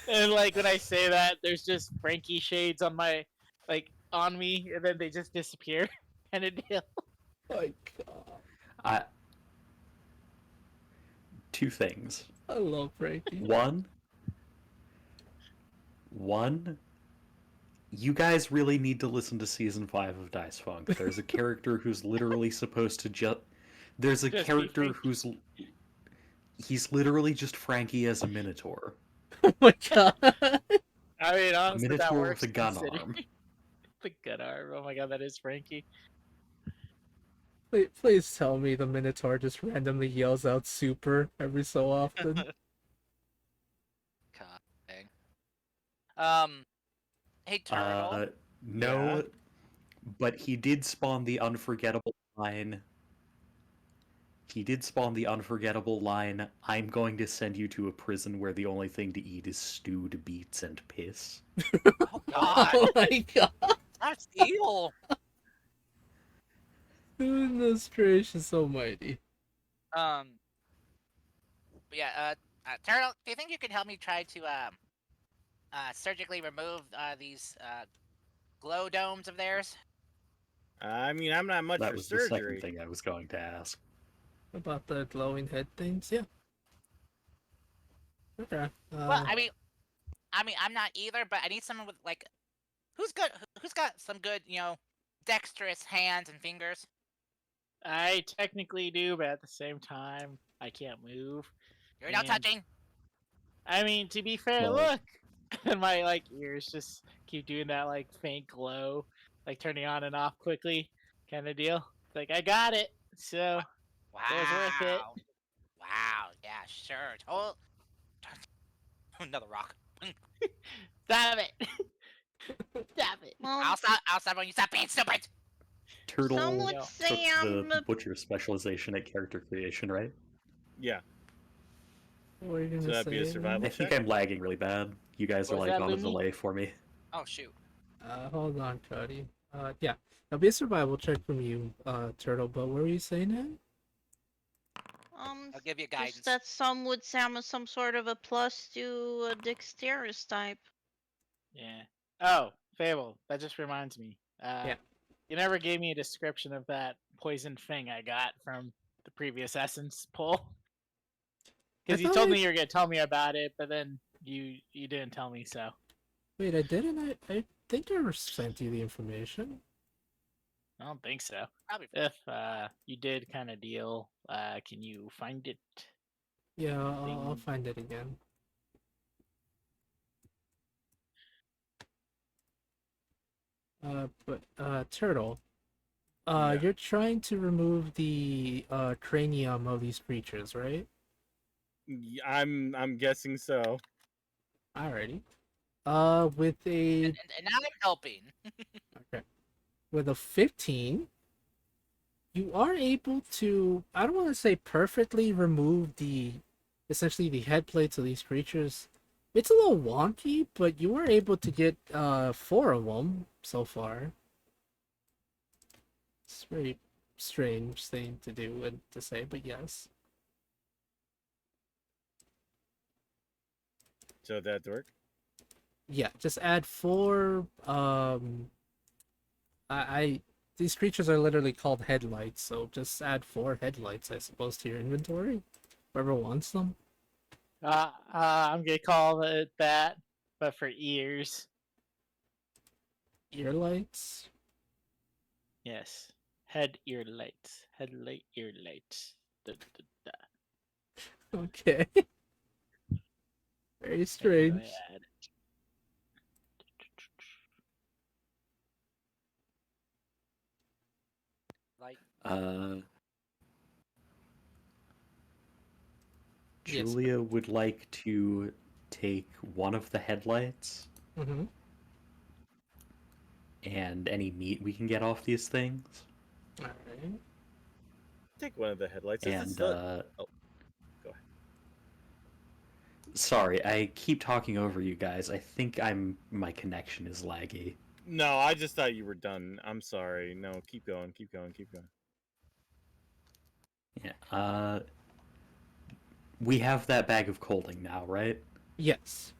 And when I say that, there's just Frankie shades on my on me, and then they just disappear. Kind of deal. Oh my god. Two things. I love Frankie. One, you guys really need to listen to season 5 of Dice Funk. There's a character who's literally supposed to There's a character who's... He's literally just Frankie as a Minotaur. Oh my god. I mean, honestly, a Minotaur that works with a gun arm. The gun arm. Oh my god, that is Frankie. Please tell me the Minotaur just randomly yells out super every so often. God dang. Hey, Turtle. No, Yeah. but he did spawn the unforgettable line. I'm going to send you to a prison where the only thing to eat is stewed beets and piss. Oh god. Oh my god. That's evil. Goodness gracious almighty. Yeah, Turtle, do you think you could help me try to surgically remove these glow domes of theirs? I mean, I'm not much That for was the second surgery. thing I was going to ask. About the glowing head things, yeah. Okay. Well, I mean, I'm not either, but I need someone with who's got some good, dexterous hands and fingers. I technically do, but at the same time, I can't move. You're not touching. I mean, to be fair, Well- look! And my ears just keep doing that faint glow, turning on and off quickly, kind of deal. It's I got it, so Wow. it was worth it. Wow. Yeah. Sure. Another rock. Stop it! Stop it! Well, I'll stop when you stop being stupid. Turtle some would took say the I'm the butcher specialization at character creation, right? Yeah. What were you So gonna that'd be a say? survival I think check? I'm lagging really bad. You guys are Was like that on a Lumi? delay for me. Oh shoot. Hold on, Cody. Yeah, that'll be a survival check from you, Turtle. But what were you saying now? I'll give you Just guidance. that some would sound some sort of a plus to a dexterous type. Yeah. Oh, Fable. That just reminds me. Yeah. You never gave me a description of that poison thing I got from the previous essence pull. Because you told me you were gonna tell me about it, but then you didn't tell me. So Wait, I didn't. I think I sent you the information. I don't think so. Probably. If you did kind of deal, can you find it? Yeah, I'll find it again. But Turtle, Yeah. you're trying to remove the cranium of these creatures, right? I'm guessing so. Alrighty. With a And now I'm helping. okay, with a 15, you are able to. I don't want to say perfectly remove essentially the head plates of these creatures. It's a little wonky, but you were able to get 4 of them so far. It's a very strange thing to do and to say, but yes. So that'd work. Yeah, just add 4 I these creatures are literally called headlights, so just add 4 headlights, I suppose, to your inventory. Whoever wants them. I'm gonna call it that, but for ears. Ear lights. Yes. Head ear lights. Headlight ear lights. Da, da, da. Okay. Very Yeah, strange. yeah. Like Yes. Julia would like to take one of the headlights Mm-hmm. and any meat we can get off these things. Alright. Take one of the headlights. Is this And the... Oh, go ahead. sorry, I keep talking over you guys. I think my connection is laggy. No, I just thought you were done. I'm sorry. No, keep going, keep going, keep going. Yeah. We have that bag of coaling now, right? Yes.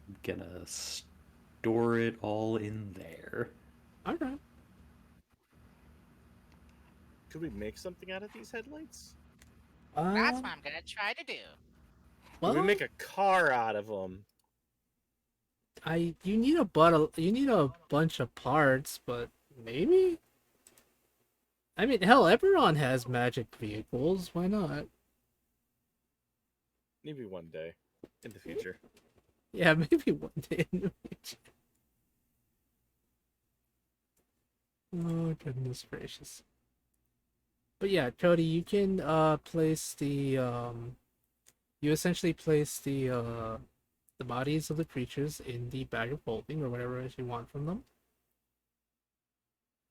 I'm gonna store it all in there. Alright. Could we make something out of these headlights? that's what I'm gonna try to do. Could we Well, make a car out of them? you need you need a bunch of parts, but maybe? I mean, hell, Eberron has magic vehicles. Why not? Maybe one day in the future. Yeah, maybe one day in the future. Oh, goodness gracious. But yeah, Cody, you can place you essentially place the bodies of the creatures in the bag of holding or whatever else you want from them.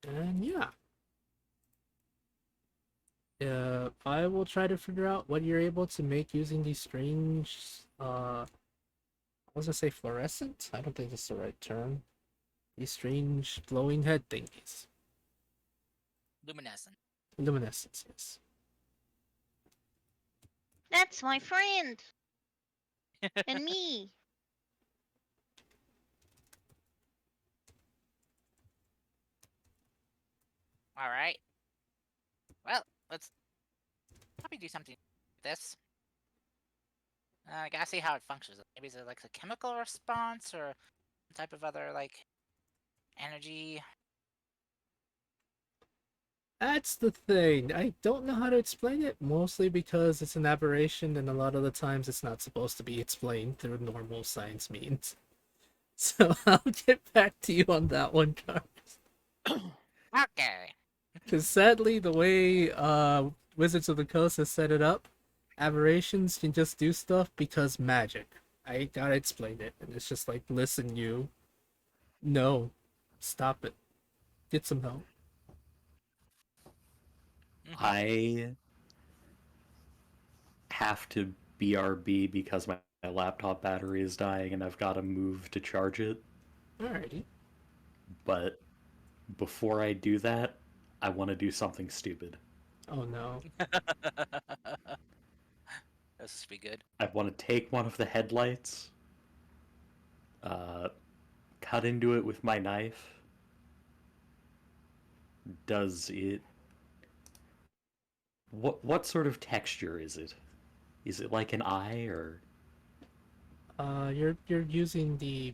And yeah. I will try to figure out what you're able to make using these strange I was gonna say fluorescent? I don't think that's the right term. These strange glowing head thingies. Luminescent. Luminescence, yes. That's my friend. And me. All right. Well, let's probably do something like this. I gotta see how it functions. Maybe is it like a chemical response or some type of other like energy? That's the thing. I don't know how to explain it, mostly because it's an aberration and a lot of the times it's not supposed to be explained through normal science means. So I'll get back to you on that one, Charles. Okay. Because sadly, the way Wizards of the Coast has set it up, aberrations can just do stuff because magic. I gotta explain it, and it's just like, listen, you. No. Stop it. Get some help. I have to BRB because my laptop battery is dying and I've got to move to charge it. Alrighty. But before I do that, I want to do something stupid. Oh no. This would be good. I want to take one of the headlights, cut into it with my knife. Does it... What sort of texture is it? Is it like an eye, or... You're using the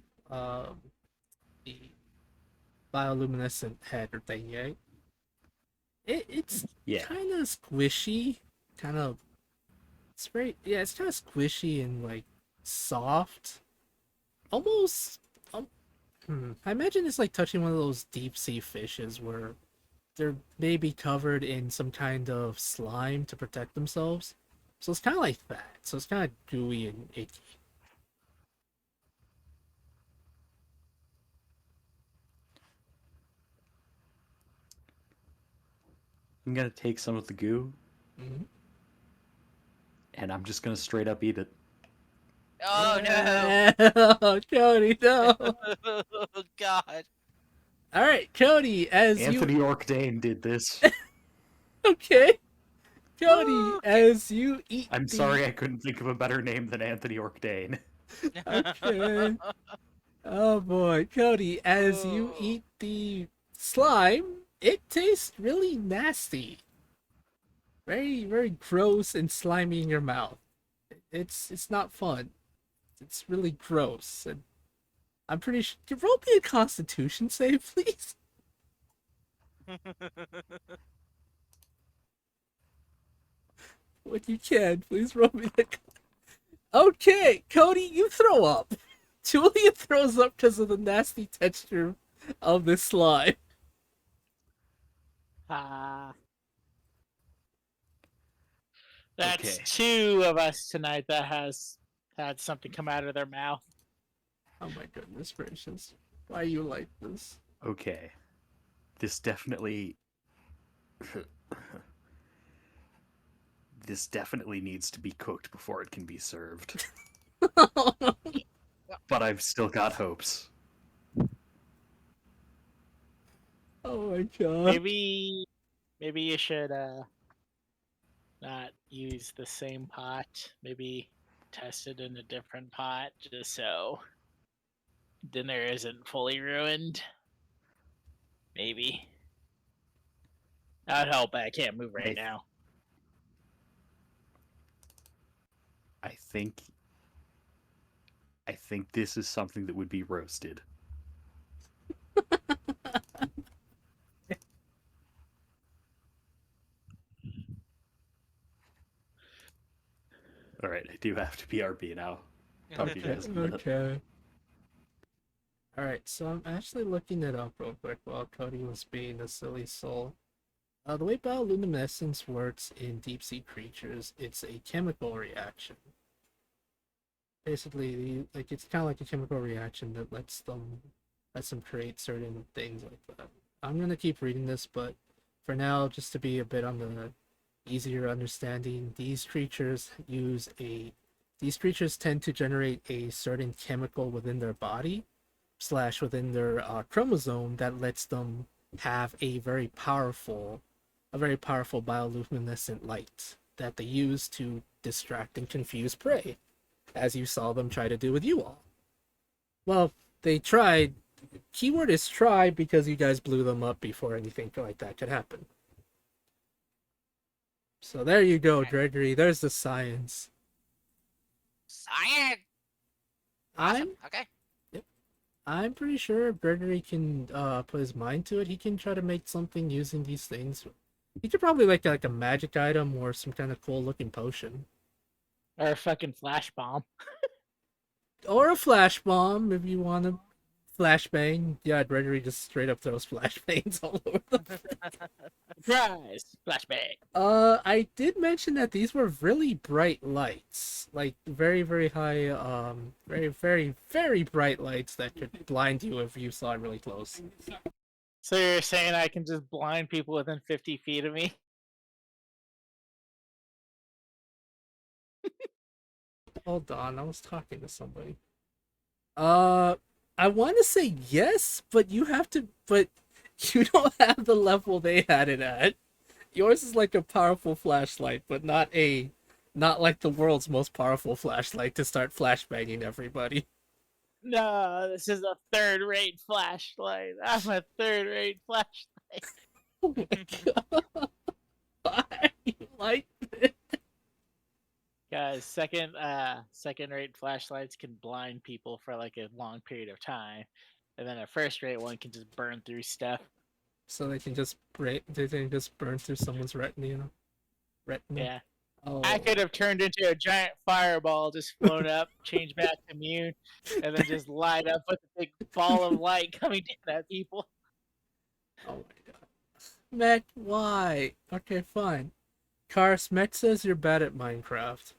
bioluminescent head thing, right? It's Yeah. kind of squishy, kind of. It's it's kind of squishy and like soft, almost. I imagine it's like touching one of those deep sea fishes where they're maybe covered in some kind of slime to protect themselves. So it's kind of like that. So it's kind of gooey and icky. I'm gonna take some of the goo, Mm-hmm. and I'm just gonna straight up eat it. Oh no! Oh, Cody, no! Oh God! All right, Cody, as Anthony you Orkdane did this. okay, Cody, Okay. as you eat. I'm sorry I couldn't think of a better name than Anthony Orkdane. Okay. Oh boy, Cody, as you eat the slime, it tastes really nasty. Very, very gross and slimy in your mouth. It's not fun. It's really gross, and I'm pretty sure. Roll me a Constitution save, please. When you can, please roll me the. Okay, Cody, you throw up. Julia throws up because of the nasty texture of this slime. That's Okay. 2 of us tonight that has had something come out of their mouth. Oh my goodness gracious. Why you like this? Okay. This definitely... this definitely needs to be cooked before it can be served. But I've still got hopes. Oh my god. Maybe you should not use the same pot. Maybe test it in a different pot just so dinner isn't fully ruined. Maybe. That'd help, but I can't move right now. I think this is something that would be roasted. Alright, I do have to BRB now. Talk to you guys in a minute. Okay. Alright, so I'm actually looking it up real quick while Cody was being a silly soul. The way bioluminescence works in deep sea creatures, it's a chemical reaction. Basically, it's kind of like a chemical reaction that lets them create certain things like that. I'm gonna keep reading this, but for now, just to be a bit on the easier understanding, these creatures tend to generate a certain chemical within their body / within their chromosome that lets them have a very powerful bioluminescent light that they use to distract and confuse prey, as you saw them try to do with you all. Well, they tried. Keyword is try, because you guys blew them up before anything like that could happen. So there you go, Gregory. There's the science. Science. Awesome. Okay. I'm pretty sure if Gregory can put his mind to it, he can try to make something using these things. He could probably make like a magic item or some kind of cool looking potion. Or a fucking flash bomb. Or a flash bomb if you want to flashbang. Yeah, Gregory just straight up throws flashbangs all over the place. Surprise! Flashbang. I did mention that these were really bright lights. Like very, very high, very, very, very bright lights that could blind you if you saw it really close. So you're saying I can just blind people within 50 feet of me? Hold on, I was talking to somebody. I want to say yes, but you have to. But you don't have the level they had it at. Yours is like a powerful flashlight, but not like the world's most powerful flashlight to start flashbanging everybody. No, this is a third-rate flashlight. I'm a third-rate flashlight. Oh my god, why are you like this? Guys, second-rate flashlights can blind people for like a long period of time, and then a first-rate one can just burn through stuff. So they can just burn through someone's retina. Retina. Yeah. Oh, I could have turned into a giant fireball, just flown up, changed back to immune, and then just light up with a big ball of light coming down at people. oh my god, Mech, why? Okay, fine. Cars, Mech says you're bad at Minecraft.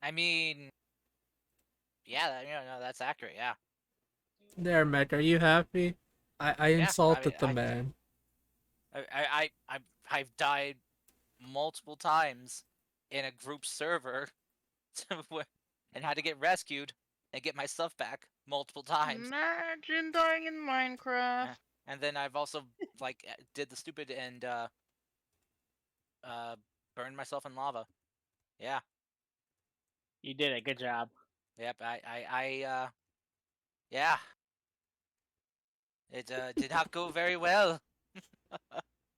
I mean, yeah, no, that's accurate. Yeah, There, Mech, are you happy? I yeah. I mean, insulted the man. I've died multiple times in a group server, and had to get rescued and get my stuff back multiple times. Imagine dying in Minecraft. And then I've also did the stupid and burned myself in lava. Yeah. You did it. Good job. Yep. Yeah. It did not go very well.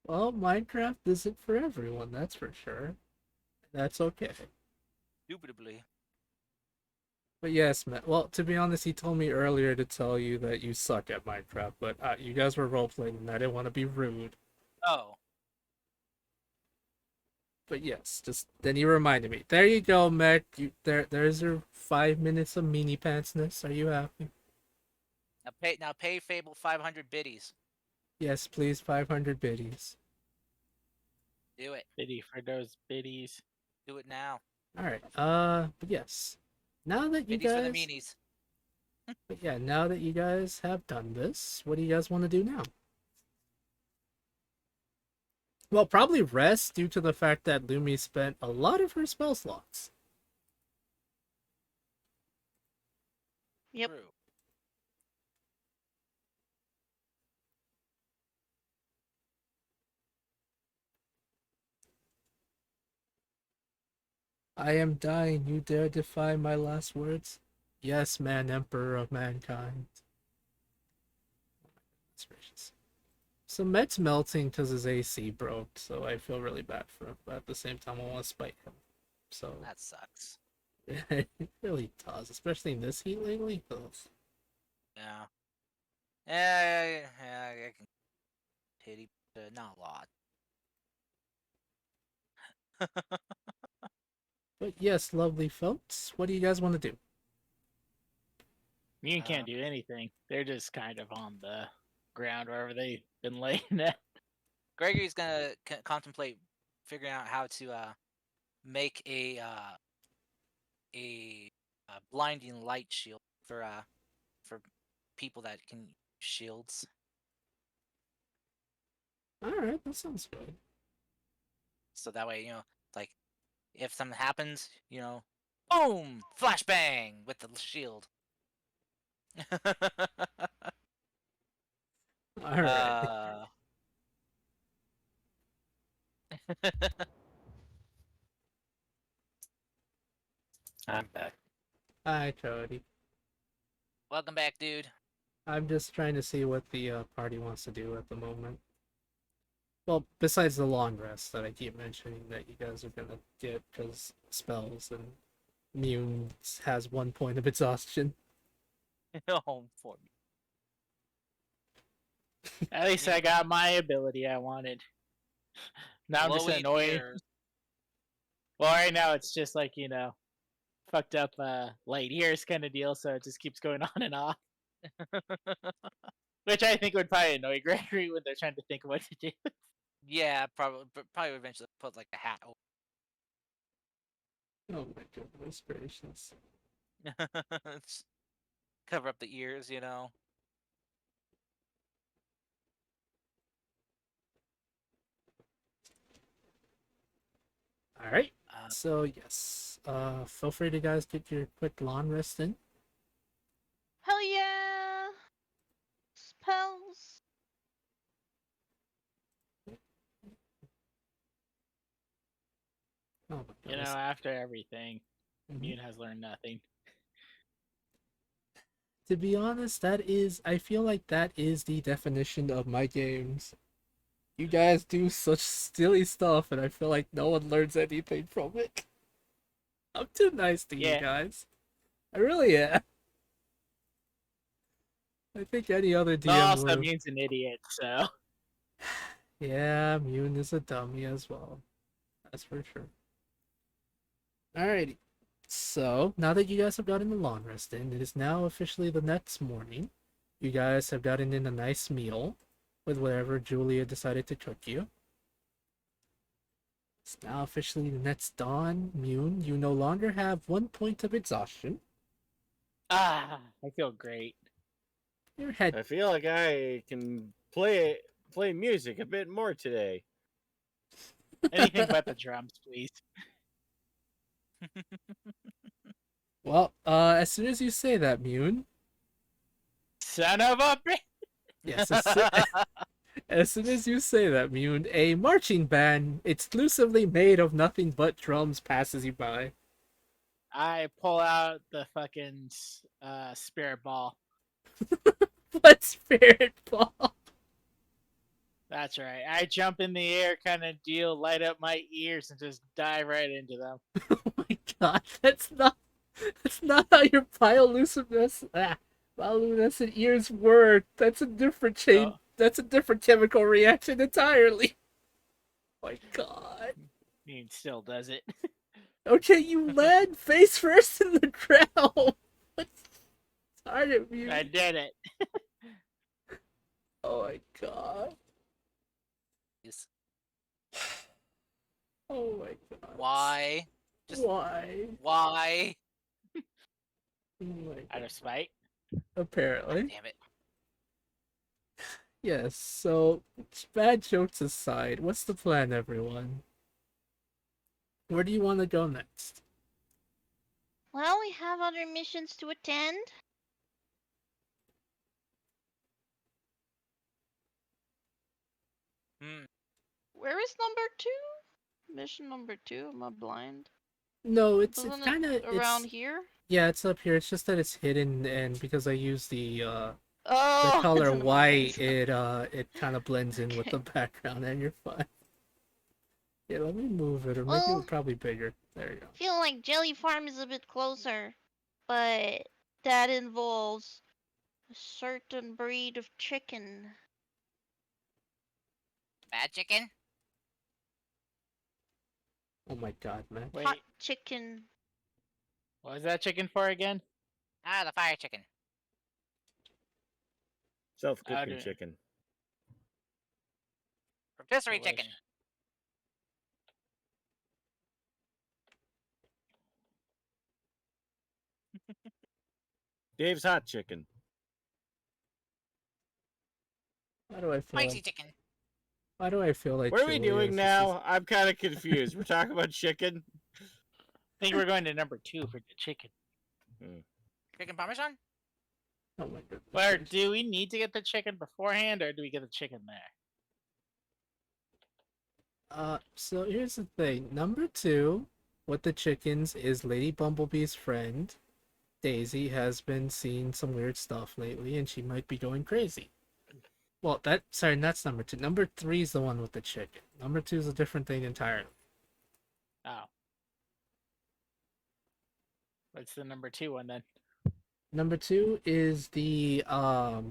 Well, Minecraft isn't for everyone, that's for sure. That's okay. Indubitably. But yes, man. Well, to be honest, he told me earlier to tell you that you suck at Minecraft, but you guys were roleplaying and I didn't want to be rude. Oh. But yes, just then he reminded me. There you go, Mech. There's your 5 minutes of meanie pantsness. Are you happy? Now pay Fable 500 biddies. Yes, please, 500 biddies. Do it. Biddy for those biddies. Do it now. All right. But yes. Now that you Biddies for the guys, meanies. but yeah, now that you guys have done this, what do you guys want to do now? Well, probably rest due to the fact that Lumi spent a lot of her spell slots. Yep. True. I am dying. You dare defy my last words? Yes, man, emperor of mankind. That's gracious. So Mech's melting because his AC broke, so I feel really bad for him. But at the same time, I want to spite him. So That sucks. it really does, especially in this heat lately. Ugh. Yeah. Yeah, I can pity, not a lot. But yes, lovely folks, what do you guys want to do? Immune can't do anything. They're just kind of on the ground wherever they've been laying at. Gregory's gonna contemplate figuring out how to make a blinding light shield for people that can use shields. All right, that sounds good. So that way, like if something happens, boom, flashbang with the shield. All right. I'm back. Hi, Cody. Welcome back, dude. I'm just trying to see what the party wants to do at the moment. Well, besides the long rest that I keep mentioning that you guys are gonna get because spells and immune has 1 point of exhaustion. Home for me. At least I got my ability I wanted. Now I'm just Blowy annoyed. ears. Well, right now it's just like, fucked up light years kind of deal, so it just keeps going on and off. Which I think would probably annoy Gregory when they're trying to think of what to do. Yeah, probably eventually put like a hat over. Oh my goodness gracious. Cover up the ears, All right. So yes, feel free to guys get your quick lawn rest in. Hell yeah! Spells. Oh my You know, goodness. after everything, Mhm. Mune has learned nothing. To be honest, I feel like that is the definition of my games. You guys do such silly stuff, and I feel like no one learns anything from it. I'm too nice to you Yeah. guys. I really am. I think any other But DM also, would. Mune's an idiot, so. Yeah, Mune is a dummy as well. That's for sure. Alrighty. So, now that you guys have gotten the long rest in, it is now officially the next morning. You guys have gotten in a nice meal with whatever Julia decided to cook you. It's now officially the next dawn. Mune, you no longer have 1 point of exhaustion. I feel great. Your head. I feel like I can play music a bit more today. Anything but the drums, please. Well, as soon as you say that, Mune. Son of a bitch! Yes, as soon as you say that, Mune, a marching band exclusively made of nothing but drums passes you by. I pull out the fucking spirit ball. What spirit ball? That's right. I jump in the air, kind of deal, light up my ears, and just dive right into them. Oh my god, that's not how your bioluminescent ears work. That's a different chain. Oh. That's a different chemical reaction entirely. Oh my god. Mune still does it. Okay, you land face first in the ground. What's hard of you? I did it. Oh my god. Yes. Oh my god. Why? Just Why? why? Oh my Out god. of spite. Apparently. Damn it. Yes, so bad jokes aside, what's the plan, everyone? Where do you want to go next? Well, we have other missions to attend. Hmm. Where is number 2? Mission number 2? Am I blind? No, it's Isn't kind of it around here? yeah, it's up here. It's just that it's hidden, and because I use the Oh, color it's in the white, mountains. it kind of blends in with the Okay. background, and you're fine. Yeah, let me move it or make Well, it probably bigger. There you go. feel like Jelly Farm is a bit closer, but that involves a certain breed of chicken. Bad chicken? Oh my god, man. Wait, Hot chicken. what was that chicken for again? Ah, the fire chicken. Self-cooking do- chicken. Rotisserie Delish. chicken. Dave's hot chicken. Why do I feel Spicy like chicken. why do I feel like What are we Julia doing is now? I'm kind of confused. We're talking about chicken. I think we're going to number 2 for the chicken. Chicken parmesan? Oh my goodness. Or gracious. do we need to get the chicken beforehand, or do we get the chicken there? So here's the thing. Number 2 with the chickens is Lady Bumblebee's friend. Daisy has been seeing some weird stuff lately, and she might be going crazy. Well, that's number 2. Number 3 is the one with the chicken. Number 2 is a different thing entirely. Oh. What's the number 2 one then? Number 2 is the what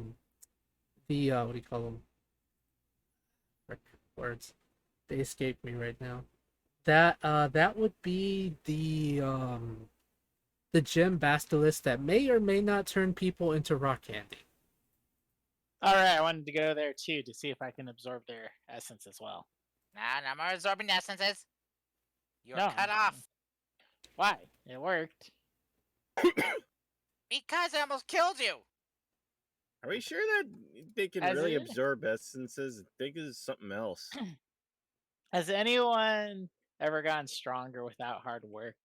do you call them? Frick, words. They escape me right now. That would be the gem basilisk that may or may not turn people into rock candy. Alright, I wanted to go there too to see if I can absorb their essence as well. Nah, no more absorbing essences. You're No, cut off. Why? It worked. Because I almost killed you. Are we sure that they can Has really it- absorb essences? I think it's something else. Has anyone ever gotten stronger without hard work?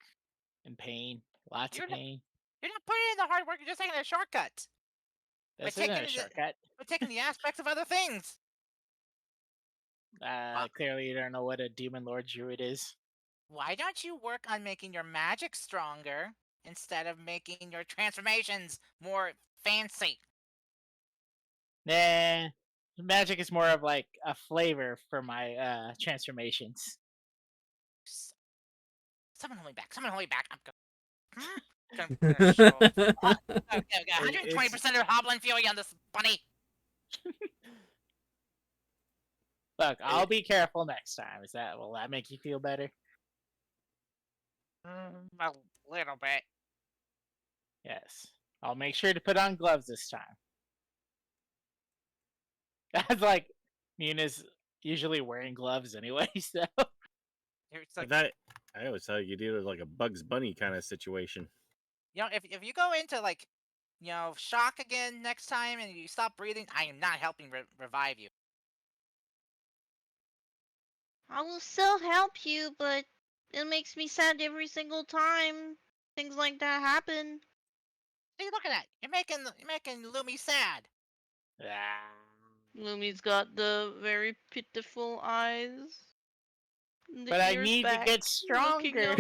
in pain, lots of pain. You're not putting in the hard work. You're just taking a shortcut. This isn't a shortcut. We're taking the aspects of other things. Clearly you don't know what a demon lord druid is. Why don't you work on making your magic stronger instead of making your transformations more fancy? Nah, magic is more of like a flavor for my transformations. Someone hold me back. Someone hold me back. I'm gonna show 120% of Hoblin Fury on this bunny. Look, I'll be careful next time. Will that make you feel better? A little bit. Yes. I'll make sure to put on gloves this time. That's like Muna's usually wearing gloves anyway, so It's like, That I always thought you do it like a Bugs Bunny kind of situation. you know, if you go into like, shock again next time and you stop breathing, I am not helping revive you. I will still help you, but it makes me sad every single time things like that happen. See, look at that. You're making Lumi sad. Lumi's got the very pitiful eyes. The but I ears need to back, get looking stronger. up.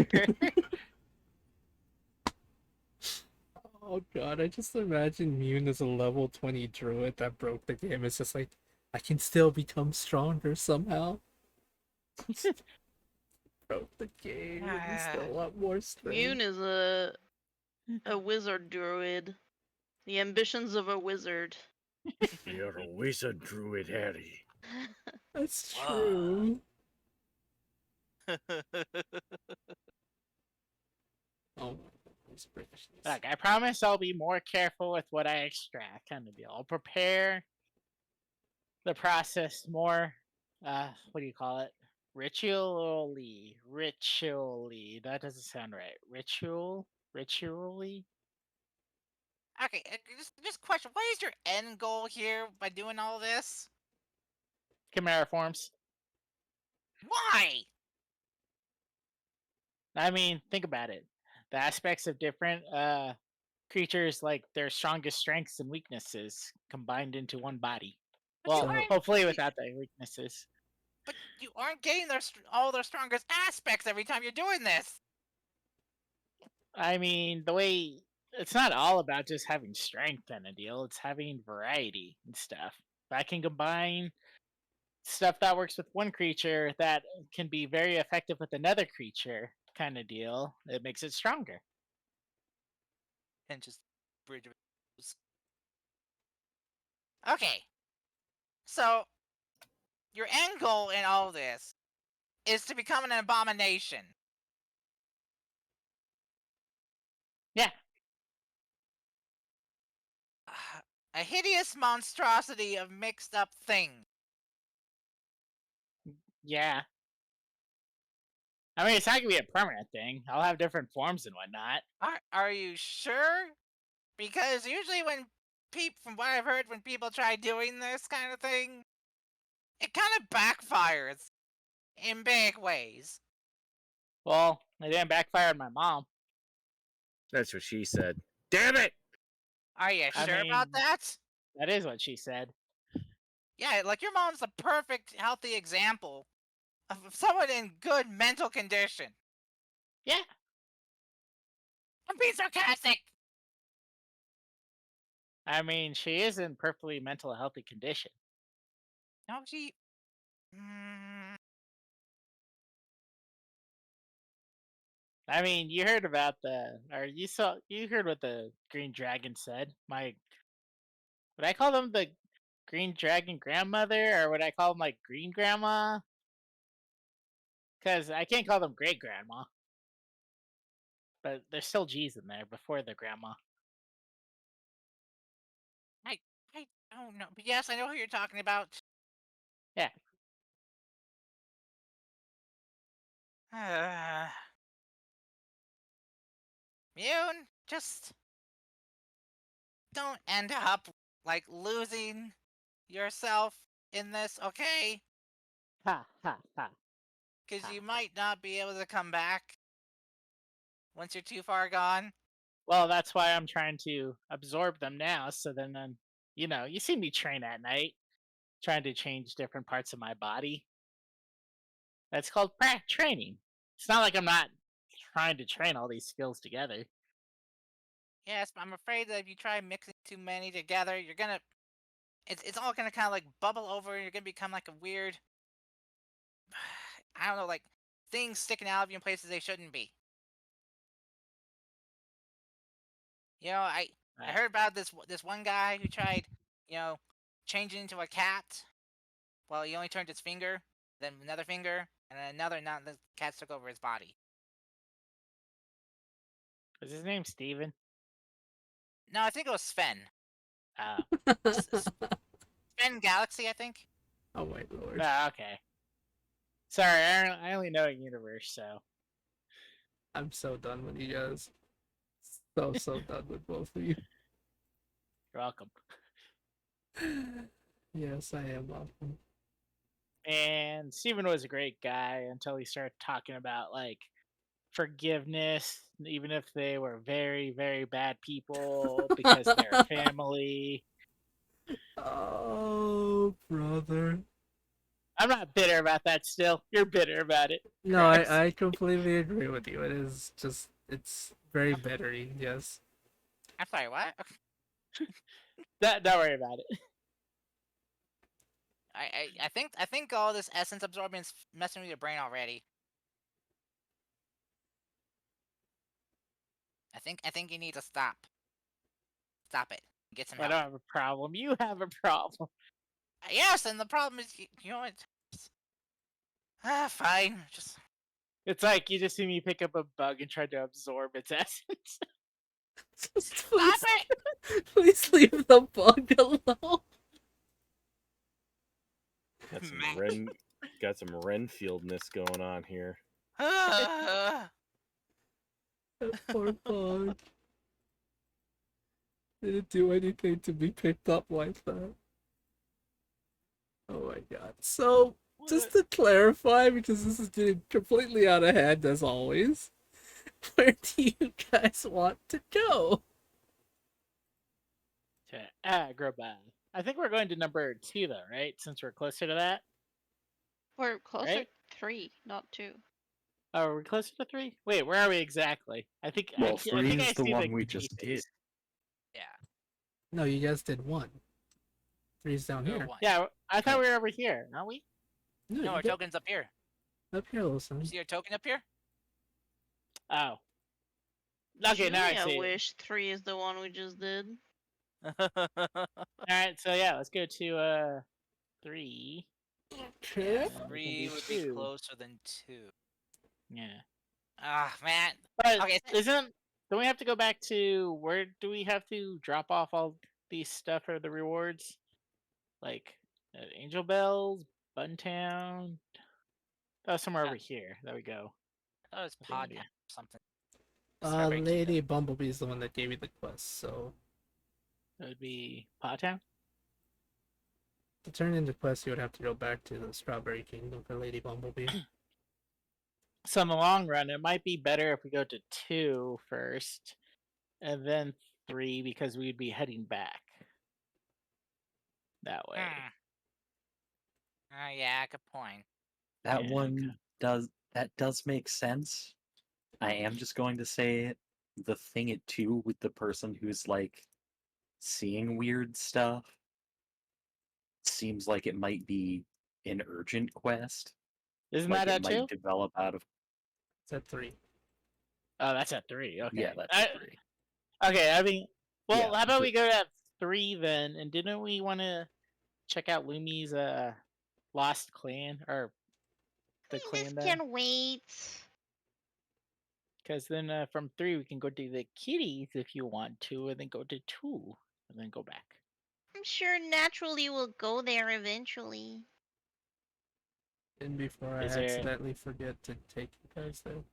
Oh god, I just imagine Mune as a level 20 druid that broke the game. It's just like, I can still become stronger somehow. Broke the game and still want more strength. Mune is a wizard druid. The ambitions of a wizard. You're a wizard druid, Harry. That's true. Oh, it's British. Look, I promise I'll be more careful with what I extract, kind of deal. I'll prepare the process more, what do you call it? Ritually. That doesn't sound right. Ritually? Okay, just question. What is your end goal here by doing all this? Chimera forms. Why? I mean, think about it. The aspects of different creatures, like their strongest strengths and weaknesses, combined into one body. But Well, hopefully without the weaknesses. But you aren't getting all their strongest aspects every time you're doing this. I mean, it's not all about just having strength kind of deal. It's having variety and stuff. If I can combine stuff that works with one creature that can be very effective with another creature kind of deal, it makes it stronger. And just bridge. Okay. So, your end goal in all this is to become an abomination. Yeah. A hideous monstrosity of mixed up things. Yeah. I mean, it's not gonna be a permanent thing. I'll have different forms and whatnot. Are you sure? Because usually when from what I've heard, when people try doing this kind of thing, it kind of backfires in big ways. Well, it didn't backfire on my mom. That's what she said. Damn it! Are you sure about that? That is what she said. Yeah, like your mom's the perfect, healthy example of someone in good mental condition. Yeah. I'm being sarcastic. I mean, she is in perfectly mental healthy condition. No, she. I mean, you heard about you heard what the Green Dragon said. Would I call them the Green Dragon grandmother, or would I call them like Green Grandma? Because I can't call them Great Grandma. But there's still G's in there before the grandma. I don't know. But yes, I know who you're talking about. Yeah. Mune, just don't end up like losing yourself in this, okay? Ha ha ha. Because you might not be able to come back. once you're too far gone. Well, that's why I'm trying to absorb them now. So then, you see me train at night, trying to change different parts of my body. That's called training. It's not like I'm not trying to train all these skills together. Yes, but I'm afraid that if you try mixing too many together, you're gonna. It's all gonna kind of like bubble over, and you're gonna become like a weird. I don't know, like things sticking out of you in places they shouldn't be. I Right. heard about this one guy who tried, you know, changing into a cat. Well, he only turned his finger, then another finger, and then another. Now the cat took over his body. Is his name Steven? No, I think it was Sven. Oh. Sven Galaxy, I think. Oh my lord. Okay. Sorry, I only know a universe, so. I'm so done with you guys. So done with both of you. You're welcome. Yes, I am welcome. And Steven was a great guy until he started talking about, like, forgiveness, even if they were very, very bad people because they're family. Oh, brother. I'm not bitter about that still. You're bitter about it. No, Chris. I completely agree with you. It is just, it's very bittery, yes. I'm sorry, what? Don't worry about it. I think all this essence absorbance messing with your brain already. I think you need to stop. Stop it. Get some I help. don't have a problem. You have a problem. Yes, and the problem is you know what? Fine. Just It's like you just see me pick up a bug and try to absorb its essence. Just stop please, it. please leave the bug alone. Got some Renfieldness going on here. That poor bug. Didn't do anything to be picked up like that. Oh my god. So, just to clarify, because this is getting completely out of hand as always, where do you guys want to go? To Agrabah. I think we're going to number 2 though, right? Since we're closer to that. We're closer Right? to 3, not 2. Oh, are we closer to 3? Wait, where are we exactly? I think Well, I 3 think is I the see one the we key just did. face. Yeah. No, you guys did 1. 3's down Go here. one. Yeah, I thought we were over here, aren't we? No, you our got token's up here. up here, Wilson. See your token up here? Oh. Okay, now I Julia see it. wish 3 is the one we just did. Alright, so yeah, let's go to 3. Okay. And we can 3 do would 2. be closer than 2. Yeah. Ah, man. But Okay. don't we have to go back to where do we have to drop off all these stuff or the rewards? Like Angel Bells, Buntown. That was somewhere over here. There we go. That was I think we do. Pod or something. Strawberry Lady Bumblebee is the one that gave you the quest, so That would be Potown. to turn into quest, you would have to go back to the Strawberry Kingdom for Lady Bumblebee. So in the long run, it might be better if we go to 2 first, and then 3 because we'd be heading back that way. Yeah, good point. That Yeah, one does make sense. I am just going to say the thing at 2 with the person who's like seeing weird stuff seems like it might be an urgent quest. Isn't Like that it at might 2? develop out of It's at 3. Oh, that's at 3. Okay. yeah, that's at 3. Okay, I mean, well, Yeah, how about but- we go at 3 then? And didn't we want to check out Lumi's lost clan or the clan This there? can wait. Because then from 3 we can go to the kitties if you want to, and then go to 2, and then go back. I'm sure naturally we'll go there eventually. And before I Is there- accidentally forget to take you guys there.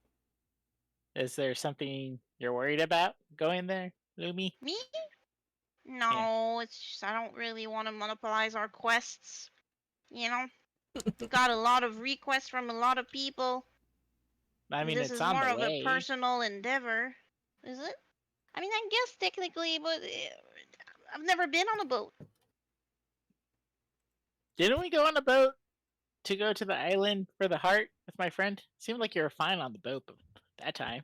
Is there something you're worried about going there, Lumi? Me? No, it's just I don't really want to monopolize our quests. You know? We got a lot of requests from a lot of people. I mean, This it's is on more the of a way. personal endeavor, is it? I mean, I guess technically, but I've never been on a boat. Didn't we go on a boat to go to the island for the heart with my friend? Seemed like you were fine on the boat that time.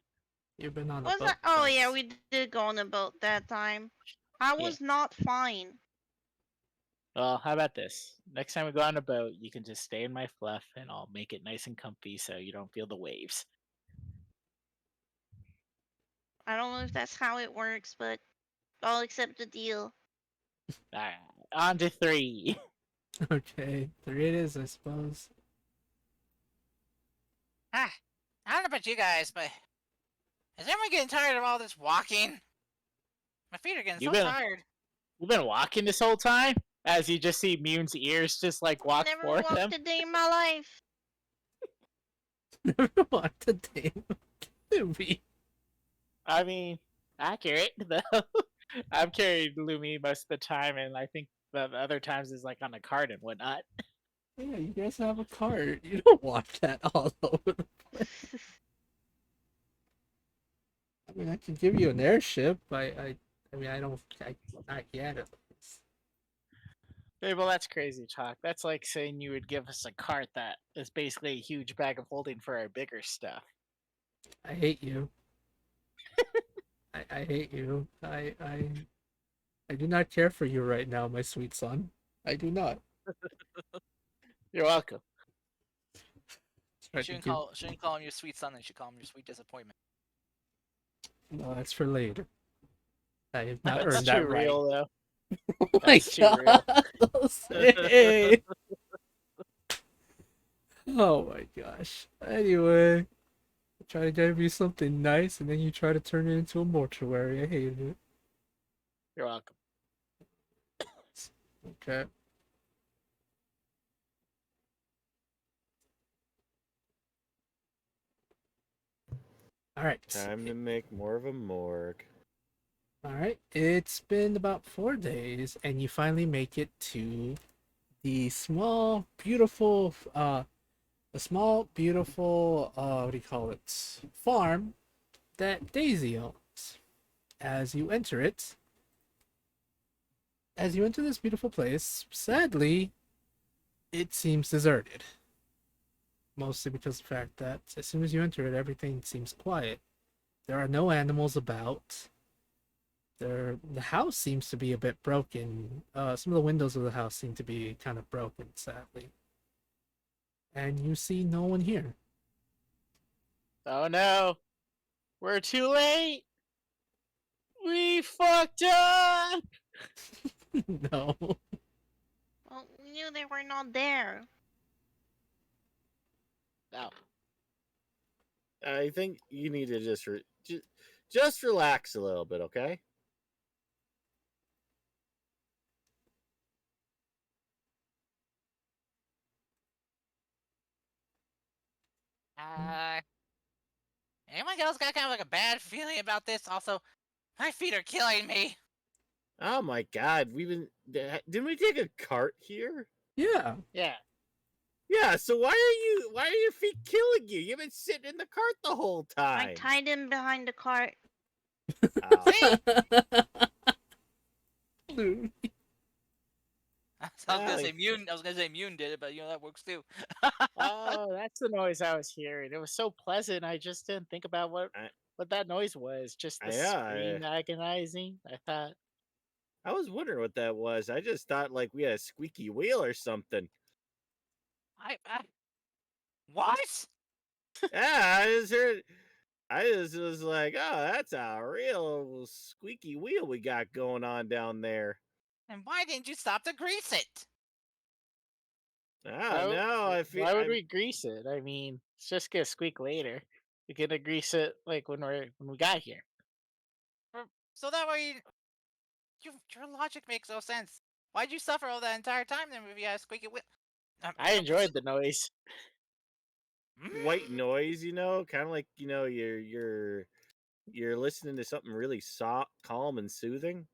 You've been on a Was boat. that? Oh yeah, twice. we did go on a boat that time. I Yeah. was not fine. Well, how about this? Next time we go on a boat, you can just stay in my fluff and I'll make it nice and comfy so you don't feel the waves. I don't know if that's how it works, but I'll accept the deal. Alright, on to 3. Okay, 3 it is, I suppose. Ah, I don't know about you guys, but is everyone getting tired of all this walking? My feet are getting You've so been tired. you've been walking this whole time? As you just see Mune's ears just like walk Never for walked them. a day in my life. Never walked a day with me. I mean, accurate though. I've carried Lumi most of the time, and I think the other times is like on a cart and whatnot. Yeah, you guys have a cart. You don't walk that all over the place. I mean, I can give you an airship. I mean, not yet at least. Hey, well, that's crazy talk. That's like saying you would give us a cart that is basically a huge bag of holding for our bigger stuff. I hate you. I hate you. I do not care for you right now, my sweet son. I do not. You're welcome. Try You to shouldn't call him your sweet son, and should call him your sweet disappointment. No, that's for later. I have not That's earned too that right. real, though. Oh my That's too real. god! Don't say. Oh my gosh. Anyway, I try to give you something nice, and then you try to turn it into a mortuary. I hate it. You're welcome. Okay. All right. Time to make more of a morgue. All right. It's been about 4 days, and you finally make it to the small, beautiful, what do you call it? Farm that Daisy owns. As you enter this beautiful place, sadly, it seems deserted. Mostly because of the fact that as soon as you enter it, everything seems quiet. There are no animals about. The house seems to be a bit broken. Some of the windows of the house seem to be kind of broken, sadly. And you see no one here. Oh no. We're too late. We fucked up. No. Well, we knew they were not there. No. I think you need to just relax a little bit, okay? Anyone else got kind of like a bad feeling about this? Also, my feet are killing me. Oh my god, didn't we take a cart here? Yeah. Yeah. Yeah, so why are your feet killing you? You've been sitting in the cart the whole time. I tied him behind the cart. Oh. See? Dude. I was gonna say Mune did it, but that works too. Oh, that's the noise I was hearing. It was so pleasant. I just didn't think about what that noise was. Just the scream agonizing. I thought. I was wondering what that was. I just thought like we had a squeaky wheel or something. What? Yeah, I just was like, oh, that's a real squeaky wheel we got going on down there. And why didn't you stop to grease it? Oh no, Why would we grease it? I mean, it's just gonna squeak later. We're gonna grease it like when we got here. So that way, your logic makes no sense. Why'd you suffer all that entire time then if you had a squeaky wheel? I enjoyed the noise. white noise, kind of like you're listening to something really soft, calm, and soothing.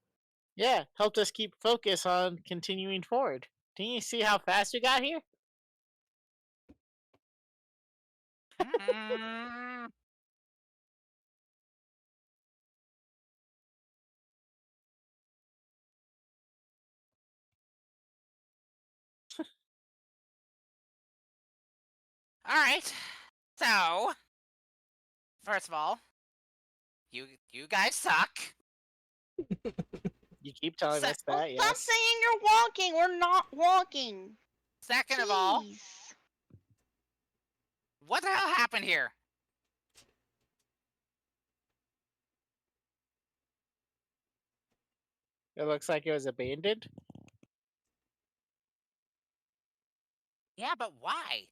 Yeah, helped us keep focus on continuing forward. Didn't you see how fast we got here? Alright. So, first of all, you guys suck. You keep telling us Well, that, stop yes. saying you're walking. We're not walking. Second of all, Jeez. what the hell happened here? It looks like it was abandoned. Yeah, but why?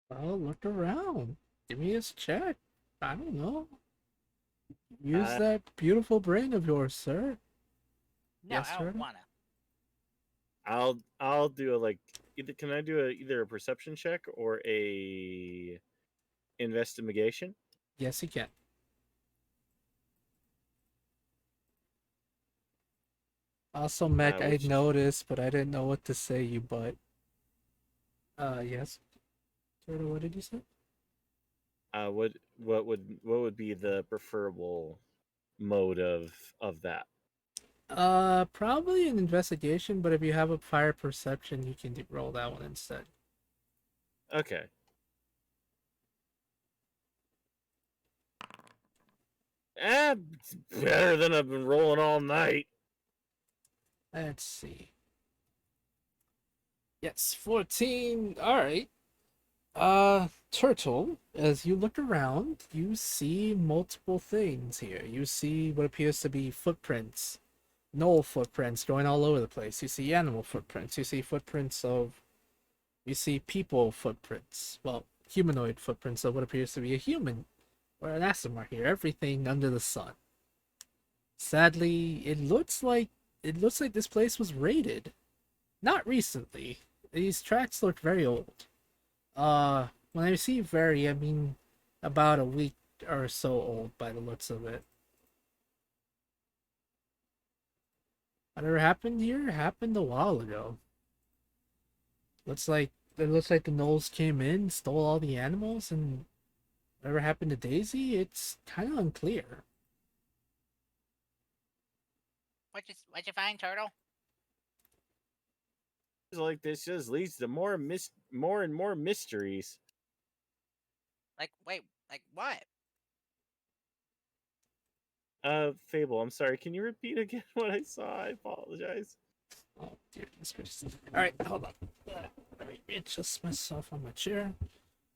Well, look around. Give me his check. I don't know. Use that beautiful brain of yours, sir. No, Yes, I don't sir. wanna. I'll do a can I do either a perception check or a investigation? Yes, you can. Also, Mac, I Which noticed, but I didn't know what to say, you butt. Yes. Turtle, what did you say? what would be the preferable mode of that? Probably an investigation, but if you have a fire perception, you can roll that one instead. Okay. It's better than I've been rolling all night. Let's see. Yes, 14. Alright. Turtle, as you look around, you see multiple things here. You see what appears to be footprints, knoll footprints going all over the place. You see animal footprints. You see footprints of. You see people footprints. Well, humanoid footprints of what appears to be a human or an Asimar here. Everything under the sun. Sadly, it looks like this place was raided. Not recently. These tracks look very old. When I say very, I mean about a week or so old by the looks of it. Whatever happened here happened a while ago. It looks like the gnolls came in, stole all the animals, and whatever happened to Daisy, it's kind of unclear. What'd you find, Turtle? Like this just leads to more and more mysteries. Like, wait, like what? Fable, I'm sorry. Can you repeat again what I saw? I apologize. Oh, dear gracious. Alright, hold on. Let me adjust myself on my chair.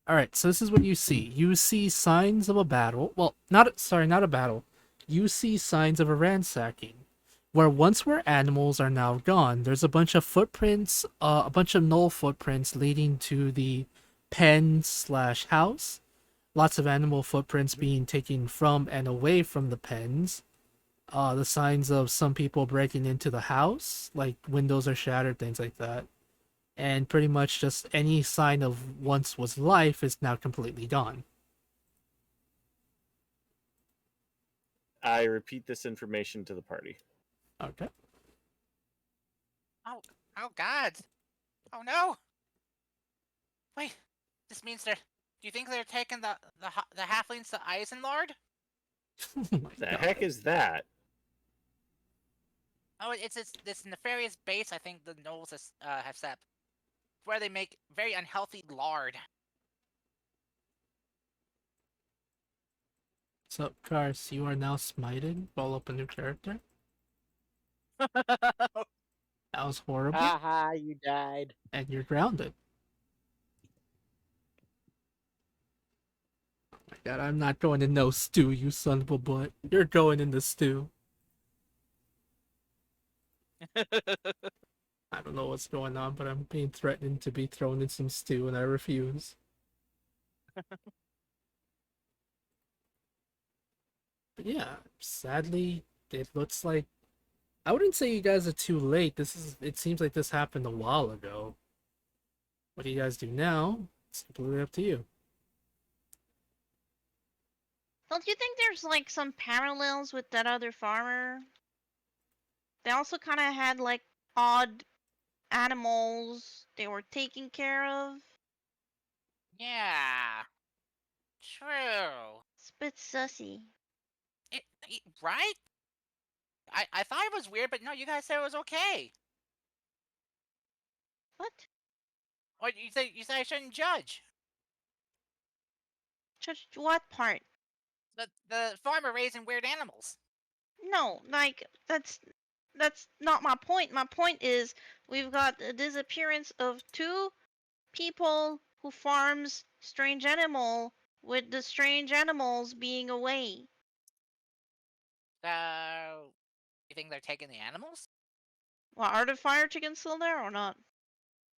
Alright, so this is what you see. You see signs of a battle. Well, not a battle. You see signs of a ransacking. Where animals are now gone, there's a bunch of footprints, a bunch of null footprints leading to the pen/house. Lots of animal footprints being taken from and away from the pens. The signs of some people breaking into the house, like windows are shattered, things like that. And pretty much just any sign of once was life is now completely gone. I repeat this information to the party. Okay. Oh, oh God! Oh no! Wait, this means they're. Do you think they're taking the halflings to Eisenlord? Oh my The God. heck is that? Oh, it's this nefarious base. I think the gnolls have set up, where they make very unhealthy lard. So, Cars, you are now smited. Roll up a new character. That was horrible. Haha, you died. And you're grounded. Oh my God, I'm not going in no stew, you son of a butt. You're going in the stew. I don't know what's going on, but I'm being threatened to be thrown in some stew, and I refuse. But yeah, sadly, it looks like I wouldn't say you guys are too late. It seems like this happened a while ago. What do you guys do now? It's completely up to you. Don't you think there's like some parallels with that other farmer? They also kind of had like odd animals they were taking care of. Yeah, true. It's a bit sussy. Right? I thought it was weird, but no, you guys said it was okay. What? Or you said I shouldn't judge. Judge what part? The farmer raising weird animals. No, like that's not my point. My point is we've got the disappearance of 2 people who farms strange animal with the strange animals being away. So you think they're taking the animals? Well, are the fire chickens still there or not?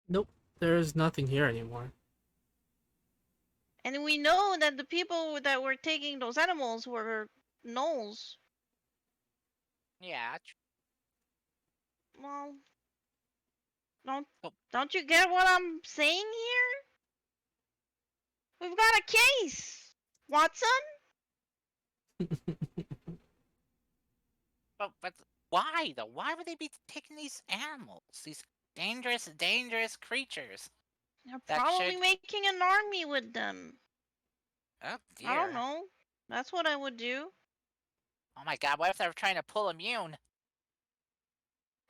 Nope, there's nothing here anymore. And we know that the people that were taking those animals were gnolls. Yeah. Well, Oh. don't you get what I'm saying here? We've got a case, Watson. But why though? Why would they be taking these animals? These dangerous creatures. They're That probably should- making an army with them. Oh dear. I don't know. That's what I would do. Oh my god, what if they're trying to pull immune?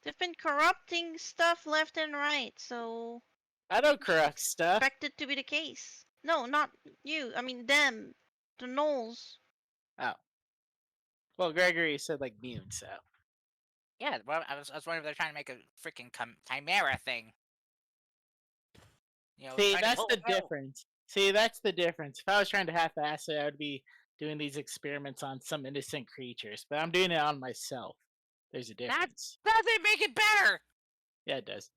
They've been corrupting stuff left and right, so I don't correct stuff. expect it to be the case. No, not you. I mean them. The gnolls. Oh. Well, Gregory said like mute, so. Yeah, well, I was wondering if they're trying to make a freaking chimera thing. You know, See, trying to that's pull the it through. difference. See, that's the difference. If I was trying to half-ass it, I would be doing these experiments on some innocent creatures, but I'm doing it on myself. There's a difference. Doesn't make it better. Yeah, it does.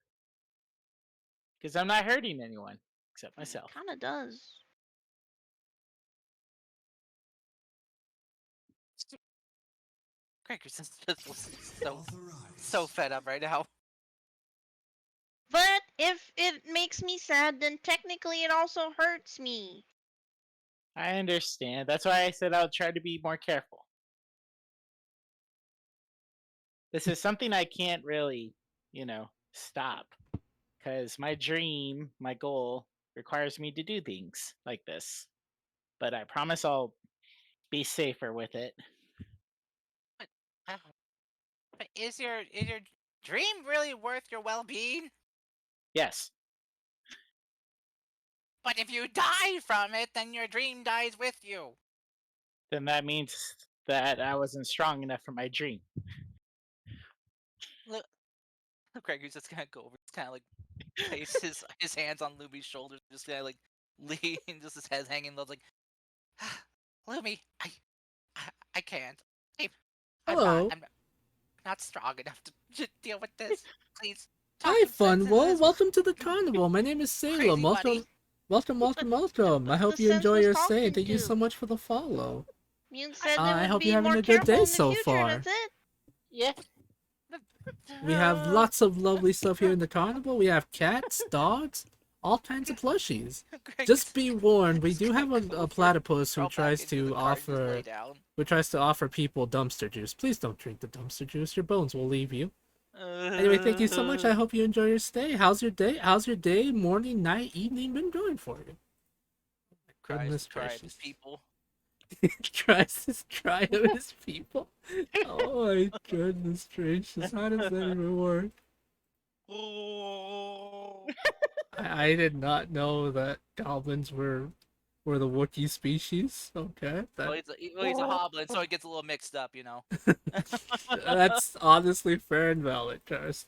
Because I'm not hurting anyone except myself. Kinda does. Craig's just so fed up right now. But if it makes me sad, then technically it also hurts me. I understand. That's why I said I'll try to be more careful. This is something I can't really, stop. Because my dream, my goal, requires me to do things like this. But I promise I'll be safer with it. Uh, But is your dream really worth your well-being? Yes. But if you die from it, then your dream dies with you. Then that means that I wasn't strong enough for my dream. Look, Craig's just gonna go over, just kind of like place his hands on Luby's shoulders, just kind of like lean, just his head hanging low, like, Luby, I can't. Hello. I'm not strong enough to deal with this. Please. talk Hi, some sense into Funwell. this. Welcome to the carnival. My name is Salem. Crazy Welcome. buddy. I hope the you sense enjoy was your stay. talking Thank you to? so much for the follow. You said I they would hope be you're having more a good careful day in the so future. far. That's it. Yeah. We have lots of lovely stuff here in the carnival. We have cats, dogs, all kinds of plushies. Craig Just be warned, we do have Go a for it. platypus who Crawl back tries into the to car and just lay offer down. people dumpster juice. Please don't drink the dumpster juice. Your bones will leave you. Anyway, thank you so much. I hope you enjoy your stay. How's your day? How's your day, morning, night, evening been going for you? Goodness Try gracious. people. Tries to try of his people. Oh my goodness gracious. How does that even work? I did not know that goblins were the Wookiee species. Okay. Well, he's a hoblin, so it gets a little mixed up, you know. That's honestly fair and valid, Charles.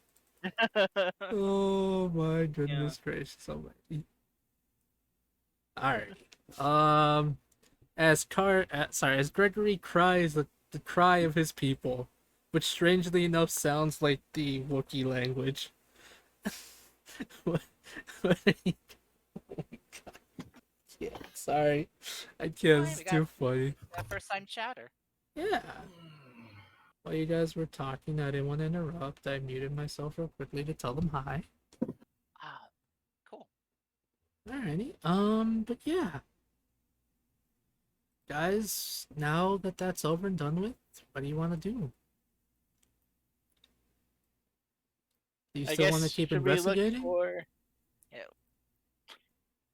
Oh my goodness gracious almighty. Alright. As Gregory cries the cry of his people, which strangely enough sounds like the Wookiee language. what oh my god. Yeah, sorry. I can't, Fine, it's we too funny. That first time chatter. Yeah. While you guys were talking, I didn't want to interrupt. I muted myself real quickly to tell them hi. Cool. Alrighty. But yeah. Guys, now that that's over and done with, what do you want to do? Do you I still want to guess keep should we look investigating? for... Yeah.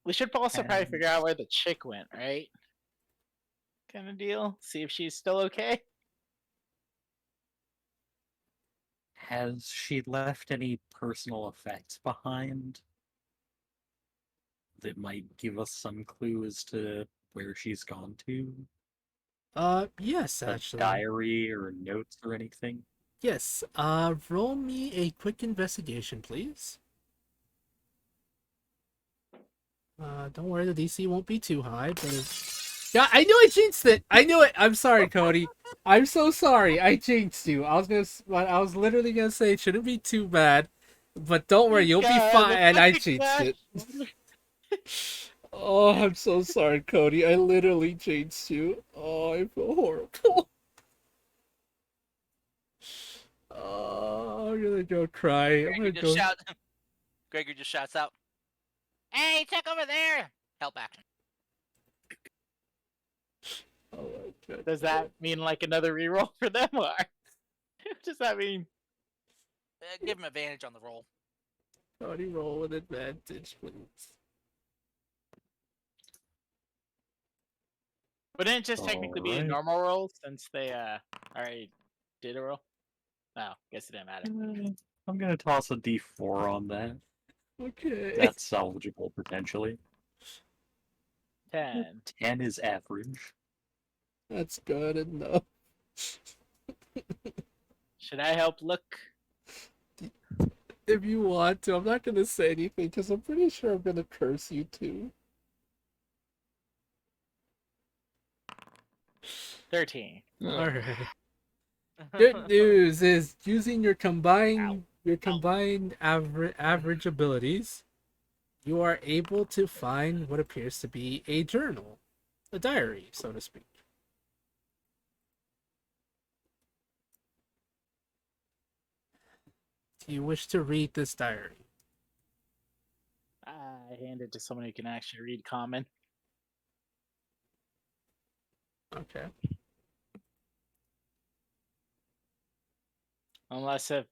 We should also probably figure out where the chick went, right? Kind of deal. See if she's still okay. Has she left any personal effects behind that might give us some clue as to where she's gone to? Yes, A actually. diary or notes or anything? Yes. Roll me a quick investigation, please. Don't worry, the DC won't be too high, but it's... Yeah, I knew I jinxed it! I knew it! I'm sorry, Cody. I'm so sorry. I jinxed you. I was literally gonna say it shouldn't be too bad, but don't worry, you'll be fine. And I jinxed it. Oh, I'm so sorry, Cody. I literally jinxed you. Oh, I feel horrible. Oh, I'm gonna go cry. I'm gonna go. Gregor just shouts out, "Hey, check over there!" Help action. Oh my God. Does that mean like another reroll for them, or what does that mean? Give him advantage on the roll. Cody, roll with advantage, please. Wouldn't it just technically be a Alright. normal roll since they already did a roll? No, guess it didn't matter. I'm gonna toss a d4 on that. Okay. That's salvageable potentially. 10. 10 is average. That's good enough. Should I help look? If you want to, I'm not gonna say anything because I'm pretty sure I'm gonna curse you too. 13. Alright. Good news is using your combined average abilities, you are able to find what appears to be a journal, a diary, so to speak. Do you wish to read this diary? I hand it to someone who can actually read common. Okay. Unless if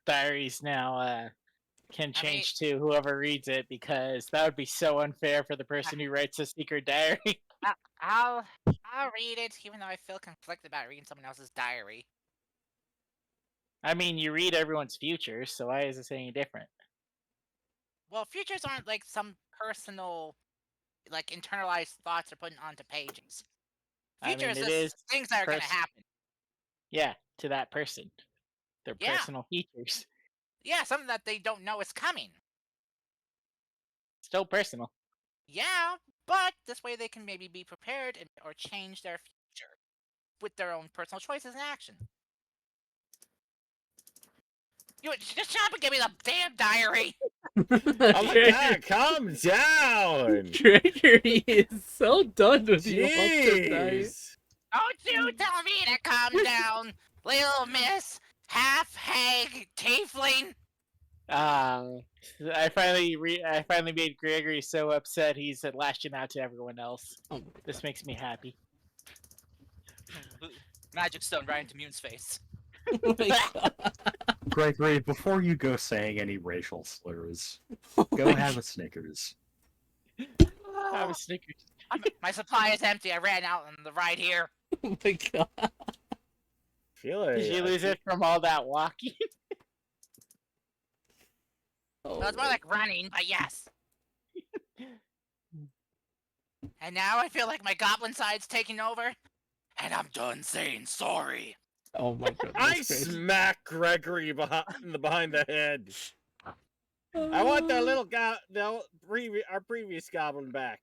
diaries now can change to whoever reads it, because that would be so unfair for the person who writes a secret diary. I'll read it, even though I feel conflicted about reading someone else's diary. I mean, you read everyone's futures, so why is this any different? Well, futures aren't like some personal, like internalized thoughts are putting onto pages. Future is it just is things that are gonna happen. Yeah, to that person. Their Yeah. personal features. Yeah, something that they don't know is coming. Still personal. Yeah, but this way they can maybe be prepared or change their future with their own personal choices and actions. You just shut up and give me the damn diary. Oh my God, calm down. Gregory is so done with you all tonight. Jeez. Don't you tell me to calm down, little miss half-hag tiefling. I finally made Gregory so upset he's lashing out to everyone else. Oh This makes me happy. Magic stone right into Mune's face. my God. Gregory, before you go saying any racial slurs, go have a Snickers. Have a Snickers. My supply is empty. I ran out on the ride here. Oh my God. Did you lose it from all that walking? Oh Well, it's more like running, but yes. And now I feel like my goblin side's taking over, and I'm done saying sorry. Oh my goodness. I gracious. smack Gregory behind the head. I want that little our previous goblin back.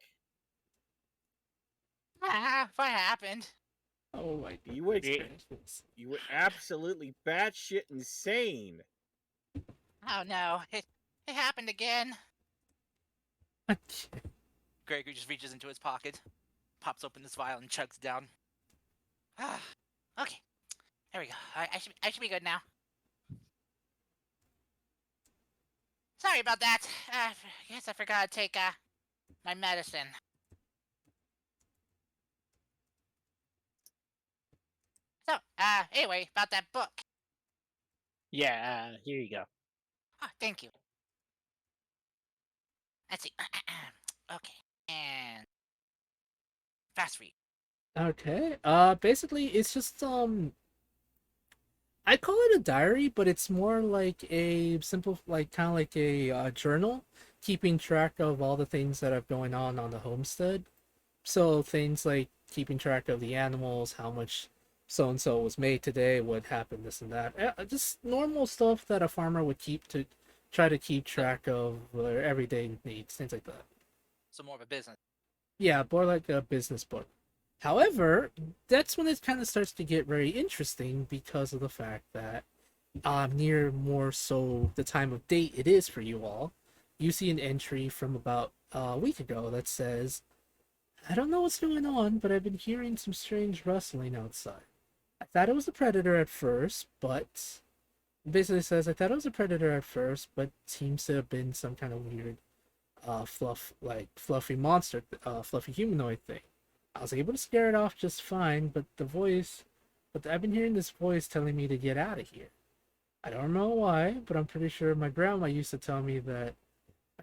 What happened? Oh my You were goodness. absolutely batshit insane. Oh no, it happened again. Gregory just reaches into his pocket, pops open this vial, and chugs down. Okay, there we go. I should be good now. Sorry about that. I guess I forgot to take my medicine. So, anyway, about that book. Yeah, here you go. Oh, thank you. Let's see. Okay, and fast read. Okay. Basically, it's just I call it a diary, but it's more like a simple, like kind of like a journal, keeping track of all the things that are going on the homestead. So things like keeping track of the animals, how much so and so was made today, what happened, this and that. Just normal stuff that a farmer would keep to try to keep track of their everyday needs, things like that. So more of a business. Yeah, more like a business book. However, that's when it kind of starts to get very interesting because of the fact that near more so the time of date it is for you all, you see an entry from about a week ago that says, I don't know what's going on, but I've been hearing some strange rustling outside. I thought it was a predator at first, but basically says I thought it was a predator at first, but seems to have been some kind of weird fluffy monster, fluffy humanoid thing. I was able to scare it off just fine, but I've been hearing this voice telling me to get out of here. I don't know why, but I'm pretty sure my grandma used to tell me that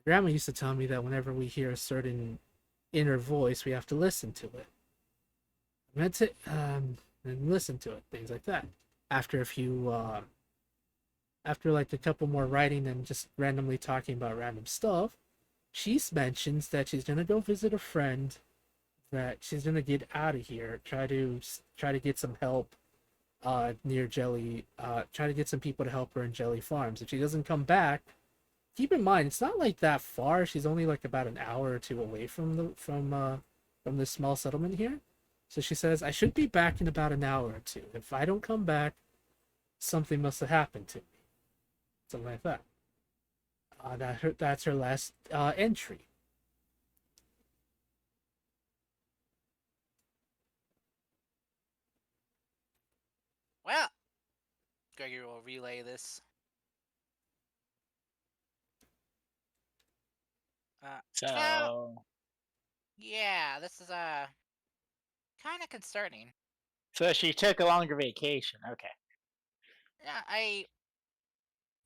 whenever we hear a certain inner voice, we have to listen to it. And listen to it, things like that. After a few, after like a couple more writing and just randomly talking about random stuff, she mentions that she's gonna go visit a friend. That she's gonna get out of here. Try to get some help near Jelly. Try to get some people to help her in Jelly Farms. If she doesn't come back, keep in mind it's not like that far. She's only like about an hour or two away from this small settlement here. So she says I should be back in about an hour or two. If I don't come back, something must have happened to me. Something like that. That's her last entry. Well, Gregory will relay this. Well, So, yeah, this is kind of concerning. so she took a longer vacation. Okay. Yeah,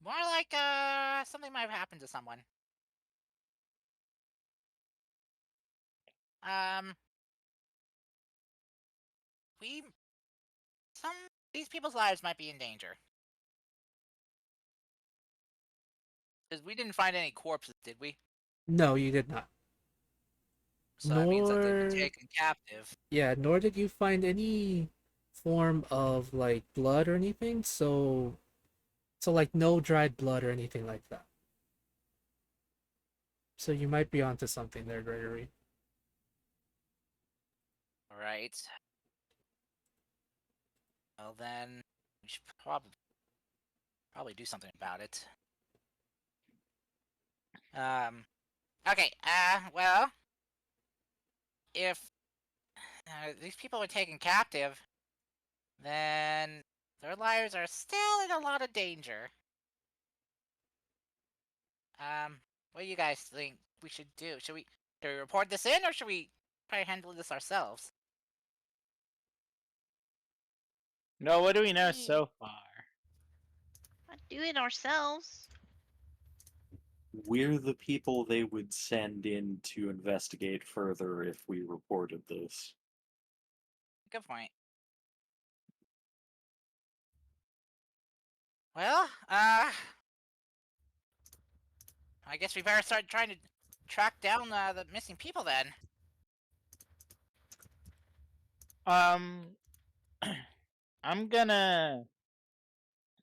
more like something might have happened to someone. Um, we some these people's lives might be in danger because we didn't find any corpses, did we? No, you did not. So that means that they've been Nor taken captive. Yeah, nor did you find any form of like blood or anything. So like no dried blood or anything like that. So you might be onto something there, Gregory. Right. Well then, we should probably do something about it. Okay. Well, if these people were taken captive, then their lives are still in a lot of danger. What do you guys think we should do? Should we report this in, or should we try handling this ourselves? No, what do we know Hmm. so far? Do it ourselves. We're the people they would send in to investigate further if we reported this. Good point. Well, I guess we better start trying to track down the missing people then. Um, I'm gonna.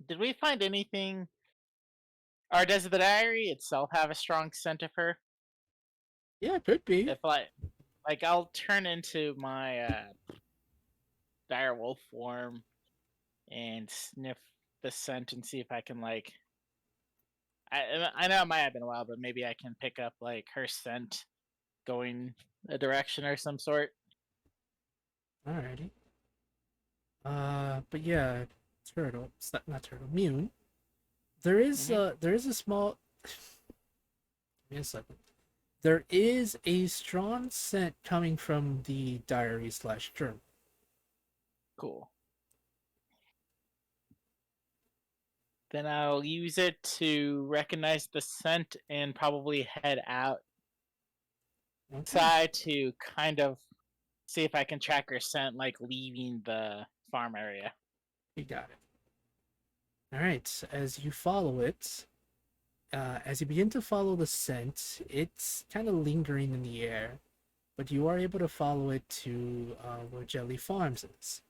Did we find anything? Or does the diary itself have a strong scent of her? Yeah, it could be. If like I'll turn into my dire wolf form and sniff the scent and see if I can like. I know it might have been a while, but maybe I can pick up like her scent going a direction or some sort. Alrighty. But yeah, turtle. Not turtle. Mune. There is a small. Give me a second. There is a strong scent coming from the diary slash journal. Cool. Then I'll use it to recognize the scent and probably head outside to kind of see if I can track her scent, like leaving the farm area. You got it. All right, as you follow it, as you begin to follow the scent, it's kind of lingering in the air, but you are able to follow it to where Jelly Farms is.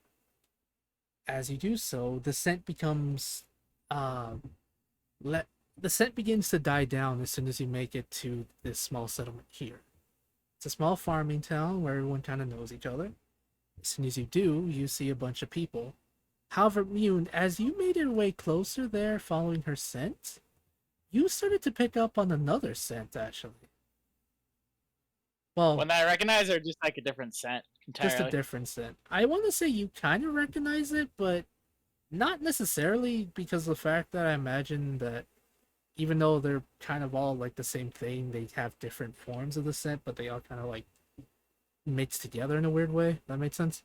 As you do so, the scent becomes let the scent begins to die down as soon as you make it to this small settlement here. It's a small farming town where everyone kind of knows each other. As soon as you do, you see a bunch of people. However, Mune, as you made your way closer there following her scent, you started to pick up on another scent, actually. Well, When I recognize her, just like a different scent entirely. just a different scent. I want to say you kind of recognize it, but not necessarily because of the fact that I imagine that even though they're kind of all like the same thing, they have different forms of the scent, but they all kind of like mix together in a weird way. That makes sense.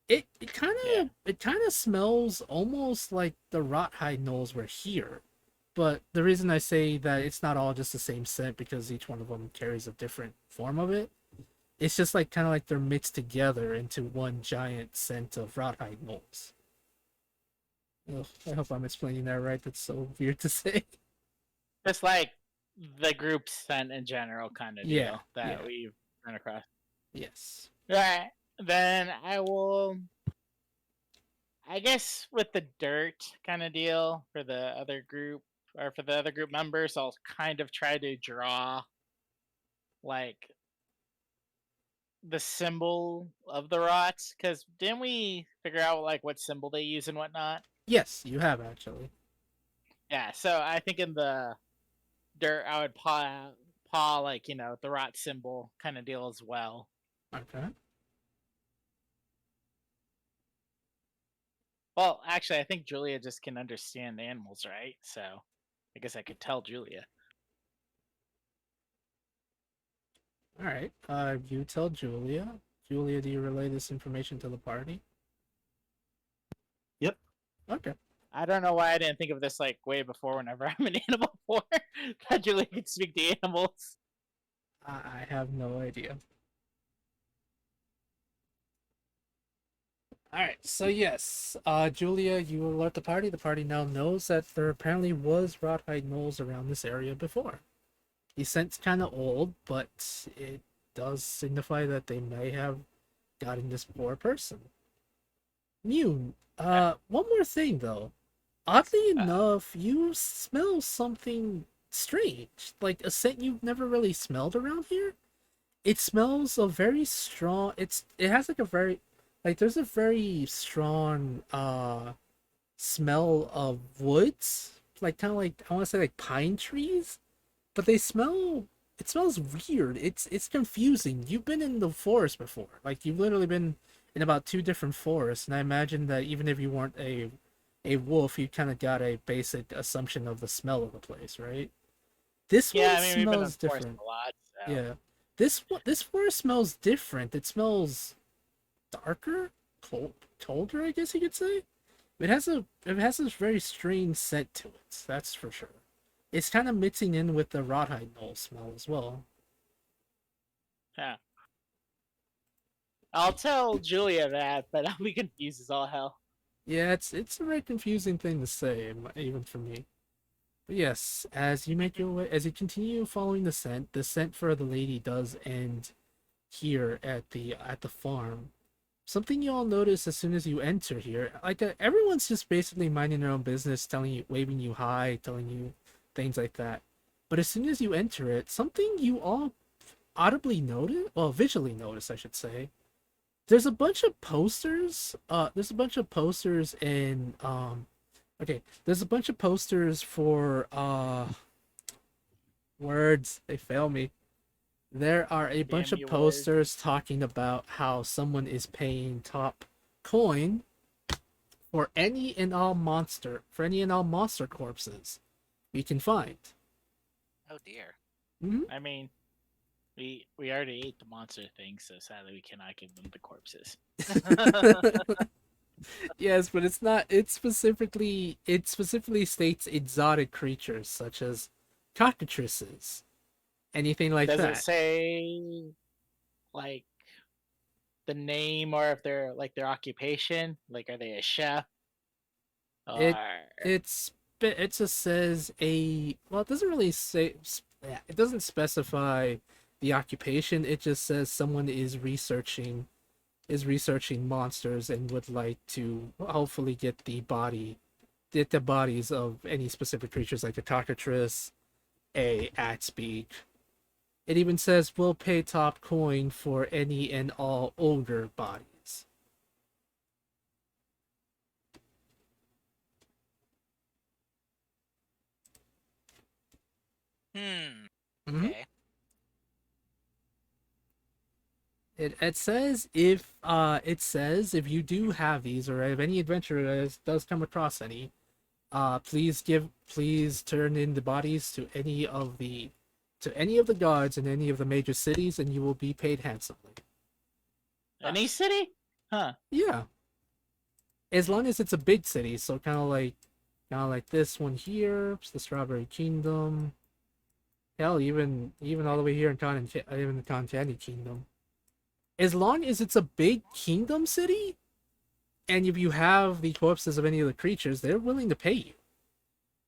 It kind of smells almost like the rot hide knolls were here. But the reason I say that it's not all just the same scent because each one of them carries a different form of it. It's just like kind of like they're mixed together into one giant scent of rot hide knolls. Ugh, I hope I'm explaining that right. That's so weird to say. Just like the group scent in general kind of deal that yeah. we've run across. Yes. Right. Then I will, I guess, with the dirt kind of deal for the other group or for the other group members, I'll kind of try to draw like the symbol of the rots. Because didn't we figure out like what symbol they use and whatnot? Yes, you have actually. Yeah. So I think in the dirt, I would paw like the rot symbol kind of deal as well. Okay. Well, actually, I think Julia just can understand animals, right? So I guess I could tell Julia. All right. You tell Julia. Julia, do you relay this information to the party? Yep. Okay. I don't know why I didn't think of this like way before. Whenever I'm an animal form, that Julia could speak to animals. I have no idea. All right. So yes, Julia, you alert the party. The party now knows that there apparently was Rothhide Knolls around this area before. The scent's kind of old, but it does signify that they may have gotten this poor person. Mune, one more thing though. Oddly enough, you smell something strange, like a scent you've never really smelled around here. It smells a very strong. It has like a very there's a very strong smell of woods, like kind of like I want to say like pine trees, but it smells weird. It's confusing. You've been in the forest before. Like you've literally been in about two different forests, and I imagine that even if you weren't a wolf, you kind of got a basic assumption of the smell of the place, right? This one Yeah, I mean we've been in smells the forest different. a lot. So. Yeah. This forest smells different. It smells darker, colder, I guess you could say. It has this very strange scent to it. That's for sure. It's kind of mixing in with the rawhide knoll smell as well. Yeah. I'll tell Julia that, but I'll be confused as all hell. Yeah, it's a very confusing thing to say, even for me. But yes, as you make your way, as you continue following the scent for the lady does end here at the farm. Something you all notice as soon as you enter here, like everyone's just basically minding their own business, telling you, waving you hi, telling you things like that. But as soon as you enter it, something you all audibly notice, well, visually notice, I should say. There's a bunch of posters. There's a bunch of posters in Okay, there's a bunch of posters for words. They fail me. There are a bunch of posters talking about how someone is paying top coin for any and all monster corpses you can find. Oh dear. Mm-hmm. I mean, we already ate the monster thing, so sadly we cannot give them the corpses. Yes, but it's not. It specifically states exotic creatures such as cockatrices, anything like Does that. it say like the name or if they're like their occupation? Like, are they a chef? It Or... it just says a well. It doesn't really say. It doesn't specify the occupation. It just says someone is researching monsters and would like to hopefully get the bodies of any specific creatures like a cockatrice, a axebeak. It even says we'll pay top coin for any and all older bodies. Mm-hmm. Okay. It says if you do have these or if any adventurer does come across any, please turn in the bodies to any of the guards in any of the major cities and you will be paid handsomely. Any city? Huh. Yeah. As long as it's a big city, so kind of like this one here, it's the Strawberry Kingdom. Hell, even all the way here in even the Cotton Kingdom. As long as it's a big kingdom city, and if you have the corpses of any of the creatures, they're willing to pay you.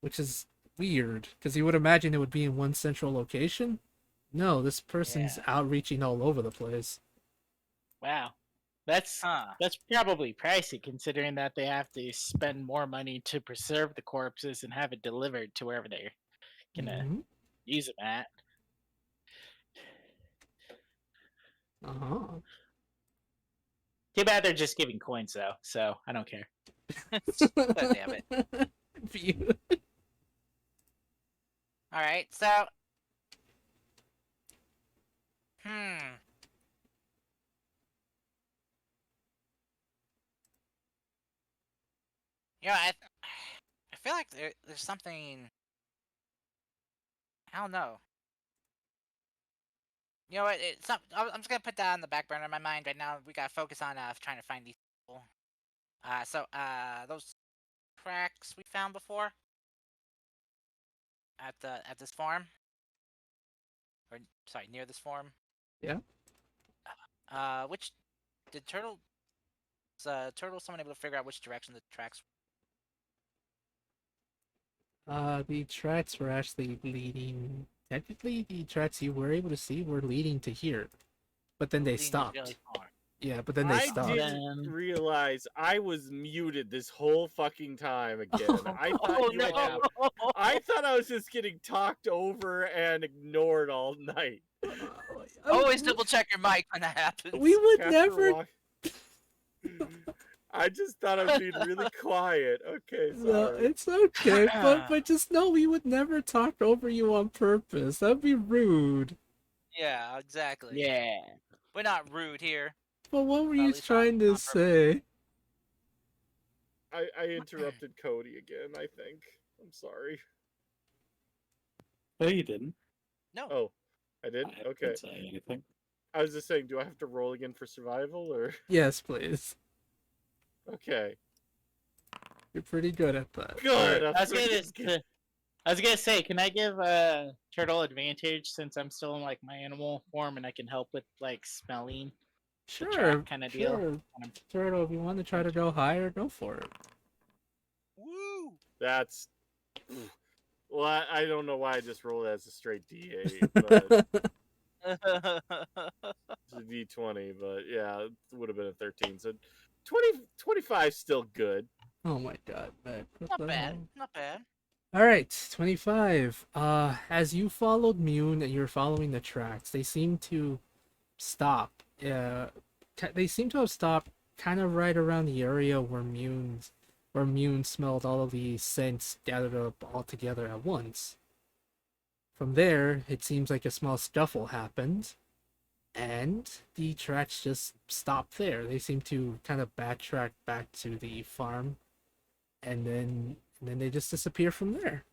Which is weird, because you would imagine it would be in one central location. No, this person's outreaching all over the place. Wow. That's probably pricey, considering that they have to spend more money to preserve the corpses and have it delivered to wherever they're gonna use them at. Uh-huh. Too bad they're just giving coins though, so I don't care. God damn it. Alright, so I feel like there's something. I don't know. You know what? It's not. I'm just gonna put that on the back burner of my mind right now. We gotta focus on trying to find these people. Those tracks we found before at this farm, or sorry, near this farm. Yeah. Which did Turtle someone able to figure out which direction the tracks? The tracks were actually leading. Technically, the tracks you were able to see were leading to here, but then they stopped. Really far. Yeah, but then they stopped. I didn't realize I was muted this whole fucking time again. I thought I thought I was just getting talked over and ignored all night. Always double check your mic when that happens. We would never. I just thought I was being really quiet. Okay, sorry. No, it's okay, but just know we would never talk over you on purpose. That'd be rude. Yeah, exactly. Yeah. We're not rude here. But what were you trying to say? I interrupted Cody again, I think. I'm sorry. No, you didn't. No. Oh, I did? I Okay. didn't say anything. I was just saying, do I have to roll again for survival, or? Yes, please. Okay. You're pretty good at that. Good! I was gonna say, can I give Turtle advantage since I'm still in like my animal form and I can help with like smelling? Sure, kind of sure. deal. Turtle, if you want to try to go higher, go for it. Woo! That's... Well, I don't know why I just rolled it as a straight D8, but... It's a D20, but yeah, it would have been a 13, so 25 still good. Oh my god, man. Not bad. Not bad. Alright, 25. As you followed Mune and you're following the tracks, they seem to stop. They seem to have stopped kind of right around the area where Mune smelled all of the scents gathered up all together at once. From there, it seems like a small scuffle happened, and the tracks just stopped there. They seem to kind of backtrack back to the farm, and then they just disappear from there.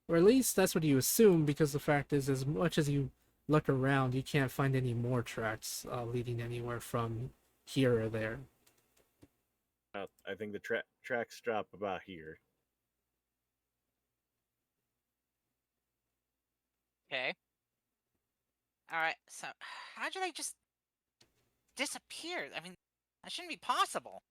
Or at least that's what you assume, because the fact is, as much as you look around, you can't find any more tracks leading anywhere from here or there. I think the tracks stop about here. Okay. Alright, so how did they just disappear? I mean, That shouldn't be possible.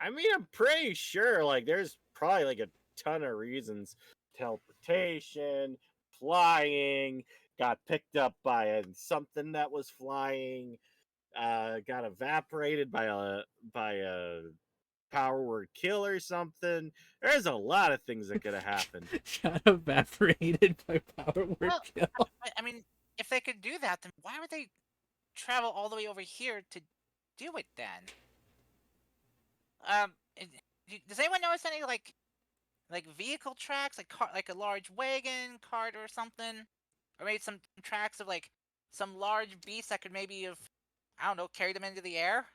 I mean, I'm pretty sure, like, there's probably, like, a ton of reasons. Teleportation, flying, got picked up by something that was flying, got evaporated by a power word kill or something. There's a lot of things that could have happened. Got evaporated by power word Well, kill. I mean, if they could do that, then why would they travel all the way over here to do it then? Does anyone notice any like vehicle tracks, like a large wagon, cart, or something, or maybe some tracks of like some large beast that could maybe have, I don't know, carried them into the air?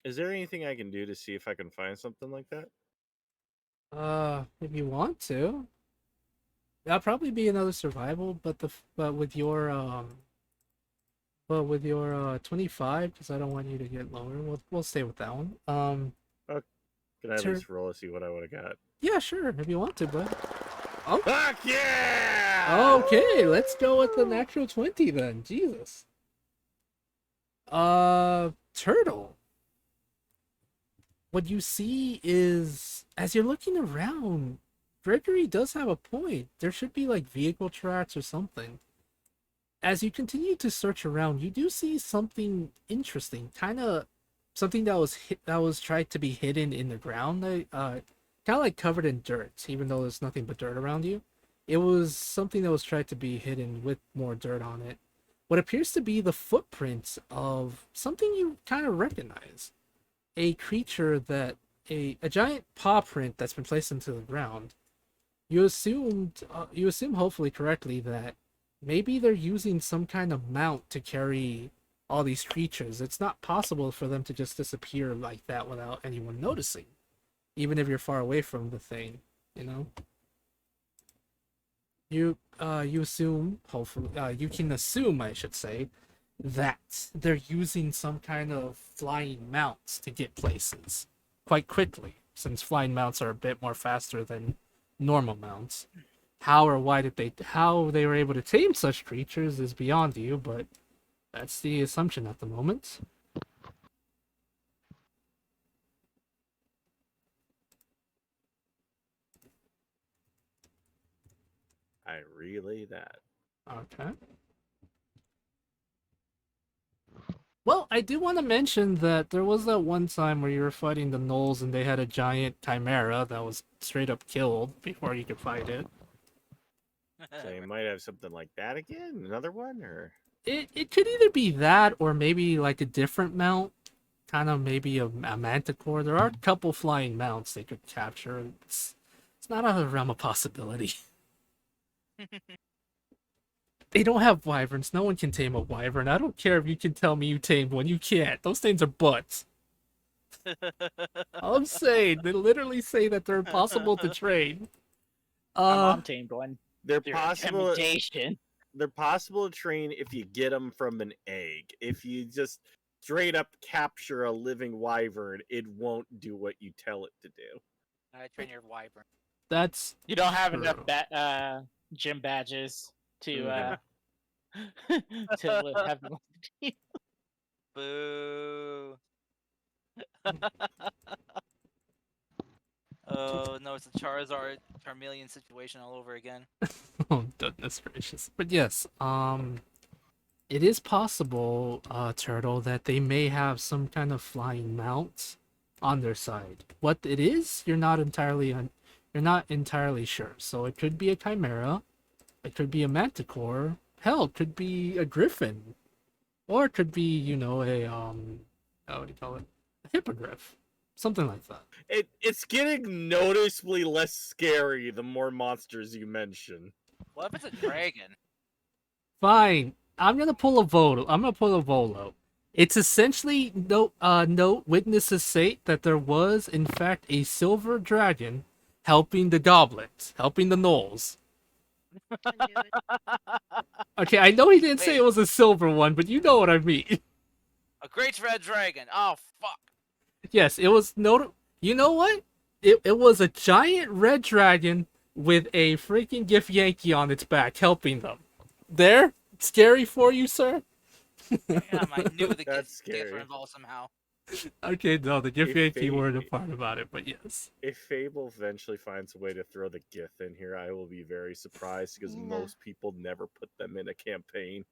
Is there anything I can do to see if I can find something like that? If you want to, that'll probably be another survival, but with your 25, because I don't want you to get lower. We'll stay with that one. Can I at least roll to see what I would have got? Yeah, sure, if you want to, bud. Oh. Fuck yeah! Okay, let's go with the natural 20 then. Jesus. Turtle. What you see is, as you're looking around, Gregory does have a point. There should be like vehicle tracks or something. As you continue to search around, you do see something interesting, kind of something that was tried to be hidden in the ground, kind of like covered in dirt, even though there's nothing but dirt around you. It was something that was tried to be hidden with more dirt on it. What appears to be the footprints of something you kind of recognize. A creature that a giant paw print that's been placed into the ground. You assume hopefully correctly that maybe they're using some kind of mount to carry all these creatures. It's not possible for them to just disappear like that without anyone noticing, even if you're far away from the thing, you know. You assume, hopefully, you can assume, I should say, that they're using some kind of flying mounts to get places quite quickly, since flying mounts are a bit more faster than normal mounts. How they were able to tame such creatures is beyond you, but that's the assumption at the moment. I relay that. Okay. Well, I do want to mention that there was that one time where you were fighting the gnolls and they had a giant chimera that was straight up killed before you could fight it. So you might have something like that again? Another one? Or It could either be that or maybe like a different mount. Kind of maybe a manticore. There are a couple flying mounts they could capture. It's not out of the realm of possibility. They don't have wyverns. No one can tame a wyvern. I don't care if you can tell me you tamed one. You can't. Those things are butts. All I'm saying, they literally say that they're impossible to train. My mom tamed one. they're Through possible. intimidation. They're possible to train if you get them from an egg. If you just straight up capture a living wyvern, it won't do what you tell it to do. I train your wyvern. That's You don't have true. enough gym badges to have them on the team. Boo. Oh no, it's a Charizard Charmeleon situation all over again. Oh, goodness gracious. But yes, it is possible, Turtle, that they may have some kind of flying mount on their side. What it is, you're not entirely sure. So it could be a chimera, it could be a manticore, hell, it could be a griffin, or it could be, you know, what do you call it? A hippogriff. Something like that. It's getting noticeably less scary the more monsters you mention. What if it's a dragon? Fine. I'm gonna pull a Volo. It's essentially no witnesses say that there was in fact a silver dragon helping the goblins, helping the gnolls. Okay, I know he didn't say it was a silver one, but you know what I mean. A great red dragon. Oh fuck. Yes, it was you know what? It was a giant red dragon with a freaking Gif Yankee on its back helping them. There? Scary for you, sir? I knew the That's GIF were scary. involved somehow. Okay, no, the GIF If AP they- weren't a part about it, but yes. If Fable eventually finds a way to throw the GIF in here, I will be very surprised because No. most people never put them in a campaign.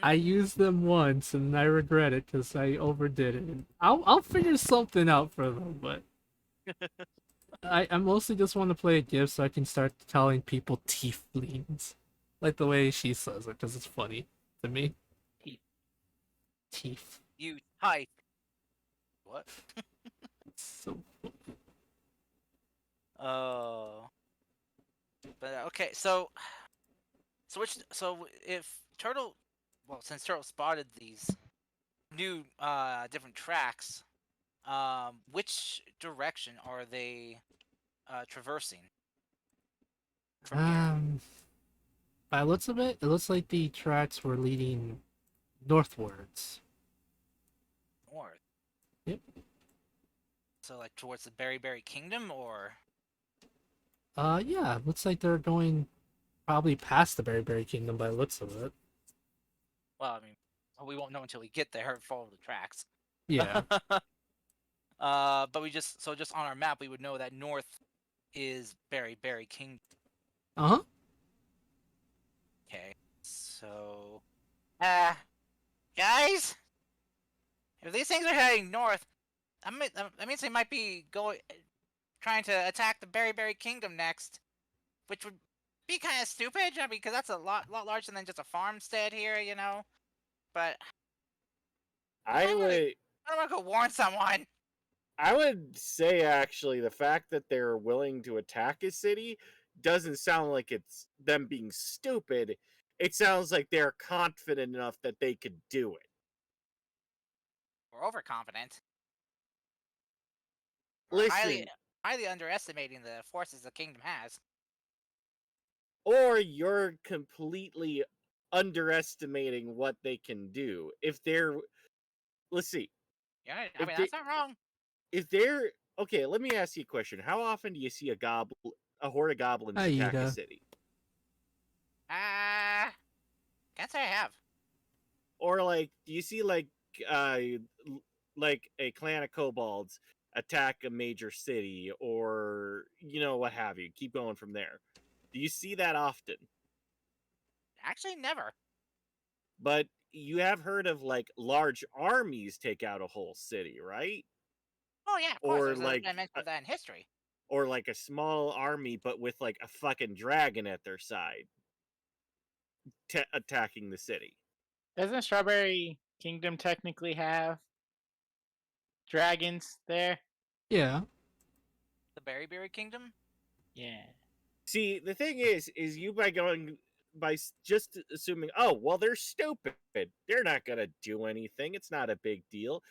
I used them once and I regret it because I overdid it. I'll figure something out for them, but I mostly just want to play a GIF so I can start calling people tieflings, like the way she says it, because it's funny to me. Teeth. You type. What? So Oh. But okay, so if Turtle, well, since Turtle spotted these new different tracks, which direction are they traversing from here? by the looks of it, it looks like the tracks were leading northwards. North. Yep. So like towards the Berry Kingdom, or Yeah, looks like they're going probably past the Berry Kingdom by the looks of it. well, I mean, we won't know until we get there and follow the tracks. Yeah. But just on our map we would know that north is Berry Kingdom. Uh-huh. Okay. So guys, if these things are heading north, that means they might be trying to attack the Berry Kingdom next, which would be kind of stupid. I mean, because that's a lot larger than just a farmstead here, you know. But I don't would want to go warn someone. I would say actually the fact that they're willing to attack a city doesn't sound like it's them being stupid. It sounds like they're confident enough that they could do it. We're overconfident. We're Listen, highly underestimating the forces the kingdom has. or you're completely underestimating what they can do. If they're let's see. Yeah, I If mean they that's not wrong. if they're okay, let me ask you a question. How often do you see a horde of goblins attack a Aida. city? Can't say I have. Or like do you see uh like a clan of kobolds attack a major city or what have you? Keep going from there. Do you see that often? Actually, never. But you have heard of like large armies take out a whole city, right? Oh yeah, of course. Or There's a like dimension of that in history. or like a small army but with like a fucking dragon at their side attacking the city. Doesn't Strawberry Kingdom technically have dragons there? Yeah. The Berry Kingdom. Yeah. See, the thing is you by just assuming, oh, well, they're stupid. They're not going to do anything. It's not a big deal.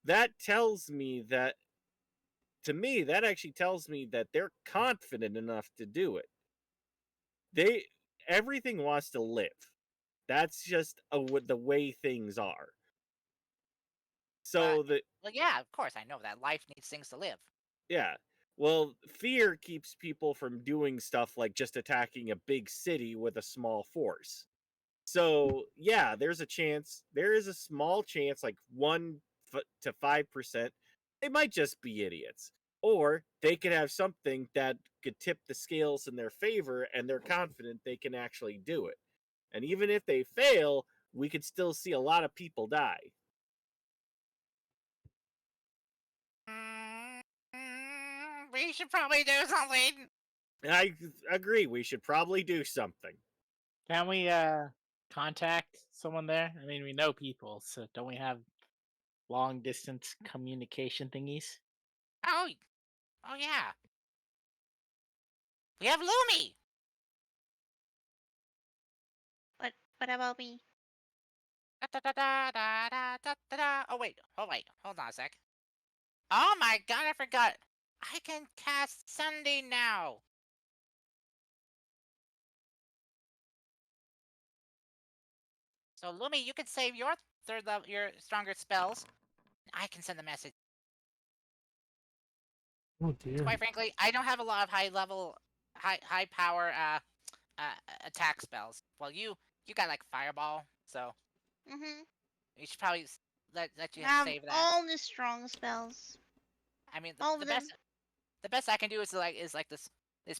That tells me that, to me, that actually tells me that they're confident enough to do it. Everything wants to live. That's just the way things are. So Well, yeah, of course I know that life needs things to live. yeah. Well, fear keeps people from doing stuff like just attacking a big city with a small force. So, yeah, there is a small chance, like 1 to 5%, they might just be idiots. Or they could have something that could tip the scales in their favor and they're confident they can actually do it. And even if they fail, we could still see a lot of people die. We should probably do something. I agree, we should probably do something. Can we contact someone there? I mean, we know people, so don't we have long distance communication thingies? Oh, yeah. We have Lumi. What about me? Oh wait, hold on a sec. Oh my god, I forgot. I can cast Sunday now. So Lumi, you can save your third level, your stronger spells. I can send the message. Oh dear. Quite frankly, I don't have a lot of high power attack spells. Well, you got like fireball, so Mhm. You should probably let you Have save that. all the strong spells. I mean, All the of them. best I can do is like this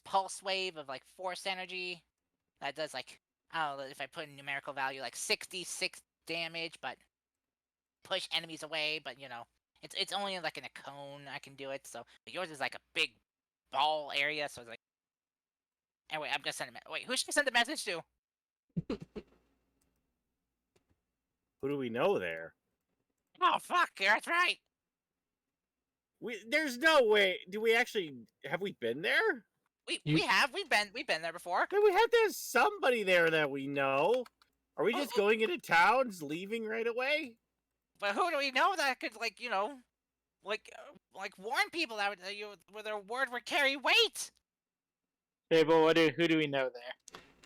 pulse wave of like force energy that does like, I don't know if I put a numerical value like 66 damage, but push enemies away. But it's only like in a cone I can do it. So but yours is like a big ball area. So it's like, anyway, I'm gonna send a wait. Who should I send the message to? Who do we know there? Oh fuck, that's right. There's no way. Do we actually have we been there? We've been there before. Then we have to have somebody there that we know. Are we just going into towns, leaving right away? But who do we know that could like warn people that with their word would carry weight? Okay, but who do we know there?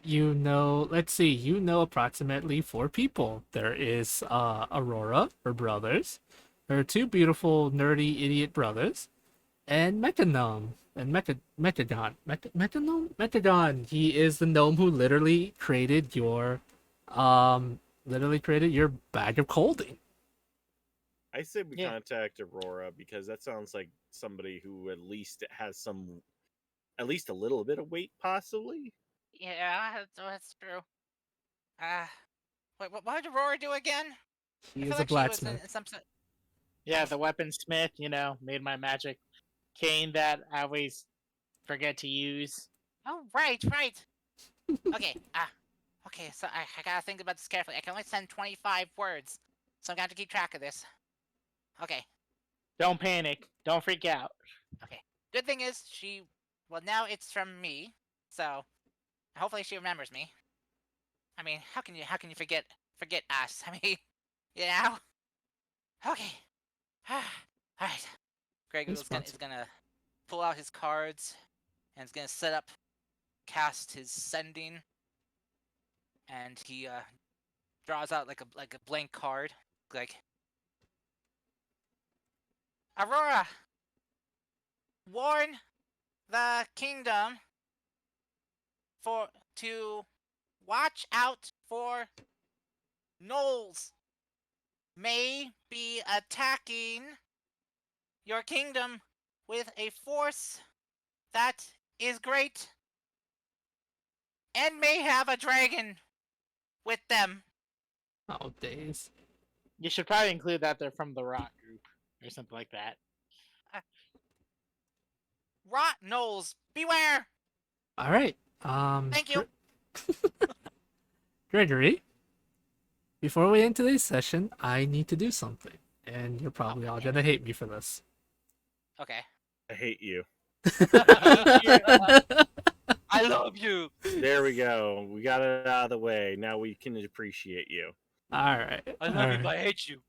You know, let's see, you know approximately 4 people. There is Aurora, her brothers, her 2 beautiful nerdy idiot brothers, and Mechanom. And Mechadon. He is the gnome who literally created your bag of holding. I say we Yeah. contact Aurora because that sounds like somebody who at least has at least a little bit of weight, possibly. Yeah, that's true. Wait, what did Aurora do again? He I is feel a like she was blacksmith. in some. Yeah, the weaponsmith, made my magic cane that I always forget to use. Oh, right. Okay, okay. So I gotta think about this carefully. I can only send 25 words, so I'm gonna have to keep track of this. Okay. Don't panic. Don't freak out. Okay. Good thing is well, now it's from me, so hopefully she remembers me. I mean, how can you forget us? I mean, you know. Okay. All right. Greg is gonna pull out his cards and is gonna set up, cast his sending, and he draws out like a blank card, like Aurora, warn the kingdom to watch out for gnolls. May be attacking your kingdom with a force that is great and may have a dragon with them. Oh, days. You should probably include that they're from the rock group or something like that. Rot gnolls, beware! All right. Thank you. Gregory, before we end today's session, I need to do something, and you're probably all gonna hate me for this. Okay. I hate you. I love you. There we go. We got it out of the way. Now we can appreciate you. All right. I love you, but I hate you.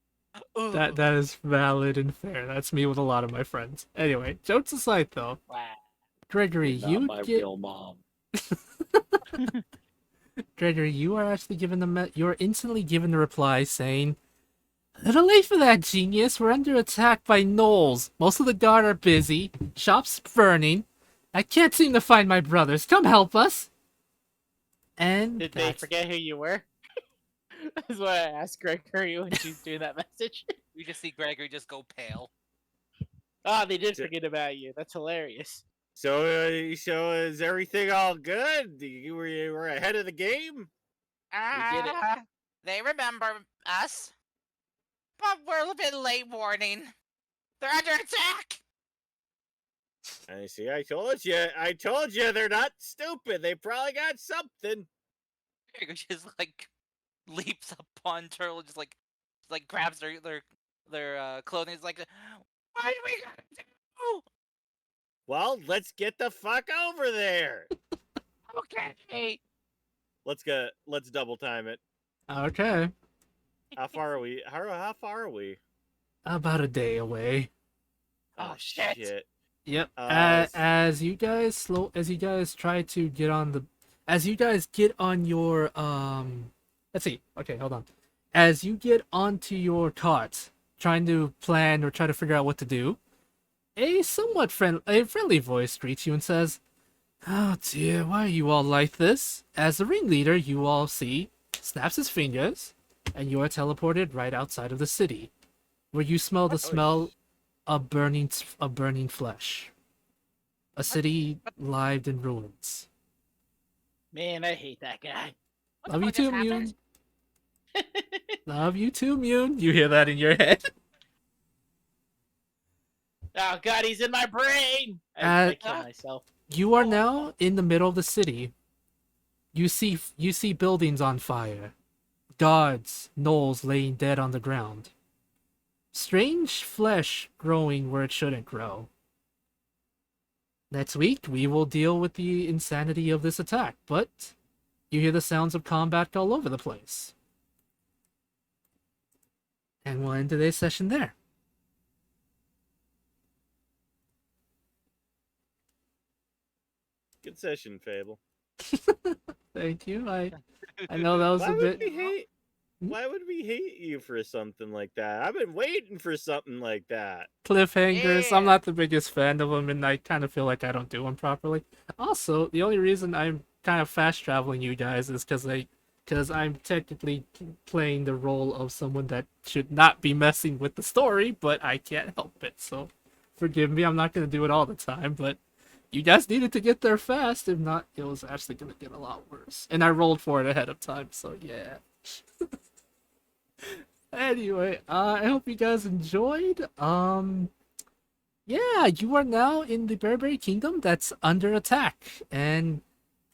That is valid and fair. That's me with a lot of my friends. Anyway, jokes aside, though, Wow. Gregory, You're you not my get real mom. Gregory, you are actually given you're instantly given the reply saying, "A little late for that, genius. We're under attack by gnolls. Most of the guard are busy. Shop's burning. I can't seem to find my brothers. Come help us." And Did they forget who you were? That's what I asked Gregory when she's doing that message. We just see Gregory just go pale. Oh, they did forget about you. That's hilarious. So is everything all good? You were ahead of the game? did it. They remember us, but we're a little bit late warning. They're under attack. I see. I told you they're not stupid. They probably got something. Gregory just like leaps upon Turtle, just like grabs their clothing. It's like, what do we gotta do? Well, let's get the fuck over there. Okay. Let's double time it. Okay. How far are we? How far are we? About a day away. Oh, shit. Yep. As you guys try to get on the, as you guys get on your let's see. Okay, hold on. As you get onto your carts, trying to plan or try to figure out what to do, a friendly voice greets you and says, "Oh dear, why are you all like this?" As the ringleader, you all see, snaps his fingers, and you are teleported right outside of the city, where you smell the smell of burning flesh. A city lived in ruins. Man, I hate that guy. What Love the you fuck just too, Mune. happened? Love you too, Mune. You hear that in your head? Oh god, he's in my brain! I kill myself. You are now in the middle of the city. You see buildings on fire. Guards, gnolls laying dead on the ground. Strange flesh growing where it shouldn't grow. Next week, we will deal with the insanity of this attack, but you hear the sounds of combat all over the place. And we'll end today's session there. Good session, Fable. Thank you. I know that was a bit. Why would we hate you for something like that? I've been waiting for something like that. Cliffhangers. I'm Yeah. not the biggest fan of them, and I kind of feel like I don't do them properly. Also, the only reason I'm kind of fast traveling you guys is because I'm technically playing the role of someone that should not be messing with the story, but I can't help it. So, forgive me. I'm not gonna do it all the time, but you guys needed to get there fast. If not, it was actually gonna get a lot worse. And I rolled for it ahead of time, so yeah. Anyway, I hope you guys enjoyed. Yeah, you are now in the Bearberry Kingdom that's under attack, and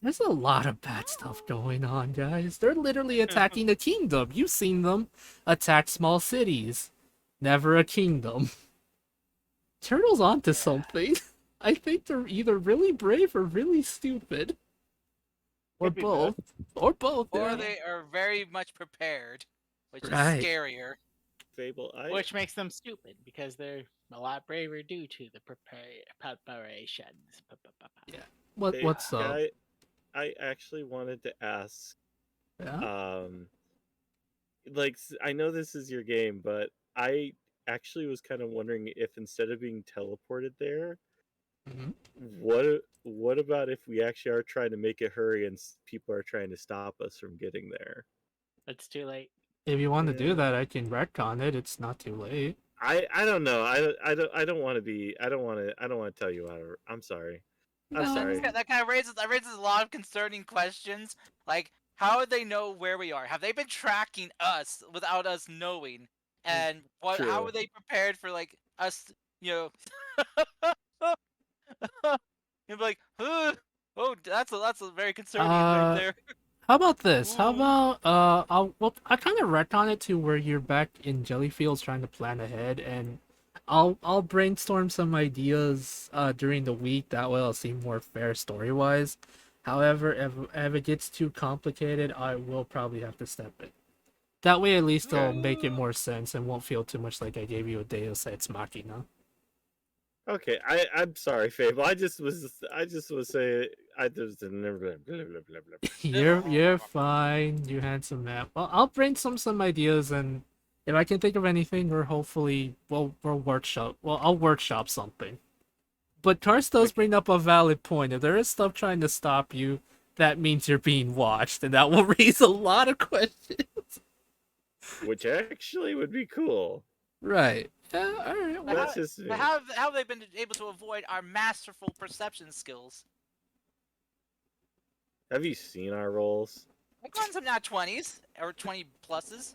there's a lot of bad stuff going on, guys. They're literally attacking a kingdom. You've seen them attack small cities. Never a kingdom. Turtle's onto something. I think they're either really brave or really stupid. Or both. Or both. Or yeah. they are very much prepared, which Right. is scarier. Fable, Which makes them stupid, because they're a lot braver due to the preparations. Yeah. What's up? I actually wanted to ask, Yeah. like, I know this is your game, but I actually was kind of wondering if instead of being teleported there, Mhm. what about if we actually are trying to make it hurry and people are trying to stop us from getting there? It's too late. If you want to do Yeah. that, I can retcon it. It's not too late. I don't know. I don't want to be. I don't want to tell you how to. I'm sorry. I'm No. sorry. That kind of raises a lot of concerning questions. Like, how would they know where we are? Have they been tracking us without us knowing? And how True. are they prepared for like us? You know, you'd be like, oh, that's a very concerning right there. How about this? How Ooh. about I kind of retcon it to where you're back in Jellyfields trying to plan ahead, and I'll brainstorm some ideas during the week. That way, I'll seem more fair story wise. However, if it gets too complicated, I will probably have to step in. That way, at least it'll make it more sense and won't feel too much like I gave you a Deus Ex Machina. Okay, I'm sorry, Fable. I just was saying. I just blah, blah, blah, blah, blah. You're fine, you handsome man. Well, I'll brainstorm some ideas, and if I can think of anything, we'll workshop. Well, I'll workshop something. But Kars does bring up a valid point. If there is stuff trying to stop you, that means you're being watched, and that will raise a lot of questions. Which actually would be cool. Right. Yeah. All right. Well, That's just me. But how have they been able to avoid our masterful perception skills? Have you seen our rolls? I've gotten some nat 20s or 20 pluses.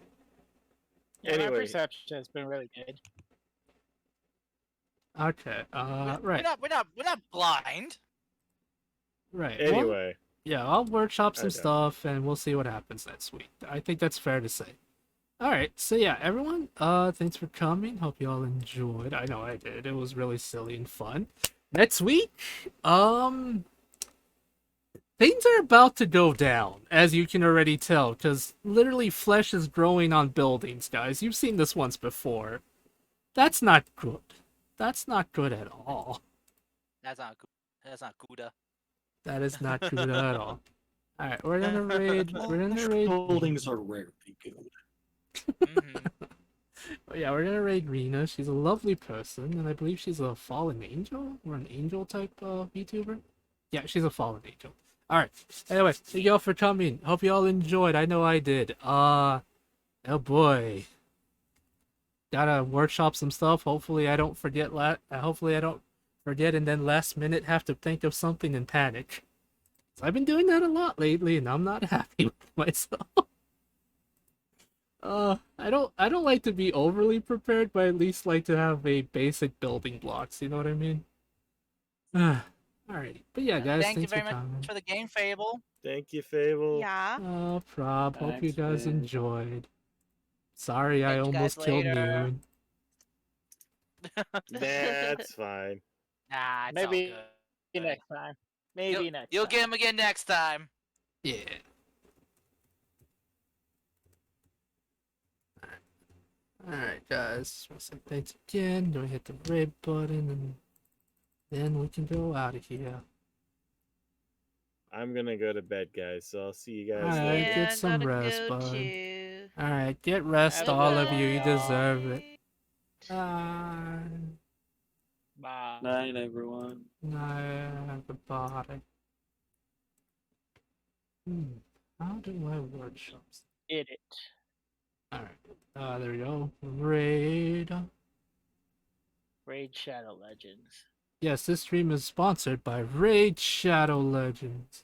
Yeah, my Anyway. perception has been really good. okay. Right. We're not blind. Right. Well, Anyway, yeah, I'll workshop some Okay. stuff, and we'll see what happens next week. I think that's fair to say. All right, so yeah, everyone, thanks for coming. Hope you all enjoyed. I know I did. It was really silly and fun. Next week, things are about to go down, as you can already tell, because literally flesh is growing on buildings, guys. You've seen this once before. That's not good. That's not good at all. That's not good. That's not Gouda. That is not good at all. All right, we're gonna raid. We're gonna raid. Buildings are rarely good. Mhm. Yeah, we're gonna raid Rena. She's a lovely person, and I believe she's a fallen angel or an angel type VTuber. Yeah, she's a fallen angel. All right. Anyway, thank you all for coming. Hope you all enjoyed. I know I did. Oh boy. Gotta workshop some stuff. Hopefully I don't forget hopefully I don't forget and then last minute have to think of something and panic. So I've been doing that a lot lately and I'm not happy with myself. I don't like to be overly prepared, but at least like to have a basic building blocks, you know what I mean? Alrighty. But yeah, guys, Thank you thanks for very much coming. for the game, Fable. Thank you, Fable. Yeah. Oh, prob. Hope you Thanks, guys babe. enjoyed. Sorry I Catch you guys almost killed later. Noon. That's fine. Nah, it's all Maybe good. next time. Maybe next You'll time. get him again next time. Yeah. Alright, guys. So thanks again. Go hit the red button and then we can go out of here. I'm gonna go to bed, guys. So I'll see you guys Alright, later. Yeah, get I some gotta rest, go bud. too. Alright, get rest, Have a all good of you. one, You y'all. deserve it. Bye. Bye. Night, everyone. Night, everybody. How do I workshop? Did it. Alright. There we go. Raid. Raid Shadow Legends. Yes, this stream is sponsored by Raid Shadow Legends.